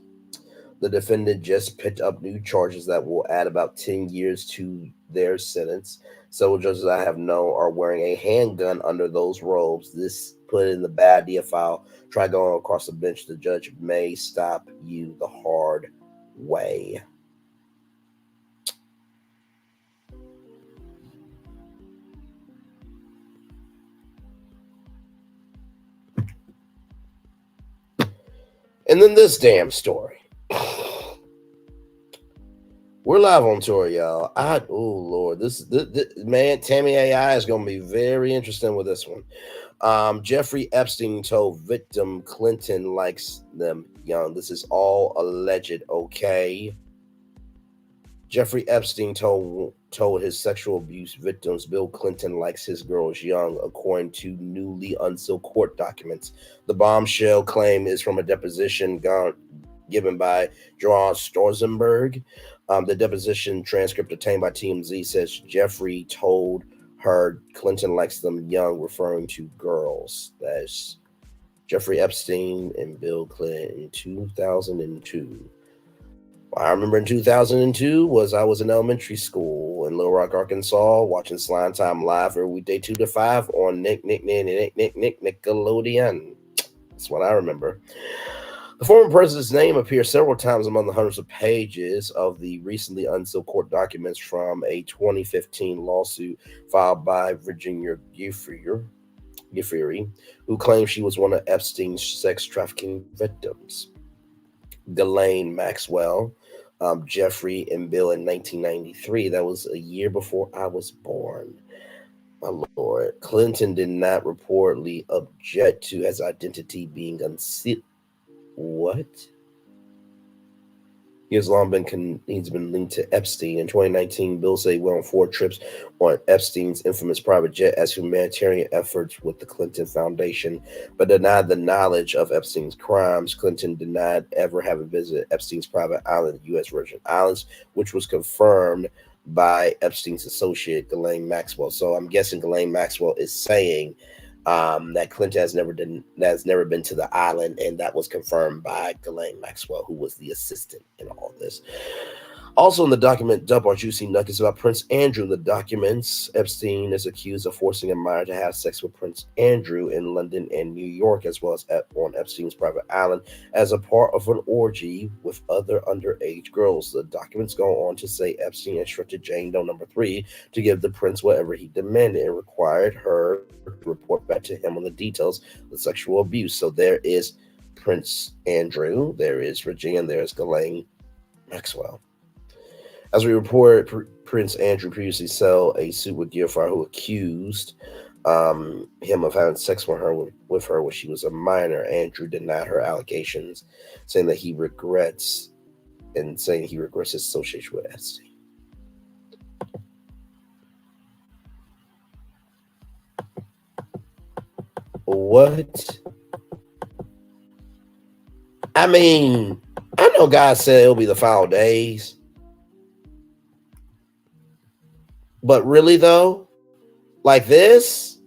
The defendant just picked up new charges that will add about 10 years to their sentence. Several judges I have known are wearing a handgun under those robes. This put in the bad idea file. Try going across the bench. The judge may stop you the hard way. And then this damn story. We're live on tour, y'all. Oh Lord, this man, Tammy AI is gonna be very interesting with this one. Jeffrey Epstein told victim Clinton likes them young. This is all alleged, okay? Jeffrey Epstein told his sexual abuse victims Bill Clinton likes his girls young, according to newly unsealed court documents. The bombshell claim is from a deposition given by Joan Storzenberg. The deposition transcript obtained by TMZ says Jeffrey told her Clinton likes them young, referring to girls. That's Jeffrey Epstein and Bill Clinton in 2002. I remember in 2002 I was in elementary school in Little Rock, Arkansas, watching Slime Time live every weekday 2 to 5 on Nickelodeon. That's what I remember. The former president's name appears several times among the hundreds of pages of the recently unsealed court documents from a 2015 lawsuit filed by Virginia Giuffre, who claimed she was one of Epstein's sex trafficking victims. Ghislaine Maxwell, Jeffrey and Bill in 1993. That was a year before I was born. My Lord. Clinton did not reportedly object to his identity being unsealed. What? He's been linked to Epstein. In 2019, Bill said he went on 4 trips on Epstein's infamous private jet as humanitarian efforts with the Clinton Foundation, but denied the knowledge of Epstein's crimes. Clinton denied ever having visited Epstein's private island, the U.S. Virgin Islands, which was confirmed by Epstein's associate, Ghislaine Maxwell. So I'm guessing Ghislaine Maxwell is saying that Clinton has never been to the island, and that was confirmed by Ghislaine Maxwell, who was the assistant in all this. Also in the document, dump our juicy nuggets about Prince Andrew. In the documents, Epstein is accused of forcing a minor to have sex with Prince Andrew in London and New York, as well as on Epstein's private island, as a part of an orgy with other underage girls. The documents go on to say Epstein instructed Jane Doe number 3 to give the prince whatever he demanded and required her to report back to him on the details of the sexual abuse. So there is Prince Andrew, there is Virginia, and there is Ghislaine Maxwell. As we reported, Prince Andrew previously settled a suit with Giuffre, who accused him of having sex with her when she was a minor. Andrew denied her allegations, saying he regrets his association with Epstein. What? I mean, I know God said it'll be the final days. But really, though, like this,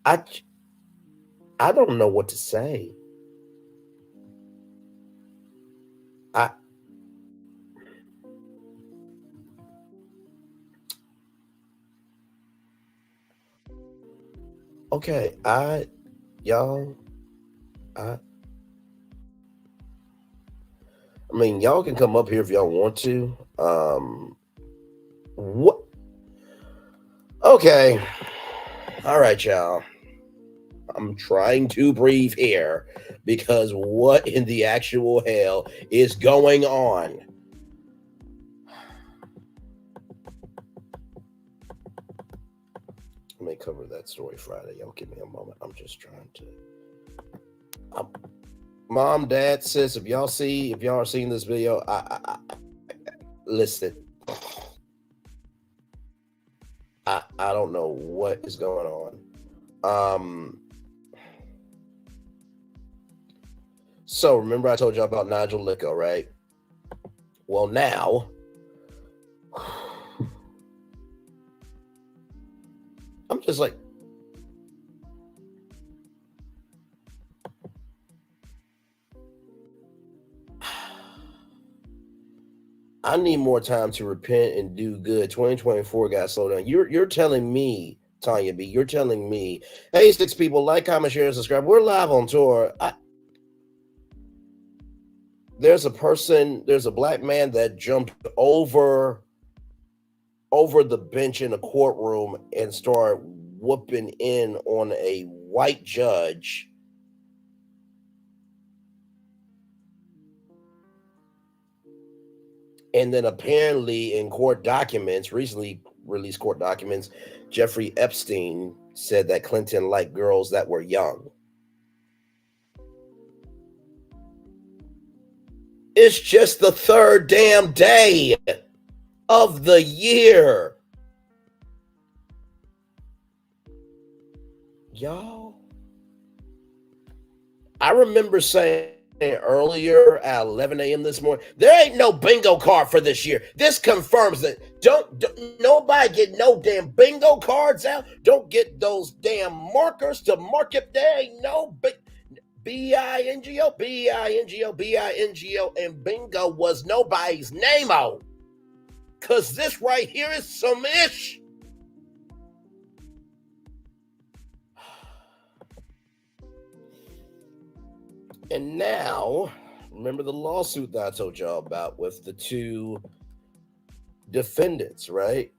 I don't know what to say. Okay, y'all can come up here if y'all want to. What? Okay. All right, y'all. I'm trying to breathe here because what in the actual hell is going on? Let me cover that story Friday. Y'all give me a moment. I'm just trying to. Mom, Dad, sis, if y'all are seeing this video, I listen. I don't know what is going on. So remember I told you about Nigel Lythgoe, right? Well, now I'm just like, I need more time to repent and do good. 2024 got slowed down. You're telling me, Tanya B, you're telling me, hey, 6 people, like, comment, share, and subscribe. We're live on tour. There's a black man that jumped over the bench in a courtroom and started whooping in on a white judge. And then apparently in recently released court documents, Jeffrey Epstein said that Clinton liked girls that were young. It's just the 3rd damn day of the year. Y'all, I remember saying earlier at 11 a.m. this morning, there ain't no bingo card for this year. This confirms that don't nobody get no damn bingo cards out. Don't get those damn markers to mark it. There ain't no B-I-N-G-O, B-I-N-G-O, B-I-N-G-O, and bingo was nobody's name out. Because this right here is some ish. And now, remember the lawsuit that I told y'all about with the 2 defendants, right?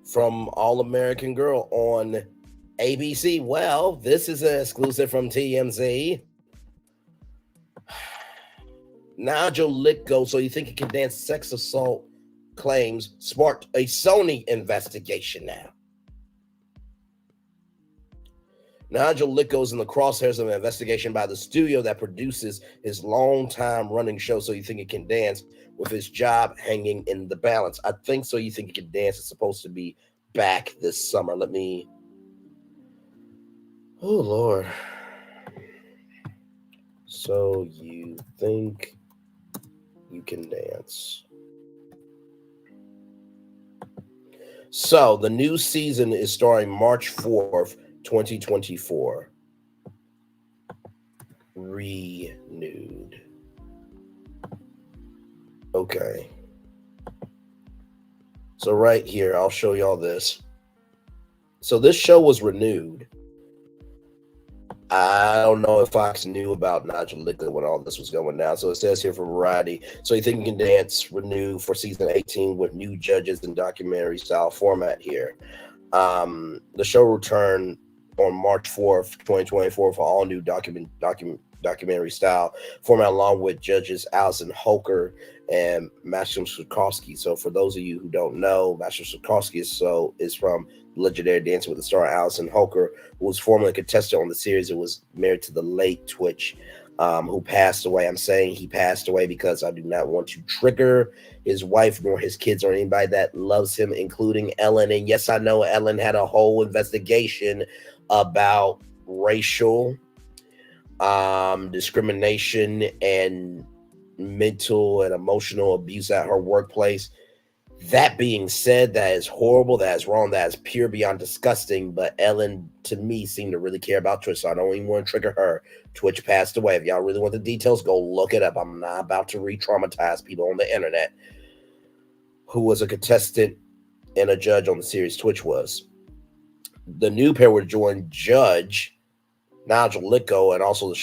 From All American Girl on ABC. Well, this is an exclusive from TMZ. Nigel Lythgoe, so you think he can dance sex assault claims, sparked a Sony investigation now. Nigel Lythgoe is in the crosshairs of an investigation by the studio that produces his long-time running show, So You Think It Can Dance, with his job hanging in the balance. I think So You Think It Can Dance is supposed to be back this summer. Oh, Lord. So You Think You Can Dance. So the new season is starting March 4th, 2024. Renewed. Okay. So right here, I'll show y'all this. So this show was renewed. I don't know if Fox knew about Nigel Lythgoe when all this was going down. So it says here for Variety. So You Think You Can Dance renewed for season 18 with new judges and documentary style format here. The show returned on March 4th, 2024 for all new documentary style format, along with judges Allison Holker and Maxim Sukowski. So for those of you who don't know, Maxim Sukowski is from legendary Dancing with the Star Allison Holker, who was formerly a contestant on the series and was married to the late Twitch, who passed away. I'm saying he passed away because I do not want to trigger his wife nor his kids or anybody that loves him, including Ellen. And yes, I know Ellen had a whole investigation about racial discrimination and mental and emotional abuse at her workplace. That being said, that is horrible, that is wrong, that is pure beyond disgusting. But Ellen, to me, seemed to really care about Twitch, so I don't even want to trigger her. Twitch passed away. If y'all really want the details, go look it up. I'm not about to re-traumatize people on the internet. Who was a contestant and a judge on the series Twitch was. The new pair would join Judge Nigel Lythgoe, and also who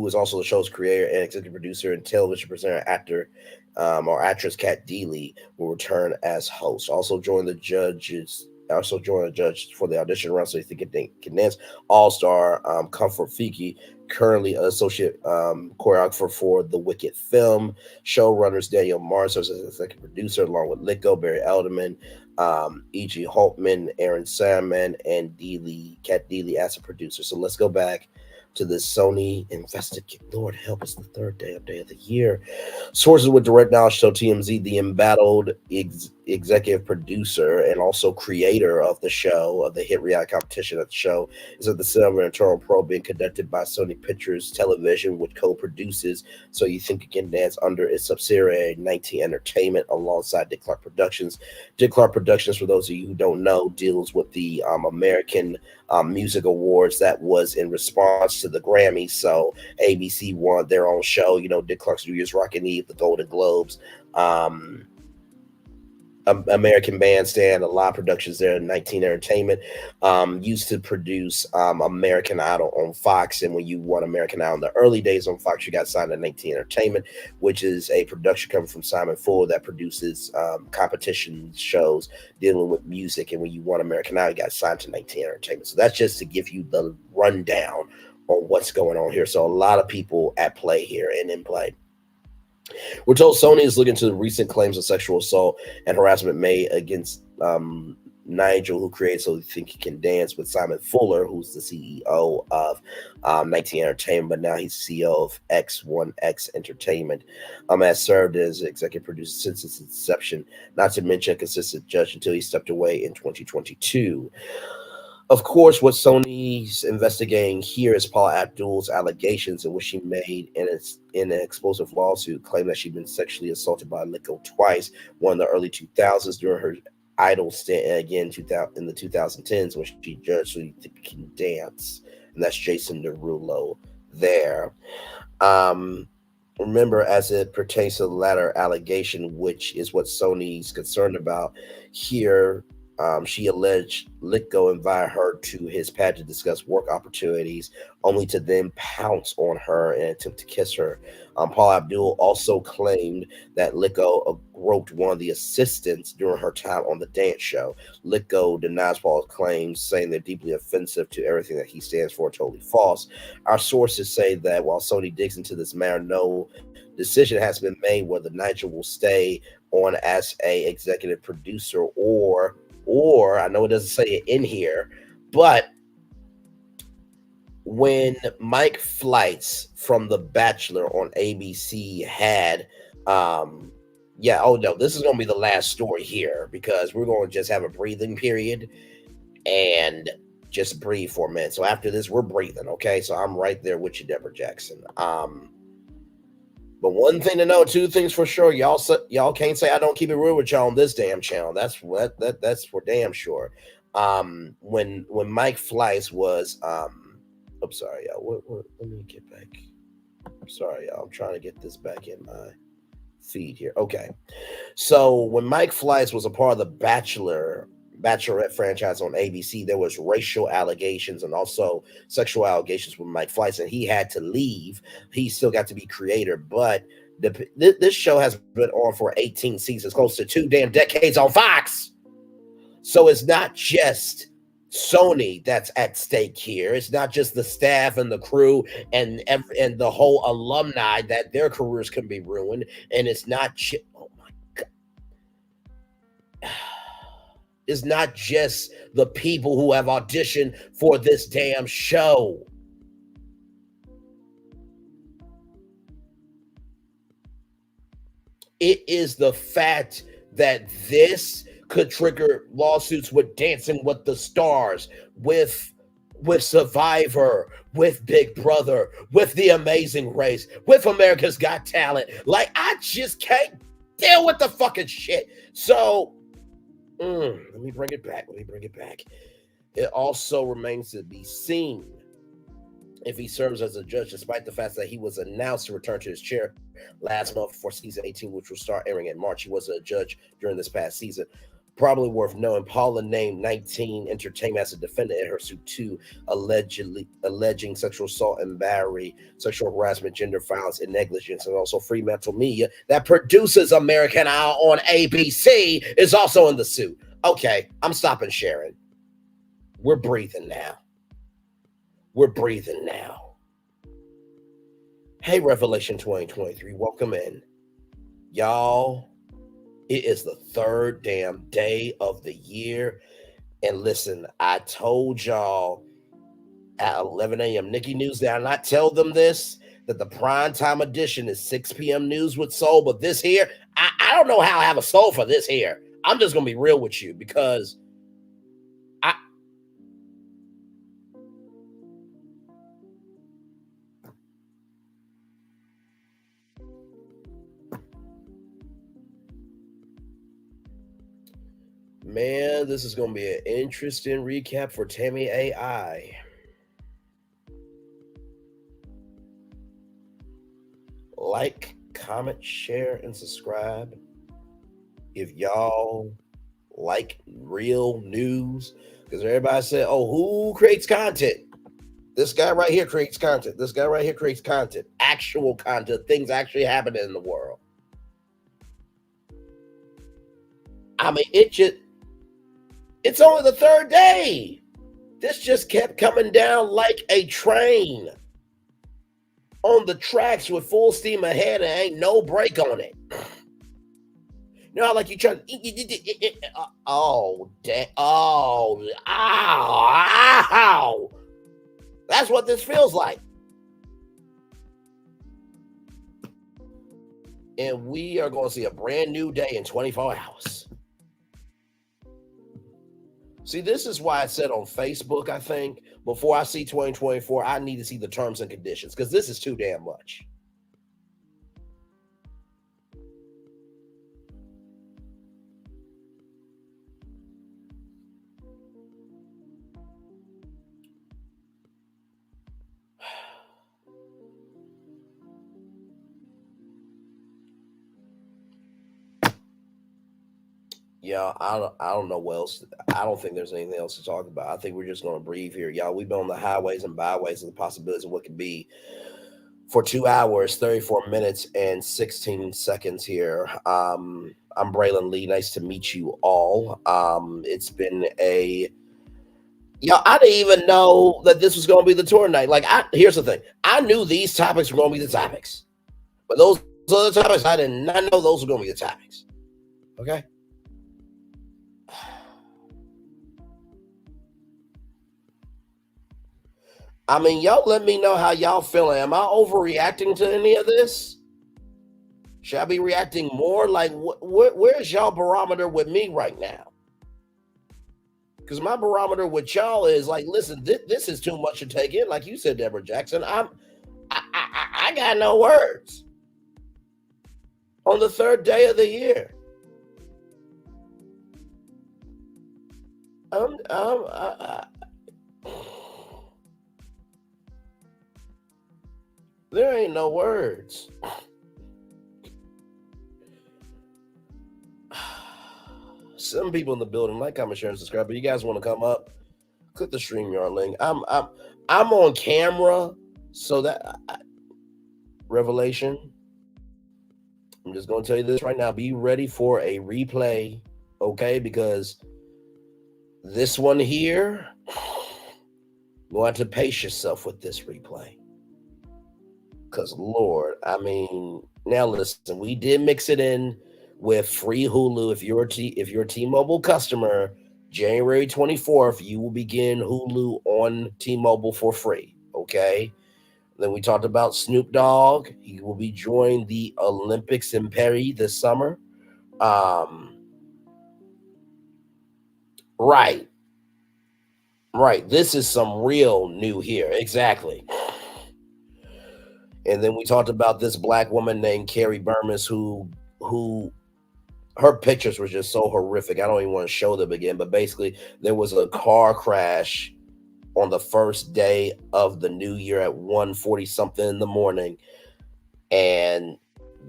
is also the show's creator and executive producer and television presenter, actor or actress Kat Deely, will return as host. Also join the judge for the audition run, So You Think It Can Dance. All-star Comfort Fiki, currently an associate choreographer for the Wicked film. Showrunners Daniel Mars as executive producer, along with Lythgoe, Barry Elderman, E.G. Holtman, Aaron Salmon, and Kat Deely as a producer. So let's go back to this Sony investigation. Lord help us, the third day of the year. Sources with direct knowledge tell TMZ the embattled executive producer and also creator of the show, of the hit reality competition at the show, is at the center of an internal probe being conducted by Sony Pictures Television, which co-produces So You Think You Can Dance under its subsidiary 19 Entertainment alongside Dick Clark Productions. Dick Clark Productions, for those of you who don't know, deals with the American Music Awards. That was in response to the Grammys. So ABC wanted their own show. You know, Dick Clark's New Year's Rockin' Eve, the Golden Globes, American Bandstand, a lot of productions there. 19 Entertainment used to produce American Idol on Fox, and when you won American Idol in the early days on Fox, you got signed to 19 Entertainment, which is a production coming from Simon Fuller that produces competition shows dealing with music. And when you won American Idol, you got signed to 19 Entertainment. So that's just to give you the rundown on what's going on here. So a lot of people at play here and in play. We're told Sony is looking into the recent claims of sexual assault and harassment made against Nigel, who created So You Think You Can Dance, with Simon Fuller, who's the CEO of 19 Entertainment, but now he's CEO of X1X Entertainment, has served as executive producer since its inception, not to mention a consistent judge until he stepped away in 2022. Of course, what Sony's investigating here is Paula Abdul's allegations in which she made in an explosive lawsuit, claiming that she'd been sexually assaulted by Lythgoe twice, one in the early 2000s during her Idol stint, and again in the 2010s when she judged So You Think You Can Dance, and that's Jason Derulo there. Remember, as it pertains to the latter allegation, which is what Sony's concerned about here, she alleged Lythgoe invited her to his pad to discuss work opportunities, only to then pounce on her and attempt to kiss her. Paula Abdul also claimed that Lythgoe groped one of the assistants during her time on the dance show. Lythgoe denies Paula's claims, saying they're deeply offensive to everything that he stands for, totally false. Our sources say that while Sony digs into this matter, no decision has been made whether Nigel will stay on as a executive producer or I know it doesn't say it in here, but when Mike Flights from The Bachelor on ABC had, this is going to be the last story here because we're going to just have a breathing period and just breathe for a minute. So after this, we're breathing, okay? So I'm right there with you, Deborah Jackson. But one thing to know, two things for sure, y'all can't say I don't keep it real with y'all on this damn channel. That's for damn sure. When Mike Fleiss was, I'm sorry, y'all. Let me get back. I'm sorry, y'all. I'm trying to get this back in my feed here. Okay, so when Mike Fleiss was a part of the Bachelorette franchise on ABC, there was racial allegations and also sexual allegations with Mike Fleiss, and he had to leave. He still got to be creator, but this show has been on for 18 seasons, close to 2 damn decades on Fox. So it's not just Sony that's at stake here. It's not just the staff and the crew and the whole alumni that their careers can be ruined, and it's not it's not just the people who have auditioned for this damn show. It is the fact that this could trigger lawsuits with Dancing with the Stars, with Survivor, with Big Brother, with The Amazing Race, with America's Got Talent. Like, I just can't deal with the fucking shit. So, let me bring it back. It also remains to be seen if he serves as a judge, despite the fact that he was announced to return to his chair last month for season 18, which will start airing in March. He was a judge during this past season. Probably worth knowing, Paula named 19 Entertainment as a defendant in her suit 2, alleging sexual assault and battery, sexual harassment, gender violence, and negligence, and also Fremantle Media that produces American Idol on ABC is also in the suit. Okay, I'm stopping sharing. We're breathing now. Hey, Revelation 2023, welcome in. Y'all, it is the third damn day of the year. And listen, I told y'all at 11 a.m. Nikki News, did I not tell them this? That the primetime edition is 6 p.m. news with soul, but this here, I don't know how I have a soul for this here. I'm just going to be real with you because man, this is going to be an interesting recap for Tammy AI. Like, comment, share, and subscribe. If y'all like real news, because everybody said, oh, who creates content? This guy right here creates content. This guy right here creates content. Actual content. Things actually happening in the world. I mean, it's only the third day. This just kept coming down like a train on the tracks with full steam ahead and ain't no brake on it. You know, like you trying to, oh, damn, oh, ow, ow. That's what this feels like. And we are going to see a brand new day in 24 hours. See, this is why I said on Facebook, I think, before I see 2024, I need to see the terms and conditions, because this is too damn much. Yeah, I don't know what else. I don't think there's anything else to talk about. I think we're just going to breathe here. Y'all, we've been on the highways and byways of the possibilities of what could be for 2 hours, 34 minutes, and 16 seconds here. I'm Braylon Lee. Nice to meet you all. It's been I didn't even know that this was going to be the tour night. Like, here's the thing. I knew these topics were going to be the topics. But those other topics, I did not know those were going to be the topics. Okay? I mean, y'all let me know how y'all feeling. Am I overreacting to any of this? Should I be reacting more? Like, where's y'all barometer with me right now? Because my barometer with y'all is like, listen, this is too much to take in. Like you said, Deborah Jackson, I got no words. On the third day of the year. There ain't no words. Some people in the building, like, comment, share, and subscribe. But you guys want to come up? Click the StreamYard link. I'm on camera, so that Revelation. I'm just gonna tell you this right now. Be ready for a replay, okay? Because this one here, you're going to have to pace yourself with this replay. Because, Lord, I mean, now listen, we did mix it in with free Hulu. If you're a T-Mobile customer, January 24th, you will begin Hulu on T-Mobile for free, okay? Then we talked about Snoop Dogg. He will be joining the Olympics in Paris this summer. Right. This is some real new here. Exactly. And then we talked about this black woman named Carrie Bernans who her pictures were just so horrific. I don't even want to show them again, but basically there was a car crash on the first day of the new year at 1:40 something in the morning. And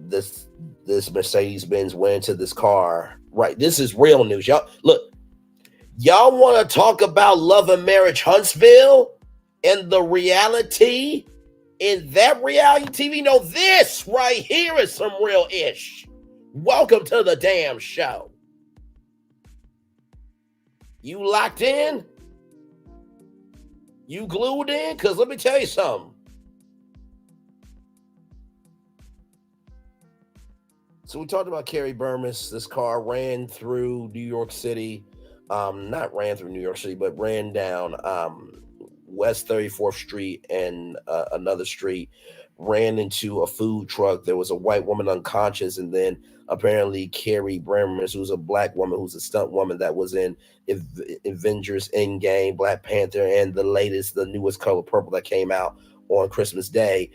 this Mercedes-Benz went into this car. Right. This is real news. Y'all, look, y'all want to talk about Love and Marriage Huntsville and the reality in that reality TV? No, this right here is some real ish. Welcome to the damn show. You locked in? You glued in? Because let me tell you something. So we talked about Carrie Bernans. This car ran through New York City. Not ran through New York City, but ran down West 34th Street and another street, ran into a food truck. There was a white woman unconscious, and then apparently Carrie Bernans, who's a black woman, who's a stunt woman that was in Avengers Endgame, Black Panther, and the newest Color Purple that came out on Christmas Day,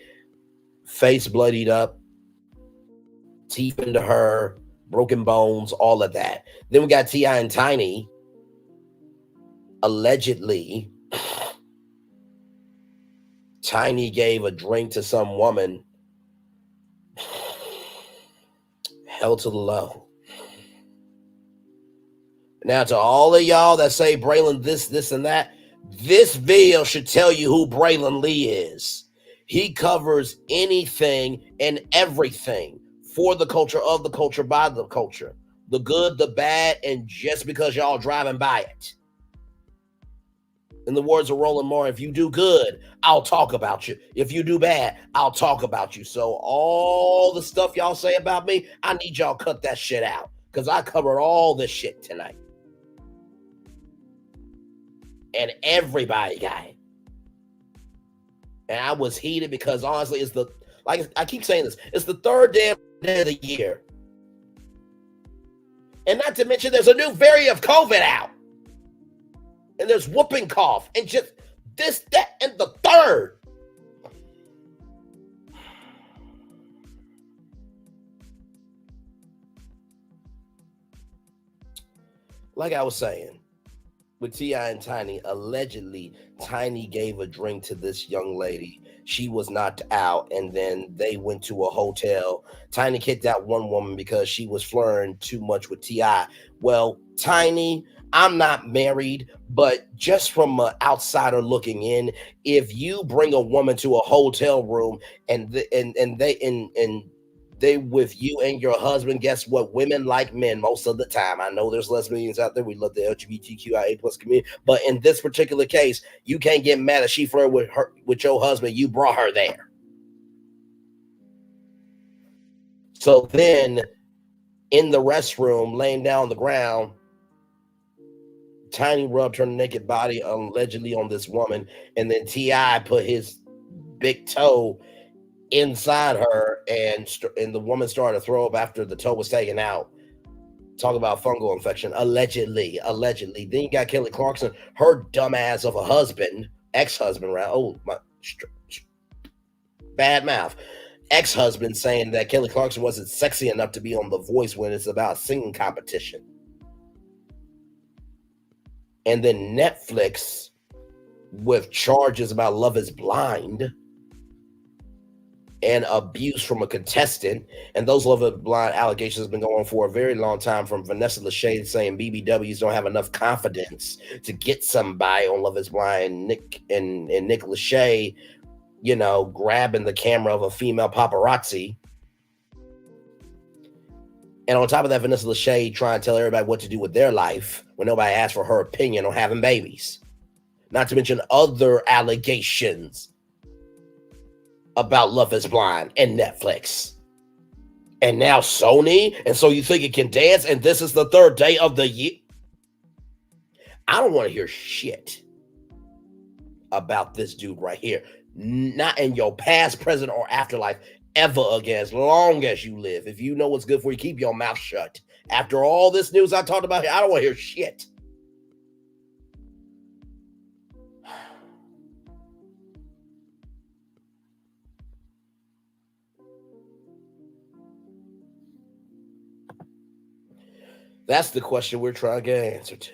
face bloodied up, teeth into her, broken bones, all of that. Then we got T.I. and Tiny, allegedly. Tiny gave a drink to some woman. Hell to the low. Now, to all of y'all that say Braylon this, and that, this video should tell you who Braylon Lee is. He covers anything and everything for the culture, of the culture, by the culture. The good, the bad, and just because y'all driving by it. In the words of Roland Moore, if you do good, I'll talk about you. If you do bad, I'll talk about you. So all the stuff y'all say about me, I need y'all cut that shit out, because I covered all this shit tonight. And everybody got it. And I was heated because honestly, like I keep saying this, it's the third damn day of the year. And not to mention there's a new variant of COVID out. And there's whooping cough and just this, that, and the third. Like I was saying, with T.I. and Tiny, allegedly, Tiny gave a drink to this young lady. She was knocked out, and then they went to a hotel. Tiny kicked out one woman because she was flirting too much with T.I. Well, Tiny, I'm not married, but just from an outsider looking in, if you bring a woman to a hotel room and they with you and your husband, guess what? Women like men most of the time. I know there's lesbians out there. We love the LGBTQIA+ community, but in this particular case, you can't get mad if she flirted with your husband. You brought her there. So then, in the restroom, laying down on the ground, Tiny rubbed her naked body allegedly on this woman, and then T.I. put his big toe inside her, and the woman started to throw up after the toe was taken out. Talk about fungal infection, allegedly. Then you got Kelly Clarkson, her dumbass of a husband, ex-husband, right? Oh my, bad mouth. Ex-husband saying that Kelly Clarkson wasn't sexy enough to be on The Voice when it's about singing competition. And then Netflix with charges about Love is Blind and abuse from a contestant. And those Love is Blind allegations have been going on for a very long time, from Vanessa Lachey saying BBWs don't have enough confidence to get somebody on Love is Blind. Nick Lachey, grabbing the camera of a female paparazzi. And on top of that, Vanessa Lachey trying to tell everybody what to do with their life when nobody asked for her opinion on having babies. Not to mention other allegations about Love is Blind and Netflix. And now Sony. And so you think it can dance, and this is the third day of the year? I don't want to hear shit about this dude right here. Not in your past, present, or afterlife ever again, as long as you live. If you know what's good for you, keep your mouth shut. After all this news I talked about here, I don't want to hear shit. That's the question we're trying to get an answer to.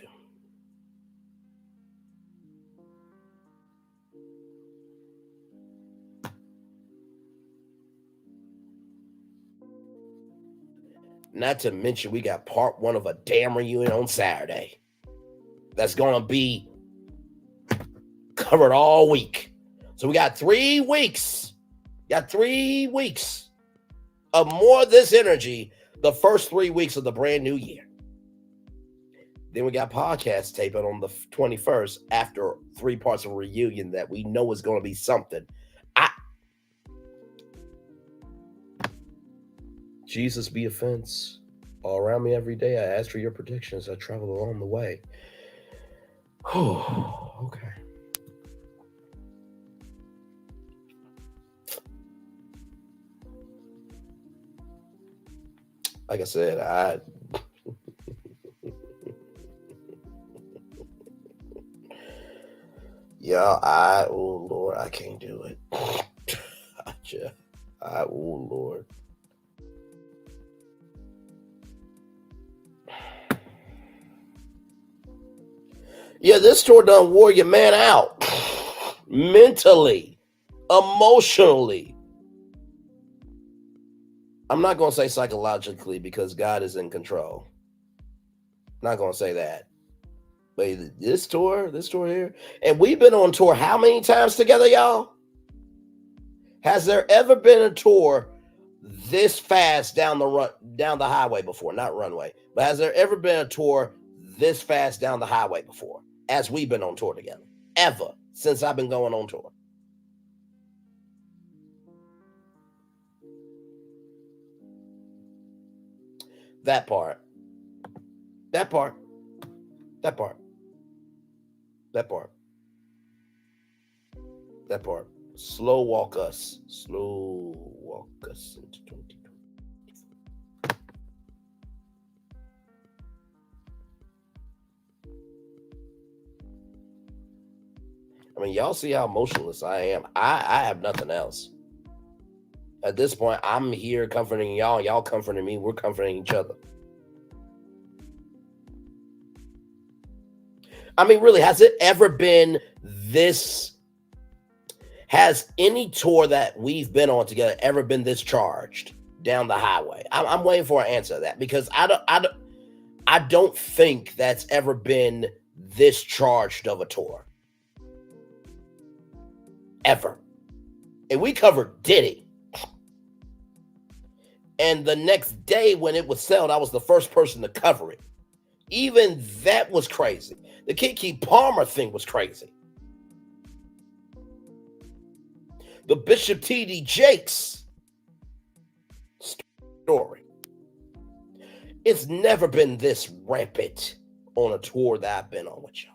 Not to mention, we got part one of a damn reunion on Saturday. That's going to be covered all week. So we got 3 weeks. Got 3 weeks of more of this energy, the first 3 weeks of the brand new year. Then we got podcast taping on the 21st after 3 parts of a reunion that we know is going to be something. Jesus be a fence all around me every day. I ask for your predictions. I travel along the way. Okay. like I said, oh Lord, I can't do it. Oh Lord. Yeah, this tour done wore your man out. Mentally, emotionally. I'm not going to say psychologically because God is in control. Not going to say that. But this tour here, and we've been on tour how many times together, y'all? Has there ever been a tour this fast down the highway before? Not runway, but has there ever been a tour this fast down the highway before? As we've been on tour together, ever since I've been going on tour. That part. Slow walk us into 2020. I mean, y'all see how emotionless I am. I have nothing else. At this point, I'm here comforting y'all comforting me, we're comforting each other. I mean, really, has it ever been this? Has any tour that we've been on together ever been this charged down the highway? I'm waiting for an answer to that because I don't think that's ever been this charged of a tour. Ever. And we covered Diddy. And the next day when it was sold, I was the first person to cover it. Even that was crazy. The Keke Palmer thing was crazy. The Bishop T.D. Jakes story. It's never been this rampant on a tour that I've been on with y'all.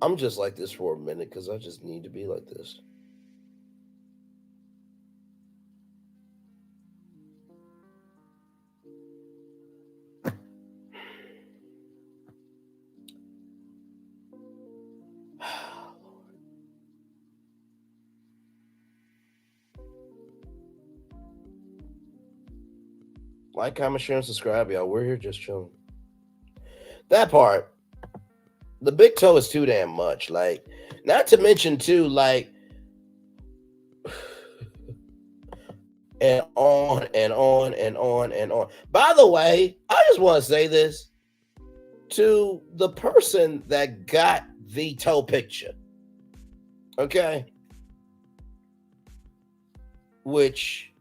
I'm just like this for a minute because I just need to be like this. Like, comment, share, and subscribe, y'all. We're here just chilling. That part. The big toe is too damn much. Like, not to mention, too, like, and on and on and on and on. By the way, I just want to say this to the person that got the toe picture. Okay? Which,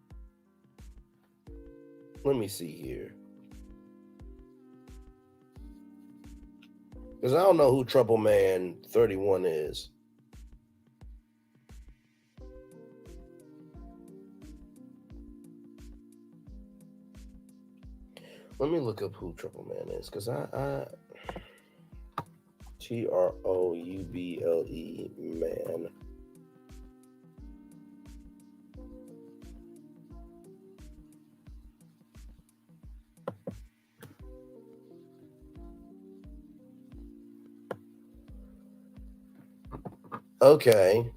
let me see here. Because I don't know who Trouble Man 31 is. Let me look up who Trouble Man is. Because I Trouble man. Okay.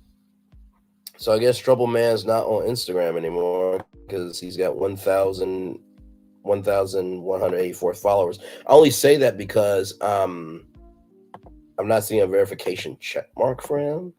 So I guess Trouble Man's not on Instagram anymore because he's got 1,184 followers. I only say that because I'm not seeing a verification check mark for him.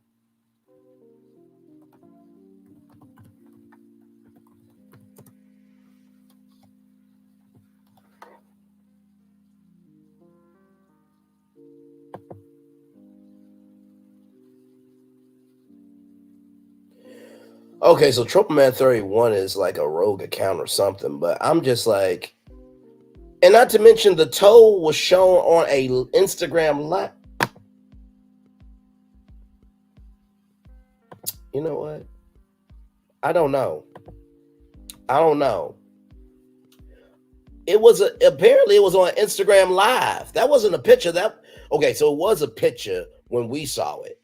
Okay, so Trouble Man 31 is like a rogue account or something, but I'm just like, and not to mention the toe was shown on a Instagram live. You know what? I don't know. apparently it was on Instagram Live. That wasn't a picture. Okay, so it was a picture when we saw it,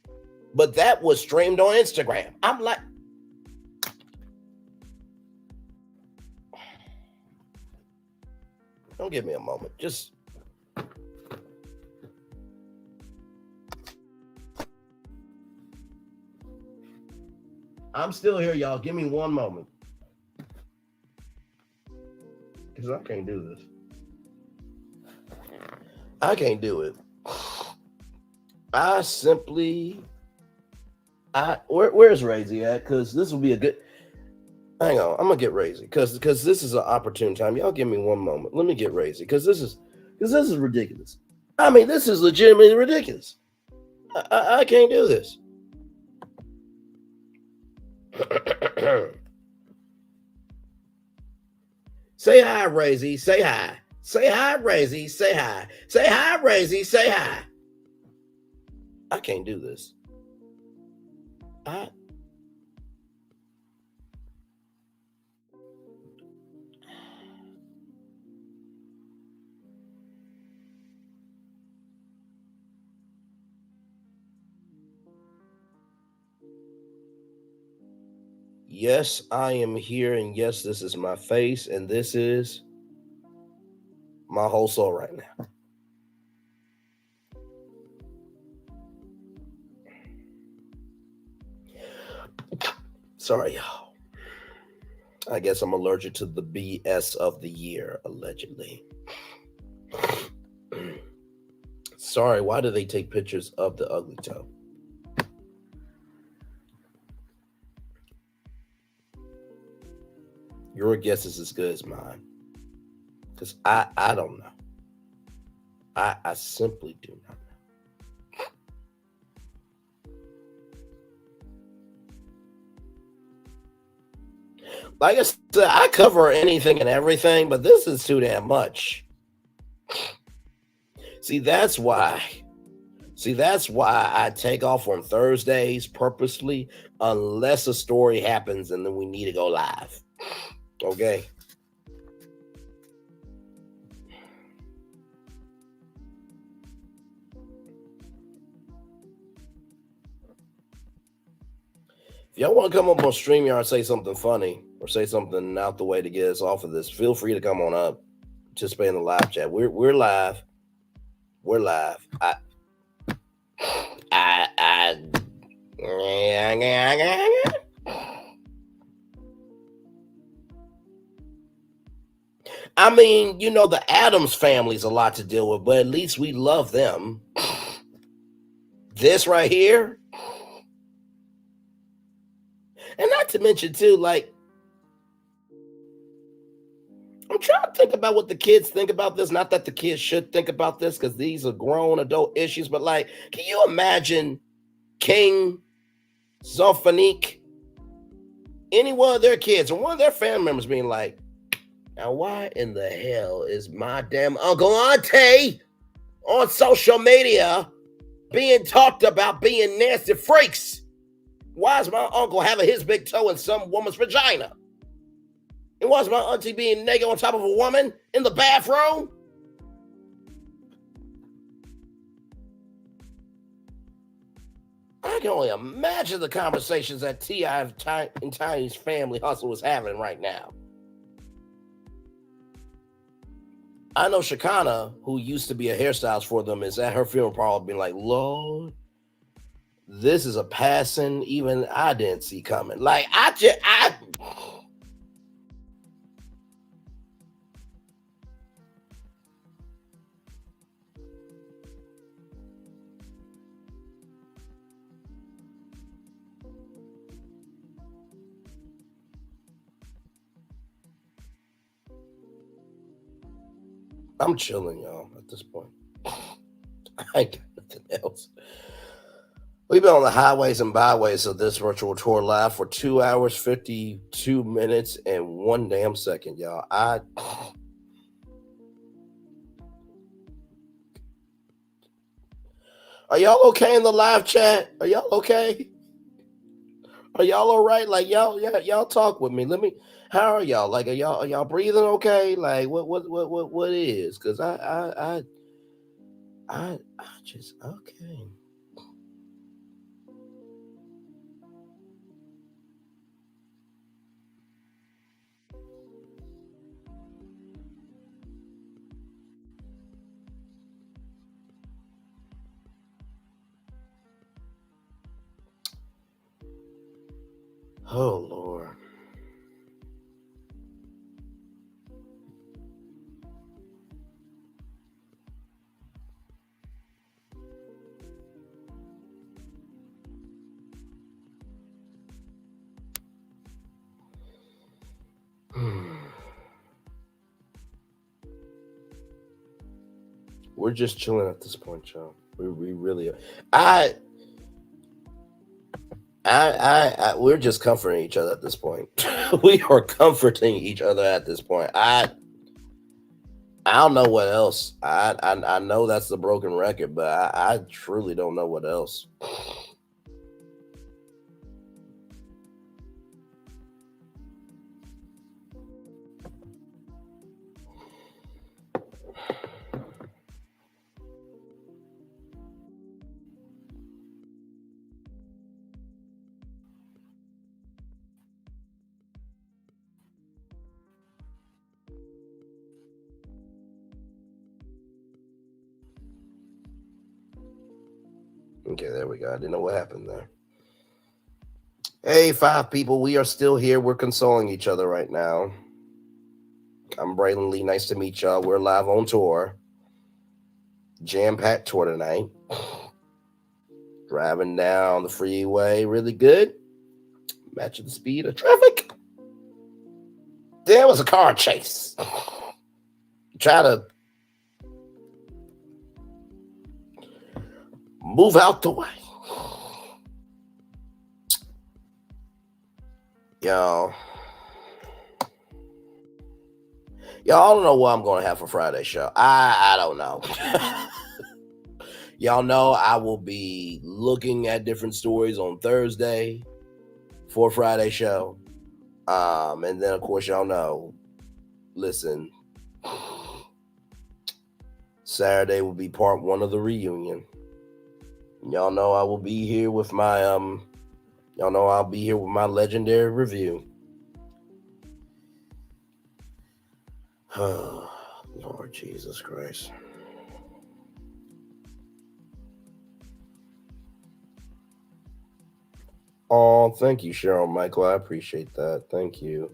but that was streamed on Instagram. I'm like, don't give me a moment. Just I'm still here, y'all. Give me one moment. Because I can't do this. I can't do it. Where's Razy at? Because this will be a good. Hang on, I'm gonna get Razy because this is an opportune time. Y'all give me one moment. Let me get Razy because this is ridiculous. I mean, this is legitimately ridiculous. I can't do this. Say hi, Razy. Say hi. Say hi, Razy. Say hi. Say hi, Razy. Say hi. I can't do this. Yes, I am here, and yes, this is my face, and this is my whole soul right now. Sorry, y'all. I guess I'm allergic to the BS of the year, allegedly. Sorry, why do they take pictures of the ugly toe? Your guess is as good as mine. Because I don't know. I simply do not know. Like I said, I cover anything and everything, but this is too damn much. See, that's why I take off on Thursdays purposely, unless a story happens and then we need to go live. Okay. If y'all want to come up on StreamYard and say something funny or say something out the way to get us off of this, feel free to come on up. Participate in the live chat. We're live. We're live. I mean, you know, the Addams family's a lot to deal with, but at least we love them. This right here. And not to mention, too, like, I'm trying to think about what the kids think about this. Not that the kids should think about this, because these are grown adult issues, but, like, can you imagine King, Zophanique, any one of their kids or one of their family members being like, now why in the hell is my damn Uncle Auntie on social media being talked about being nasty freaks? Why is my uncle having his big toe in some woman's vagina? And why is my auntie being naked on top of a woman in the bathroom? I can only imagine the conversations that T.I. and Tiny's family hustle is having right now. I know Shakana, who used to be a hairstylist for them, is at her funeral parlor being like, Lord, this is a passing even I didn't see coming. Like, I'm chilling, y'all, at this point. I ain't got nothing else. We've been on the highways and byways of this virtual tour live for 2 hours, 52 minutes, and 1 damn second, y'all. Are y'all okay in the live chat? Are y'all okay? Are y'all all right? Like y'all talk with me. How are y'all? Like, are y'all breathing okay? Like, what is? Because I just okay. Oh Lord. We're just chilling at this point, y'all. We really are. We're just comforting each other at this point. We are comforting each other at this point. I don't know what else. I know that's the broken record, but I truly don't know what else. Okay, there we go. I didn't know what happened there. Hey, 5 people, we are still here. We're consoling each other right now. I'm Braylon Lee. Nice to meet y'all. We're live on tour. Jam-packed tour tonight. Driving down the freeway really good. Matching the speed of traffic. There was a car chase. Try to move out the way. Y'all don't know what I'm going to have for Friday's show. I don't know. Y'all know I will be looking at different stories on Thursday for Friday's show. And then, of course, y'all know, listen, Saturday will be part 1 of the reunion. Y'all know I will be here with my, y'all know I'll be here with my legendary review. Oh, Lord Jesus Christ. Oh, thank you, Cheryl Michael. I appreciate that. Thank you.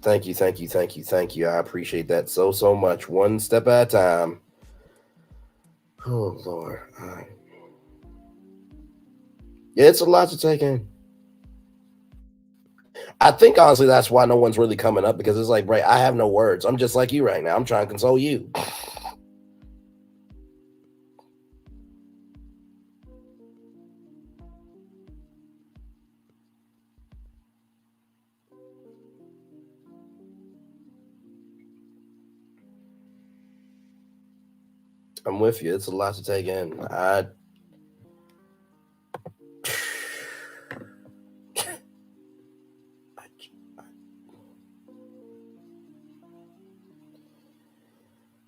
Thank you. I appreciate that so much. One step at a time. Oh, Lord. All right. Yeah, it's a lot to take in. I think, honestly, that's why no one's really coming up, because it's like, right, I have no words. I'm just like you right now. I'm trying to console you. I'm with you. It's a lot to take in.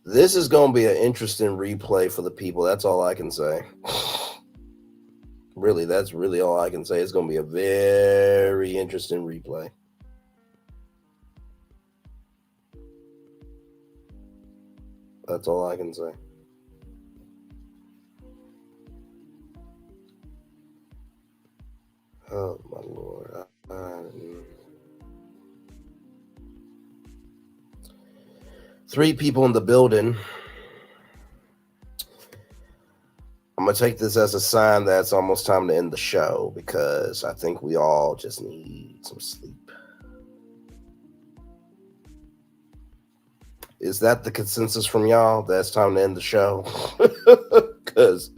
This is going to be an interesting replay for the people. That's all I can say. Really, that's really all I can say. It's going to be a very interesting replay. That's all I can say. Oh, my Lord. 3 people in the building. I'm going to take this as a sign that it's almost time to end the show, because I think we all just need some sleep. Is that the consensus from y'all? That's time to end the show? Because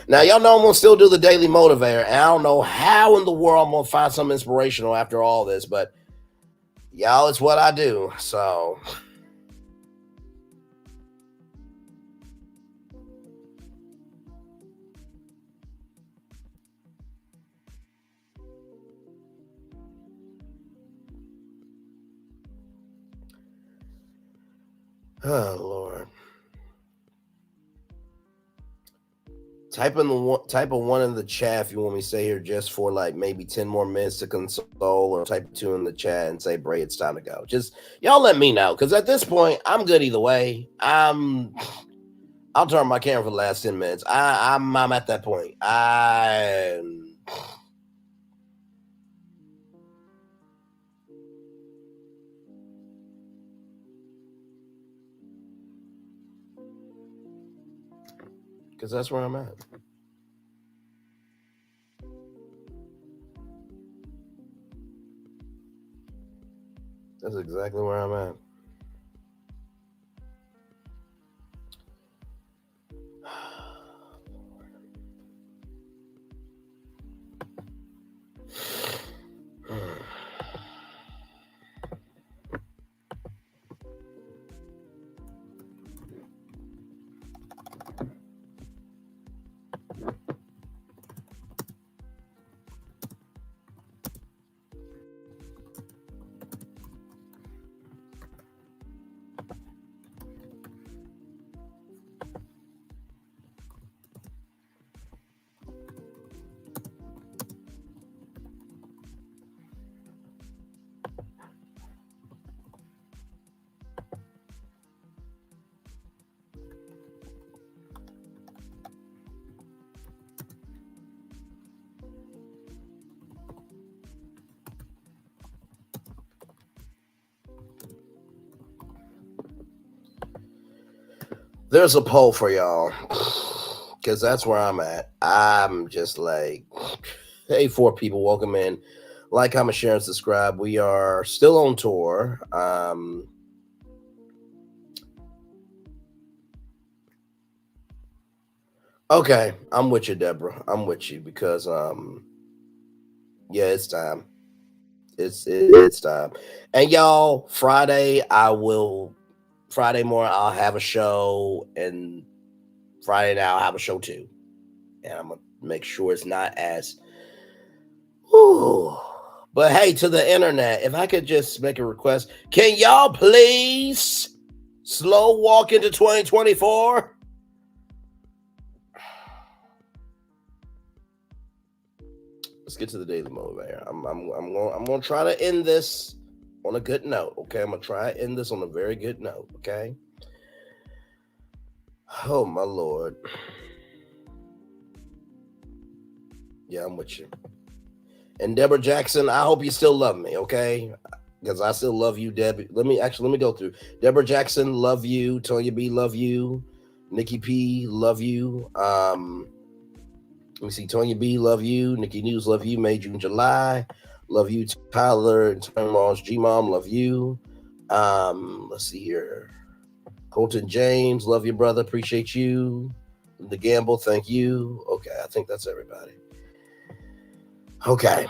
now y'all know I'm going to still do the Daily Motivator, and I don't know how in the world I'm going to find something inspirational after all this, but y'all, it's what I do, so... Oh Lord. Type of one in the chat if you want me to stay here just for like maybe 10 more minutes to console, or type 2 in the chat and say, Bray, it's time to go. Just y'all let me know, because at this point, I'm good either way. I'll turn my camera for the last 10 minutes. I'm at that point. Because that's where I'm at. That's exactly where I'm at. There's a poll for y'all, because that's where I'm at. I'm just like, hey, 4 people, welcome in. Like, comment, share, and subscribe. We are still on tour. Okay, I'm with you, Deborah. I'm with you because yeah, it's time. It's time. And y'all, Friday morning I'll have a show, and Friday now I'll have a show too. And I'm gonna make sure it's not as but hey, to the internet, if I could just make a request, can y'all please slow walk into 2024? Let's get to the daily motivator. I'm going to try to end this on a good note. Okay, I'm going to try to end this on a very good note. Okay. Oh my Lord. Yeah, I'm with you. And Deborah Jackson, I hope you still love me. Okay, because I still love you, Debbie. Let me go through. Deborah Jackson, love you. Tonya B, love you. Nikki P, love you. Let me see. Tonya B, love you. Nikki News, love you. May, June, July, love you. Tyler and Tomorrow's G Mom, love you. Let's see here. Colton James, love you, brother. Appreciate you. The Gamble, thank you. Okay, I think that's everybody. Okay,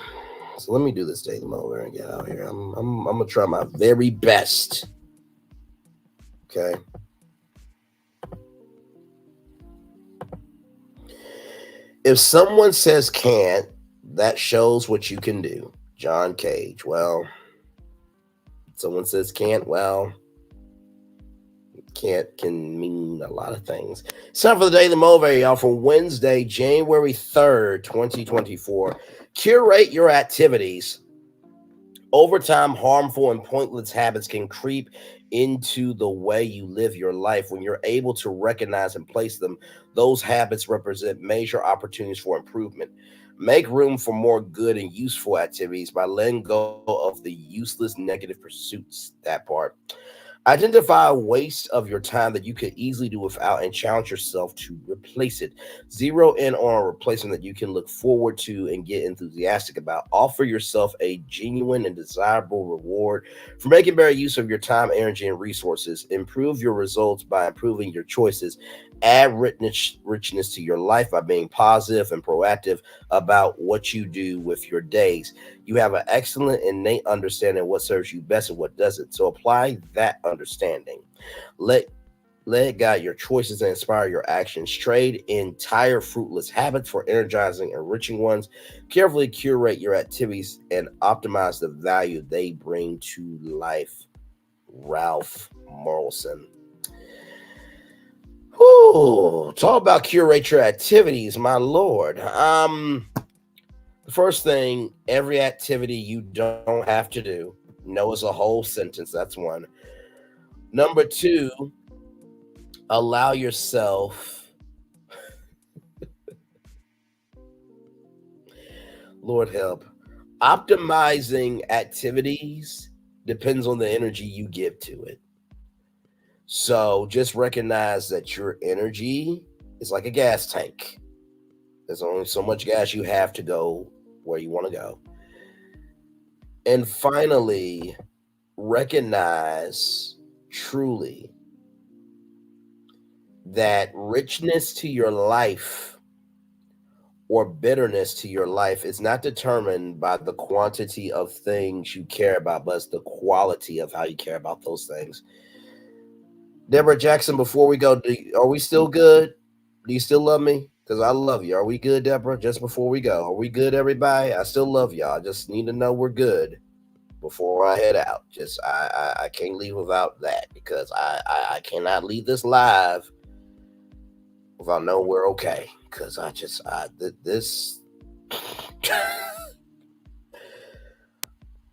so let me do this daily motor and get out here. I'm gonna try my very best. Okay. If someone says can't, that shows what you can do. John Cage. Well, someone says can't, well, can't can mean a lot of things. It's time for the Daily Motivator, y'all, for Wednesday, January 3rd, 2024. Curate your activities. Over time, harmful and pointless habits can creep into the way you live your life. When you're able to recognize and place them, those habits represent major opportunities for improvement. Make room for more good and useful activities by letting go of the useless negative pursuits. That part. Identify a waste of your time that you could easily do without and challenge yourself to replace it. Zero in on a replacement that you can look forward to and get enthusiastic about. Offer yourself a genuine and desirable reward for making better use of your time, energy, and resources. Improve your results by improving your choices. Add richness to your life by being positive and proactive about what you do with your days. You have an excellent innate understanding of what serves you best and what doesn't. So apply that understanding. Let it guide your choices and inspire your actions. Trade entire fruitless habits for energizing, enriching ones. Carefully curate your activities and optimize the value they bring to life. Ralph Morrison. Whew, talk about curate your activities, my lord. The first thing, every activity you don't have to do. No is a whole sentence. That's one. Number two, allow yourself. Lord help. Optimizing activities depends on the energy you give to it. So just recognize that your energy is like a gas tank. There's only so much gas you have to go where you want to go. And finally, recognize truly that richness to your life or bitterness to your life is not determined by the quantity of things you care about, but it's the quality of how you care about those things. Deborah Jackson, before we go, are we still good? Do you still love me? Because I love you. Are we good, Deborah? Just before we go. Are we good, everybody? I still love y'all. I just need to know we're good before I head out. Just I can't leave without that, because I cannot leave this live without knowing we're okay. Because this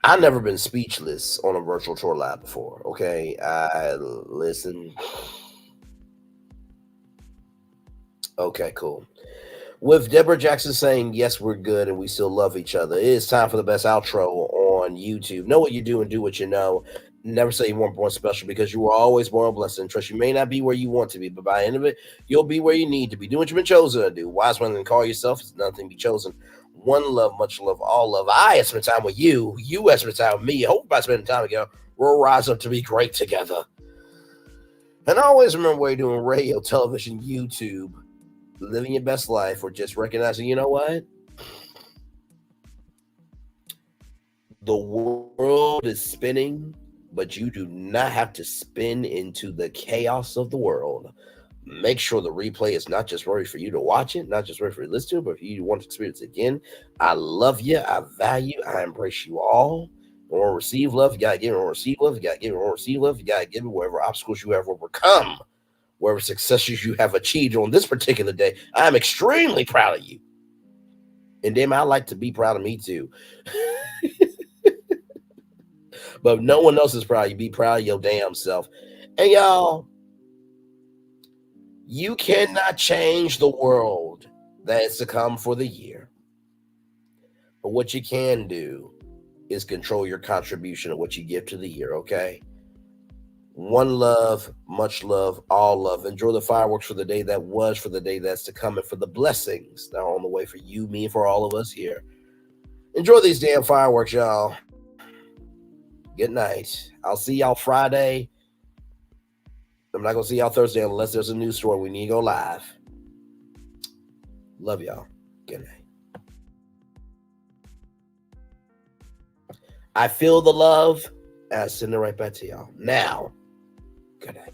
I've never been speechless on a virtual tour live before. Okay, listen. Okay, cool. With Deborah Jackson saying, yes, we're good and we still love each other, it is time for the best outro on YouTube. Know what you do and do what you know. Never say you weren't born special, because you were always born blessed. And trust, you may not be where you want to be, but by the end of it, you'll be where you need to be. Do what you've been chosen to do. Wise one and call yourself is nothing be chosen. One love, much love, all love. I have spent time with you. You have spent time with me. Hope by spending time together, we'll rise up to be great together. And always remember, where you're doing radio, television, YouTube, living your best life, or just recognizing, you know what? The world is spinning, but you do not have to spin into the chaos of the world. Make sure the replay is not just ready for you to watch it, not just ready for you to listen to it, but if you want to experience it again. I love you. I value. I embrace you all. You want to receive love, you got to give it. You want to receive love, you got to give it. You want to receive love, you got to give it. Whatever obstacles you have overcome, whatever successes you have achieved on this particular day, I'm extremely proud of you. And damn, I like to be proud of me too. But if no one else is proud, you be proud of your damn self. And y'all, you cannot change the world that is to come for the year. But what you can do is control your contribution of what you give to the year, okay? One love, much love, all love. Enjoy the fireworks for the day that was, for the day that's to come, and for the blessings that are on the way for you, me, and for all of us here. Enjoy these damn fireworks, y'all. Good night. I'll see y'all Friday. I'm not going to see y'all Thursday unless there's a news story we need to go live. Love y'all. Good night. I feel the love, and I send it right back to y'all. Now, good night.